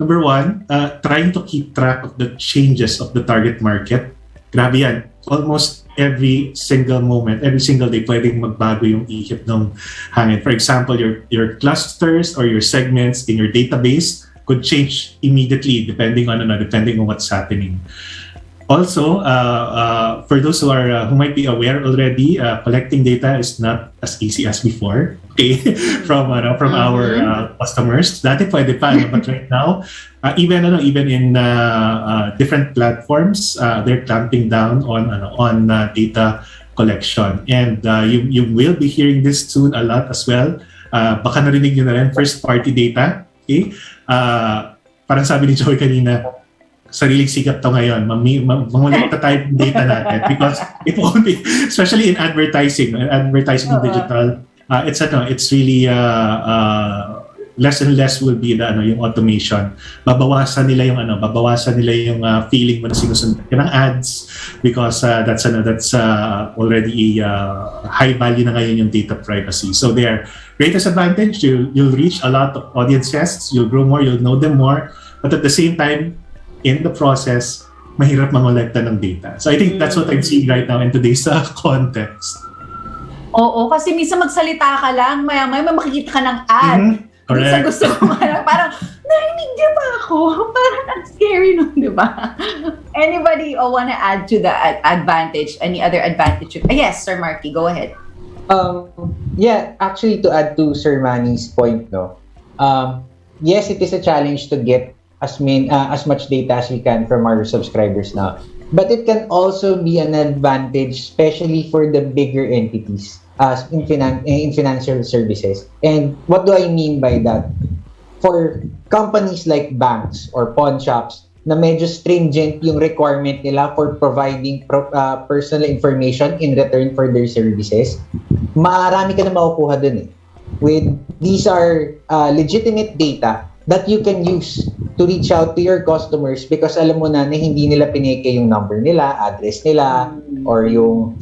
number one, trying to keep track of the changes of the target market. Grabe yan. Almost every single moment, every single day, pwedeng magbago yung ihip ng hangin. For example, your clusters or your segments in your database could change immediately depending on what's happening. Also, for those who might be aware already, collecting data is not as easy as before. Okay, from our customers. Dati pwede pa, but right now, even in different platforms, they're clamping down on data collection, and you will be hearing this soon a lot as well. Baka narinig nyo na rin, first party data. Okay, parang sabi ni Joey kanina, sariling sikap to ngayon, mangulekta tayo ng data natin because it won't be, especially in advertising digital, it's really less and less will be yung automation. Babawasan nila yung feeling mo na sinusundan ka ng ads because that's already a high value na ngayon yung data privacy. So their greatest advantage, you'll reach a lot of audiences, you'll grow more, you'll know them more, but at the same time, in the process, mahirap mangolekta ng data. So I think that's what I'm seeing right now in today's context. Oo, kasi minsan magsalita ka lang, maya-maya makikita ka ng ad. Correct. Minsan gusto ko parang, narinig niya ba ako? Parang ang scary nun, di ba? Anybody wanna add to the advantage? Any other advantage? Yes, Sir Marky, go ahead. Yeah, actually to add to Sir Manny's point, yes, it is a challenge to get as much data as we can from our subscribers now. But it can also be an advantage, especially for the bigger entities in financial services. And what do I mean by that? For companies like banks or pawn shops, na medyo stringent yung requirement nila for providing personal information in return for their services, marami ka na makukuha dun these are legitimate data that you can use to reach out to your customers because alam mo na hindi nila pineke yung number nila, address nila, or yung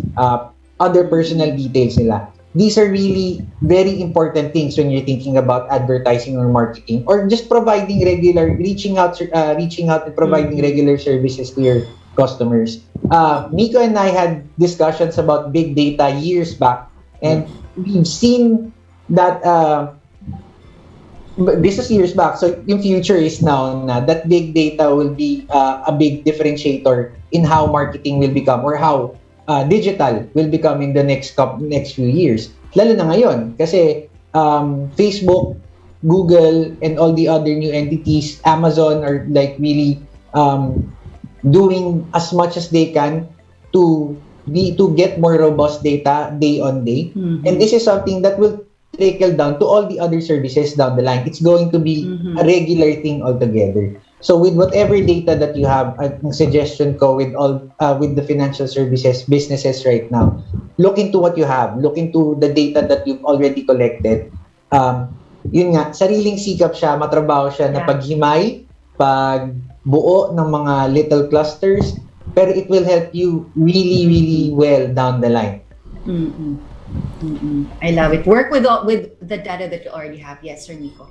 other personal details nila. These are really very important things when you're thinking about advertising or marketing or just providing reaching out and providing regular services to your customers. Miko and I had discussions about big data years back, and we've seen that this is years back, so yung future is now na that big data will be a big differentiator in how marketing will become or how digital will become in the next few years. Lalo na ngayon kasi Facebook, Google, and all the other new entities, Amazon are like really doing as much as they can to get more robust data day on day. And this is something that will trickle down to all the other services down the line. It's going to be a regular thing altogether. So with whatever data that you have, ang suggestion ko with the financial services businesses right now, look into what you have. Look into the data that you've already collected. Yun nga, sariling sikap siya, matrabaho siya na paghimay, pagbuo ng mga little clusters, pero it will help you really, really well down the line. I love it. Work with the data that you already have. Yes, Sir Nico.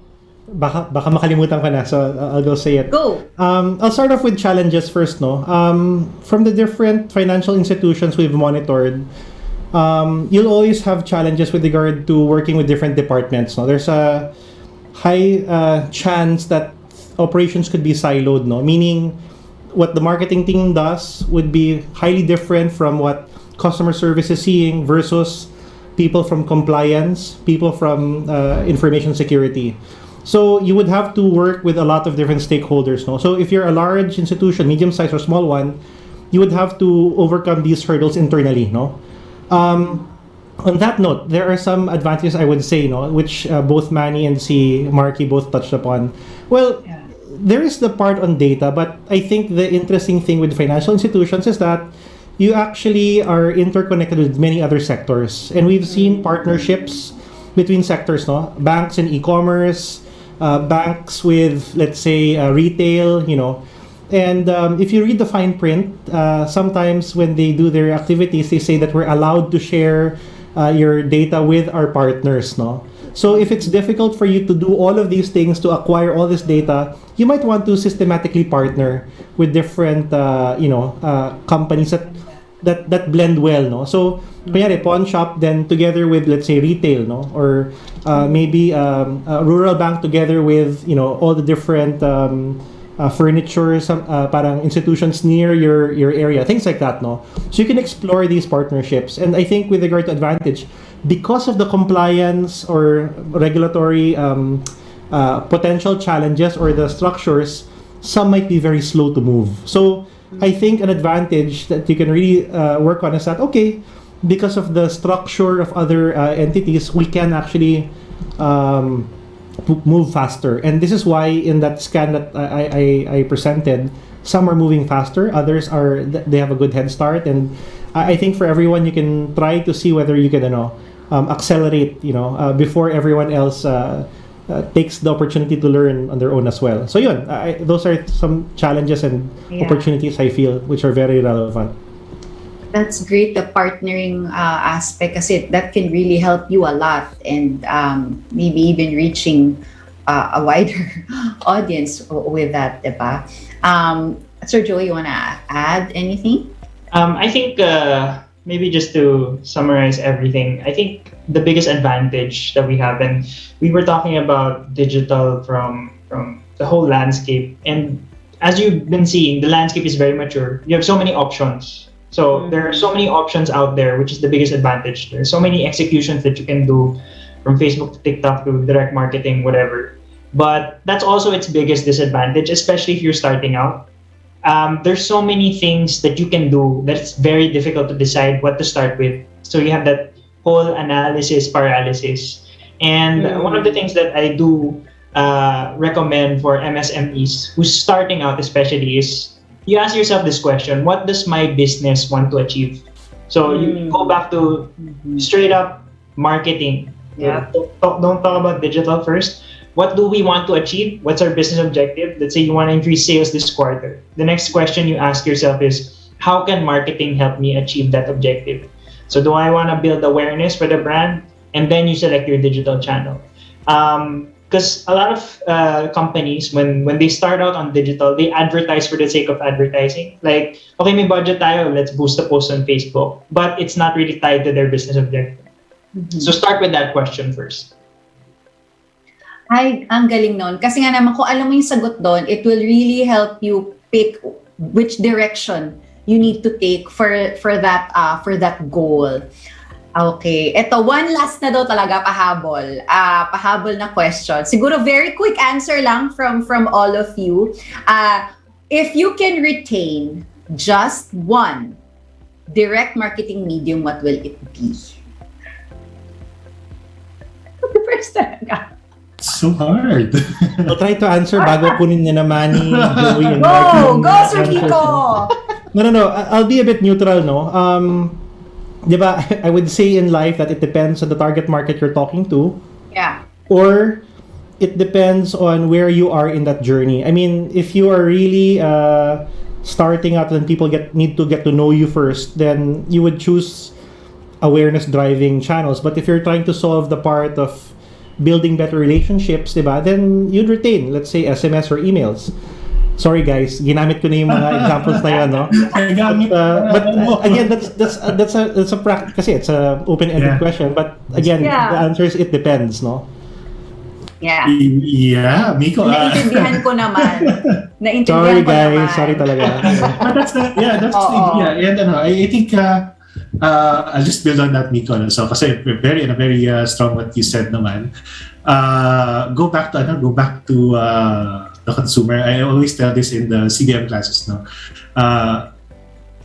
Baka makalimutan ko na, so I'll go say it. Go! I'll start off with challenges first, From the different financial institutions we've monitored, you'll always have challenges with regard to working with different departments, There's a high chance that operations could be siloed, Meaning, what the marketing team does would be highly different from what customer service is seeing versus people from compliance, people from information security. So you would have to work with a lot of different stakeholders. No? So if you're a large institution, medium-sized or small one, you would have to overcome these hurdles internally. No? On that note, there are some advantages I would say, no, which both Manny and Marky both touched upon. Well, there is the part on data, but I think the interesting thing with financial institutions is that you actually are interconnected with many other sectors. And we've seen partnerships between sectors, no? Banks and e-commerce, banks with, let's say, retail, you know. And if you read the fine print, sometimes when they do their activities, they say that we're allowed to share your data with our partners, no? So if it's difficult for you to do all of these things, to acquire all this data, you might want to systematically partner with different, companies that blend well, no? So, kunyari, pawn shop, then together with, let's say, retail, no? Or maybe a rural bank together with, all the different furniture, parang institutions near your area, things like that, no? So you can explore these partnerships. And I think with regard to advantage, because of the compliance or regulatory potential challenges or the structures, some might be very slow to move. So I think an advantage that you can really work on is that, okay, because of the structure of other entities, we can actually move faster. And this is why in that scan that I presented, some are moving faster, others they have a good head start. And I think for everyone, you can try to see whether you can accelerate before everyone else takes the opportunity to learn on their own as well. So yun, those are some challenges and opportunities I feel which are very relevant. That's great, the partnering aspect, kasi that can really help you a lot, and maybe even reaching a wider audience with that, diba? Sir Joe, you wanna add anything? I think maybe just to summarize everything, I think the biggest advantage that we have, and we were talking about digital from the whole landscape, and as you've been seeing, the landscape is very mature. You have so many options. So there are so many options out there, which is the biggest advantage. There are so many executions that you can do, from Facebook to TikTok to direct marketing, whatever. But that's also its biggest disadvantage, especially if you're starting out. There's so many things that you can do that it's very difficult to decide what to start with. So you have that whole analysis paralysis. And one of the things that I do recommend for MSMEs who's starting out especially is, you ask yourself this question: what does my business want to achieve? So you go back to straight up marketing. Yeah. Don't talk about digital first. What do we want to achieve? What's our business objective? Let's say you want to increase sales this quarter. The next question you ask yourself is, how can marketing help me achieve that objective? So do I want to build awareness for the brand? And then you select your digital channel. Because a lot of companies, when they start out on digital, they advertise for the sake of advertising. Like, okay, may budget tayo, let's boost the post on Facebook. But it's not really tied to their business objective. So start with that question first. Ay, ang galing nun. Kasi nga naman, kung alam mo yung sagot doon, it will really help you pick which direction you need to take for that goal. Okay. Ito, one last na daw talaga, pahabol. Pahabol na question. Siguro very quick answer lang from all of you. If you can retain just one direct marketing medium, what will it be? The first talaga. So hard. I'll try to answer bago kunin niya naman ni Joey and Go, Sir Kiko! No. I'll be a bit neutral, no? Diba, I would say in life that it depends on the target market you're talking to. Yeah. Or it depends on where you are in that journey. I mean, if you are really starting out and people need to get to know you first, then you would choose awareness driving channels. But if you're trying to solve the part of building better relationships, diba, then you'd retain, let's say, SMS or emails. Sorry guys, ginamit ko na yung mga examples na yan, no? But again, that's a practice, kasi it's a open-ended question. But again, the answer is it depends, no? Yeah. Yeah, Miko. Naintindihan ko naman. Sorry guys, sorry talaga. But that's the idea. And I think I'll just build on that, Miko. No? So, kasi very strong what you said naman. Go back to the consumer. I always tell this in the CDM classes. No,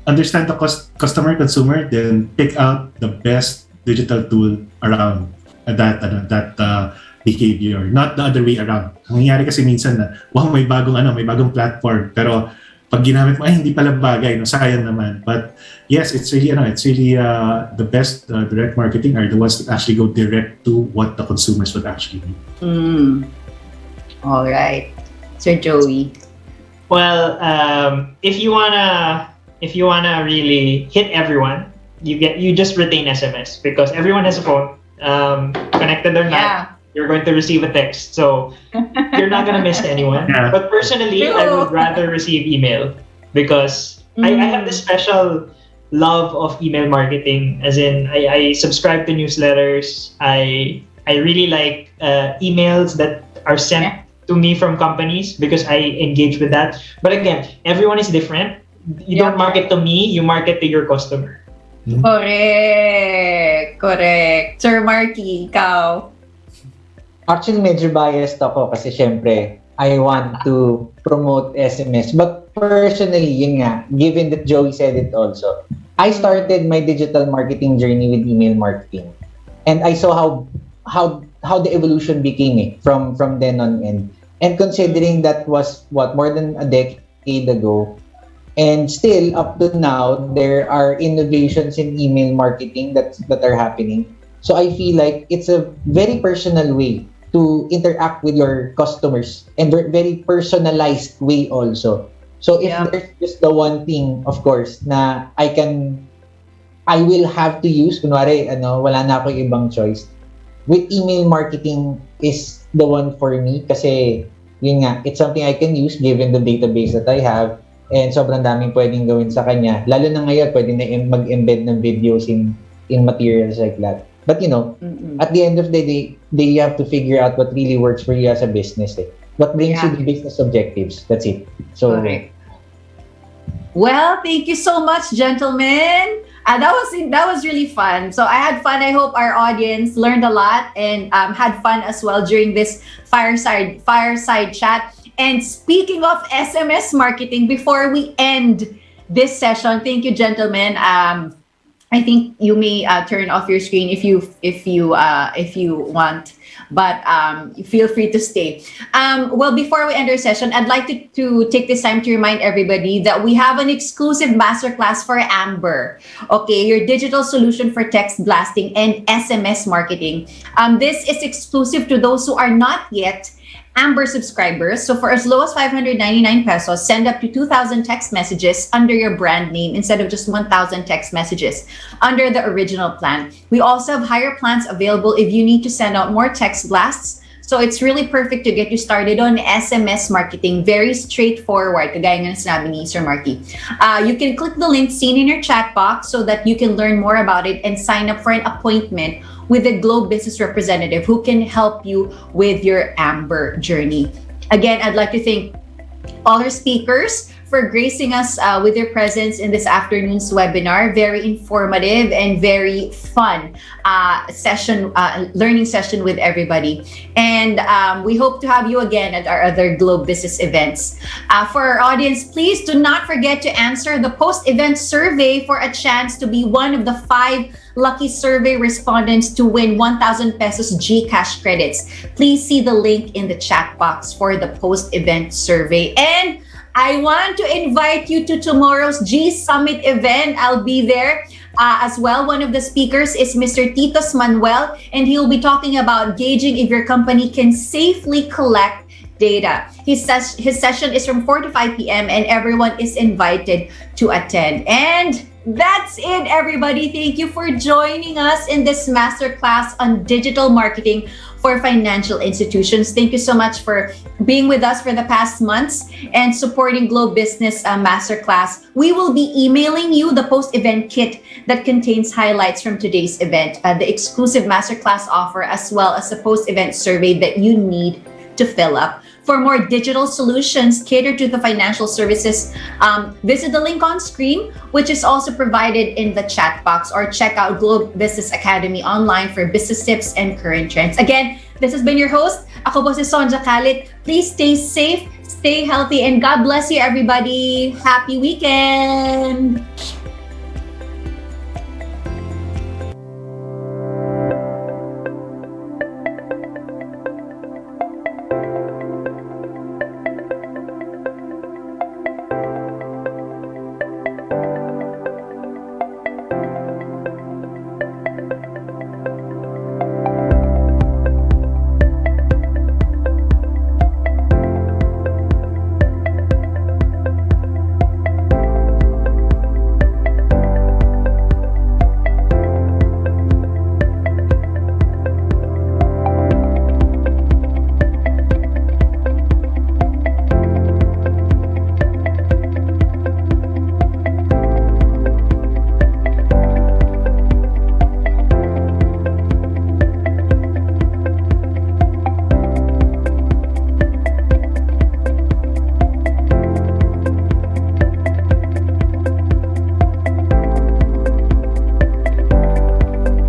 understand the customer, consumer, then pick out the best digital tool around that behavior, not the other way around. Ang nangyayari kasi minsan na, wow, may bagong platform, pero pag ginamit mo, ay hindi pala bagay, no, sayang naman. But yes, it's really the best direct marketing are the ones that actually go direct to what the consumers would actually need. All right, Sir Joey. Well, if you wanna really hit everyone, you just retain SMS because everyone has a phone, connected or not. You're going to receive a text, so you're not gonna miss anyone. Yeah. But personally, I would rather receive email because I have this special love of email marketing. As in, I subscribe to newsletters. I really like emails that are sent to me from companies because I engage with that. But again, everyone is different. You don't market to me, you market to your customer. Correct. Sir Marky, ikaw? Actually, medyo biased ako kasi syempre, I want to promote SMS. But personally, yun nga, given that Joey said it also, I started my digital marketing journey with email marketing. And I saw how the evolution became from then on end. And considering that was, more than a decade ago, and still up to now, there are innovations in email marketing that are happening. So I feel like it's a very personal way to interact with your customers and very personalized way also. So if there's just the one thing, of course, na I will have to use, kunwari, wala na ako ibang choice. With email marketing is the one for me kasi yun nga, it's something I can use given the database that I have and sobrang daming pwedeng gawin sa kanya. Lalo na ngayon, pwede na mag-embed ng videos in materials like that. But at the end of the day, you have to figure out what really works for you as a business. What brings you the business objectives. That's it. So, well, thank you so much, gentlemen. That was really fun. So I had fun. I hope our audience learned a lot and had fun as well during this fireside chat. And speaking of SMS marketing, before we end this session, thank you, gentlemen. I think you may turn off your screen if you want, but feel free to stay. Well, before we end our session, I'd like to take this time to remind everybody that we have an exclusive masterclass for Amber. Okay, your digital solution for text blasting and SMS marketing. This is exclusive to those who are not yet Amber subscribers. So for as low as 599 pesos, send up to 2,000 text messages under your brand name instead of just 1,000 text messages under the original plan. We also have higher plans available if you need to send out more text blasts. So it's really perfect to get you started on SMS marketing. Very straightforward, kagaya nga sinabi ni Sir Marky. You can click the link seen in your chat box so that you can learn more about it and sign up for an appointment with a Globe business representative who can help you with your Amber journey. Again, I'd like to thank all our speakers for gracing us with their presence in this afternoon's webinar. Very informative and very fun learning session with everybody. And we hope to have you again at our other Globe Business events. For our audience, please do not forget to answer the post-event survey for a chance to be one of the 5 lucky survey respondents to win 1,000 pesos GCash credits. Please see the link in the chat box for the post-event survey. And I want to invite you to tomorrow's G Summit event. I'll be there as well. One of the speakers is Mr. Titos Manuel, and he'll be talking about gauging if your company can safely collect data. His session is from 4 to 5 p.m. and everyone is invited to attend. And that's it, everybody. Thank you for joining us in this masterclass on digital marketing for financial institutions. Thank you so much for being with us for the past months and supporting Globe Business Masterclass. We will be emailing you the post-event kit that contains highlights from today's event, the exclusive masterclass offer, as well as a post-event survey that you need to fill up. for more digital solutions catered to the financial services, visit the link on screen, which is also provided in the chat box, or check out Globe Business Academy online for business tips and current trends. Again, this has been your host. Ako po si Sonja Kalit. Please stay safe, stay healthy, and God bless you, everybody. Happy weekend!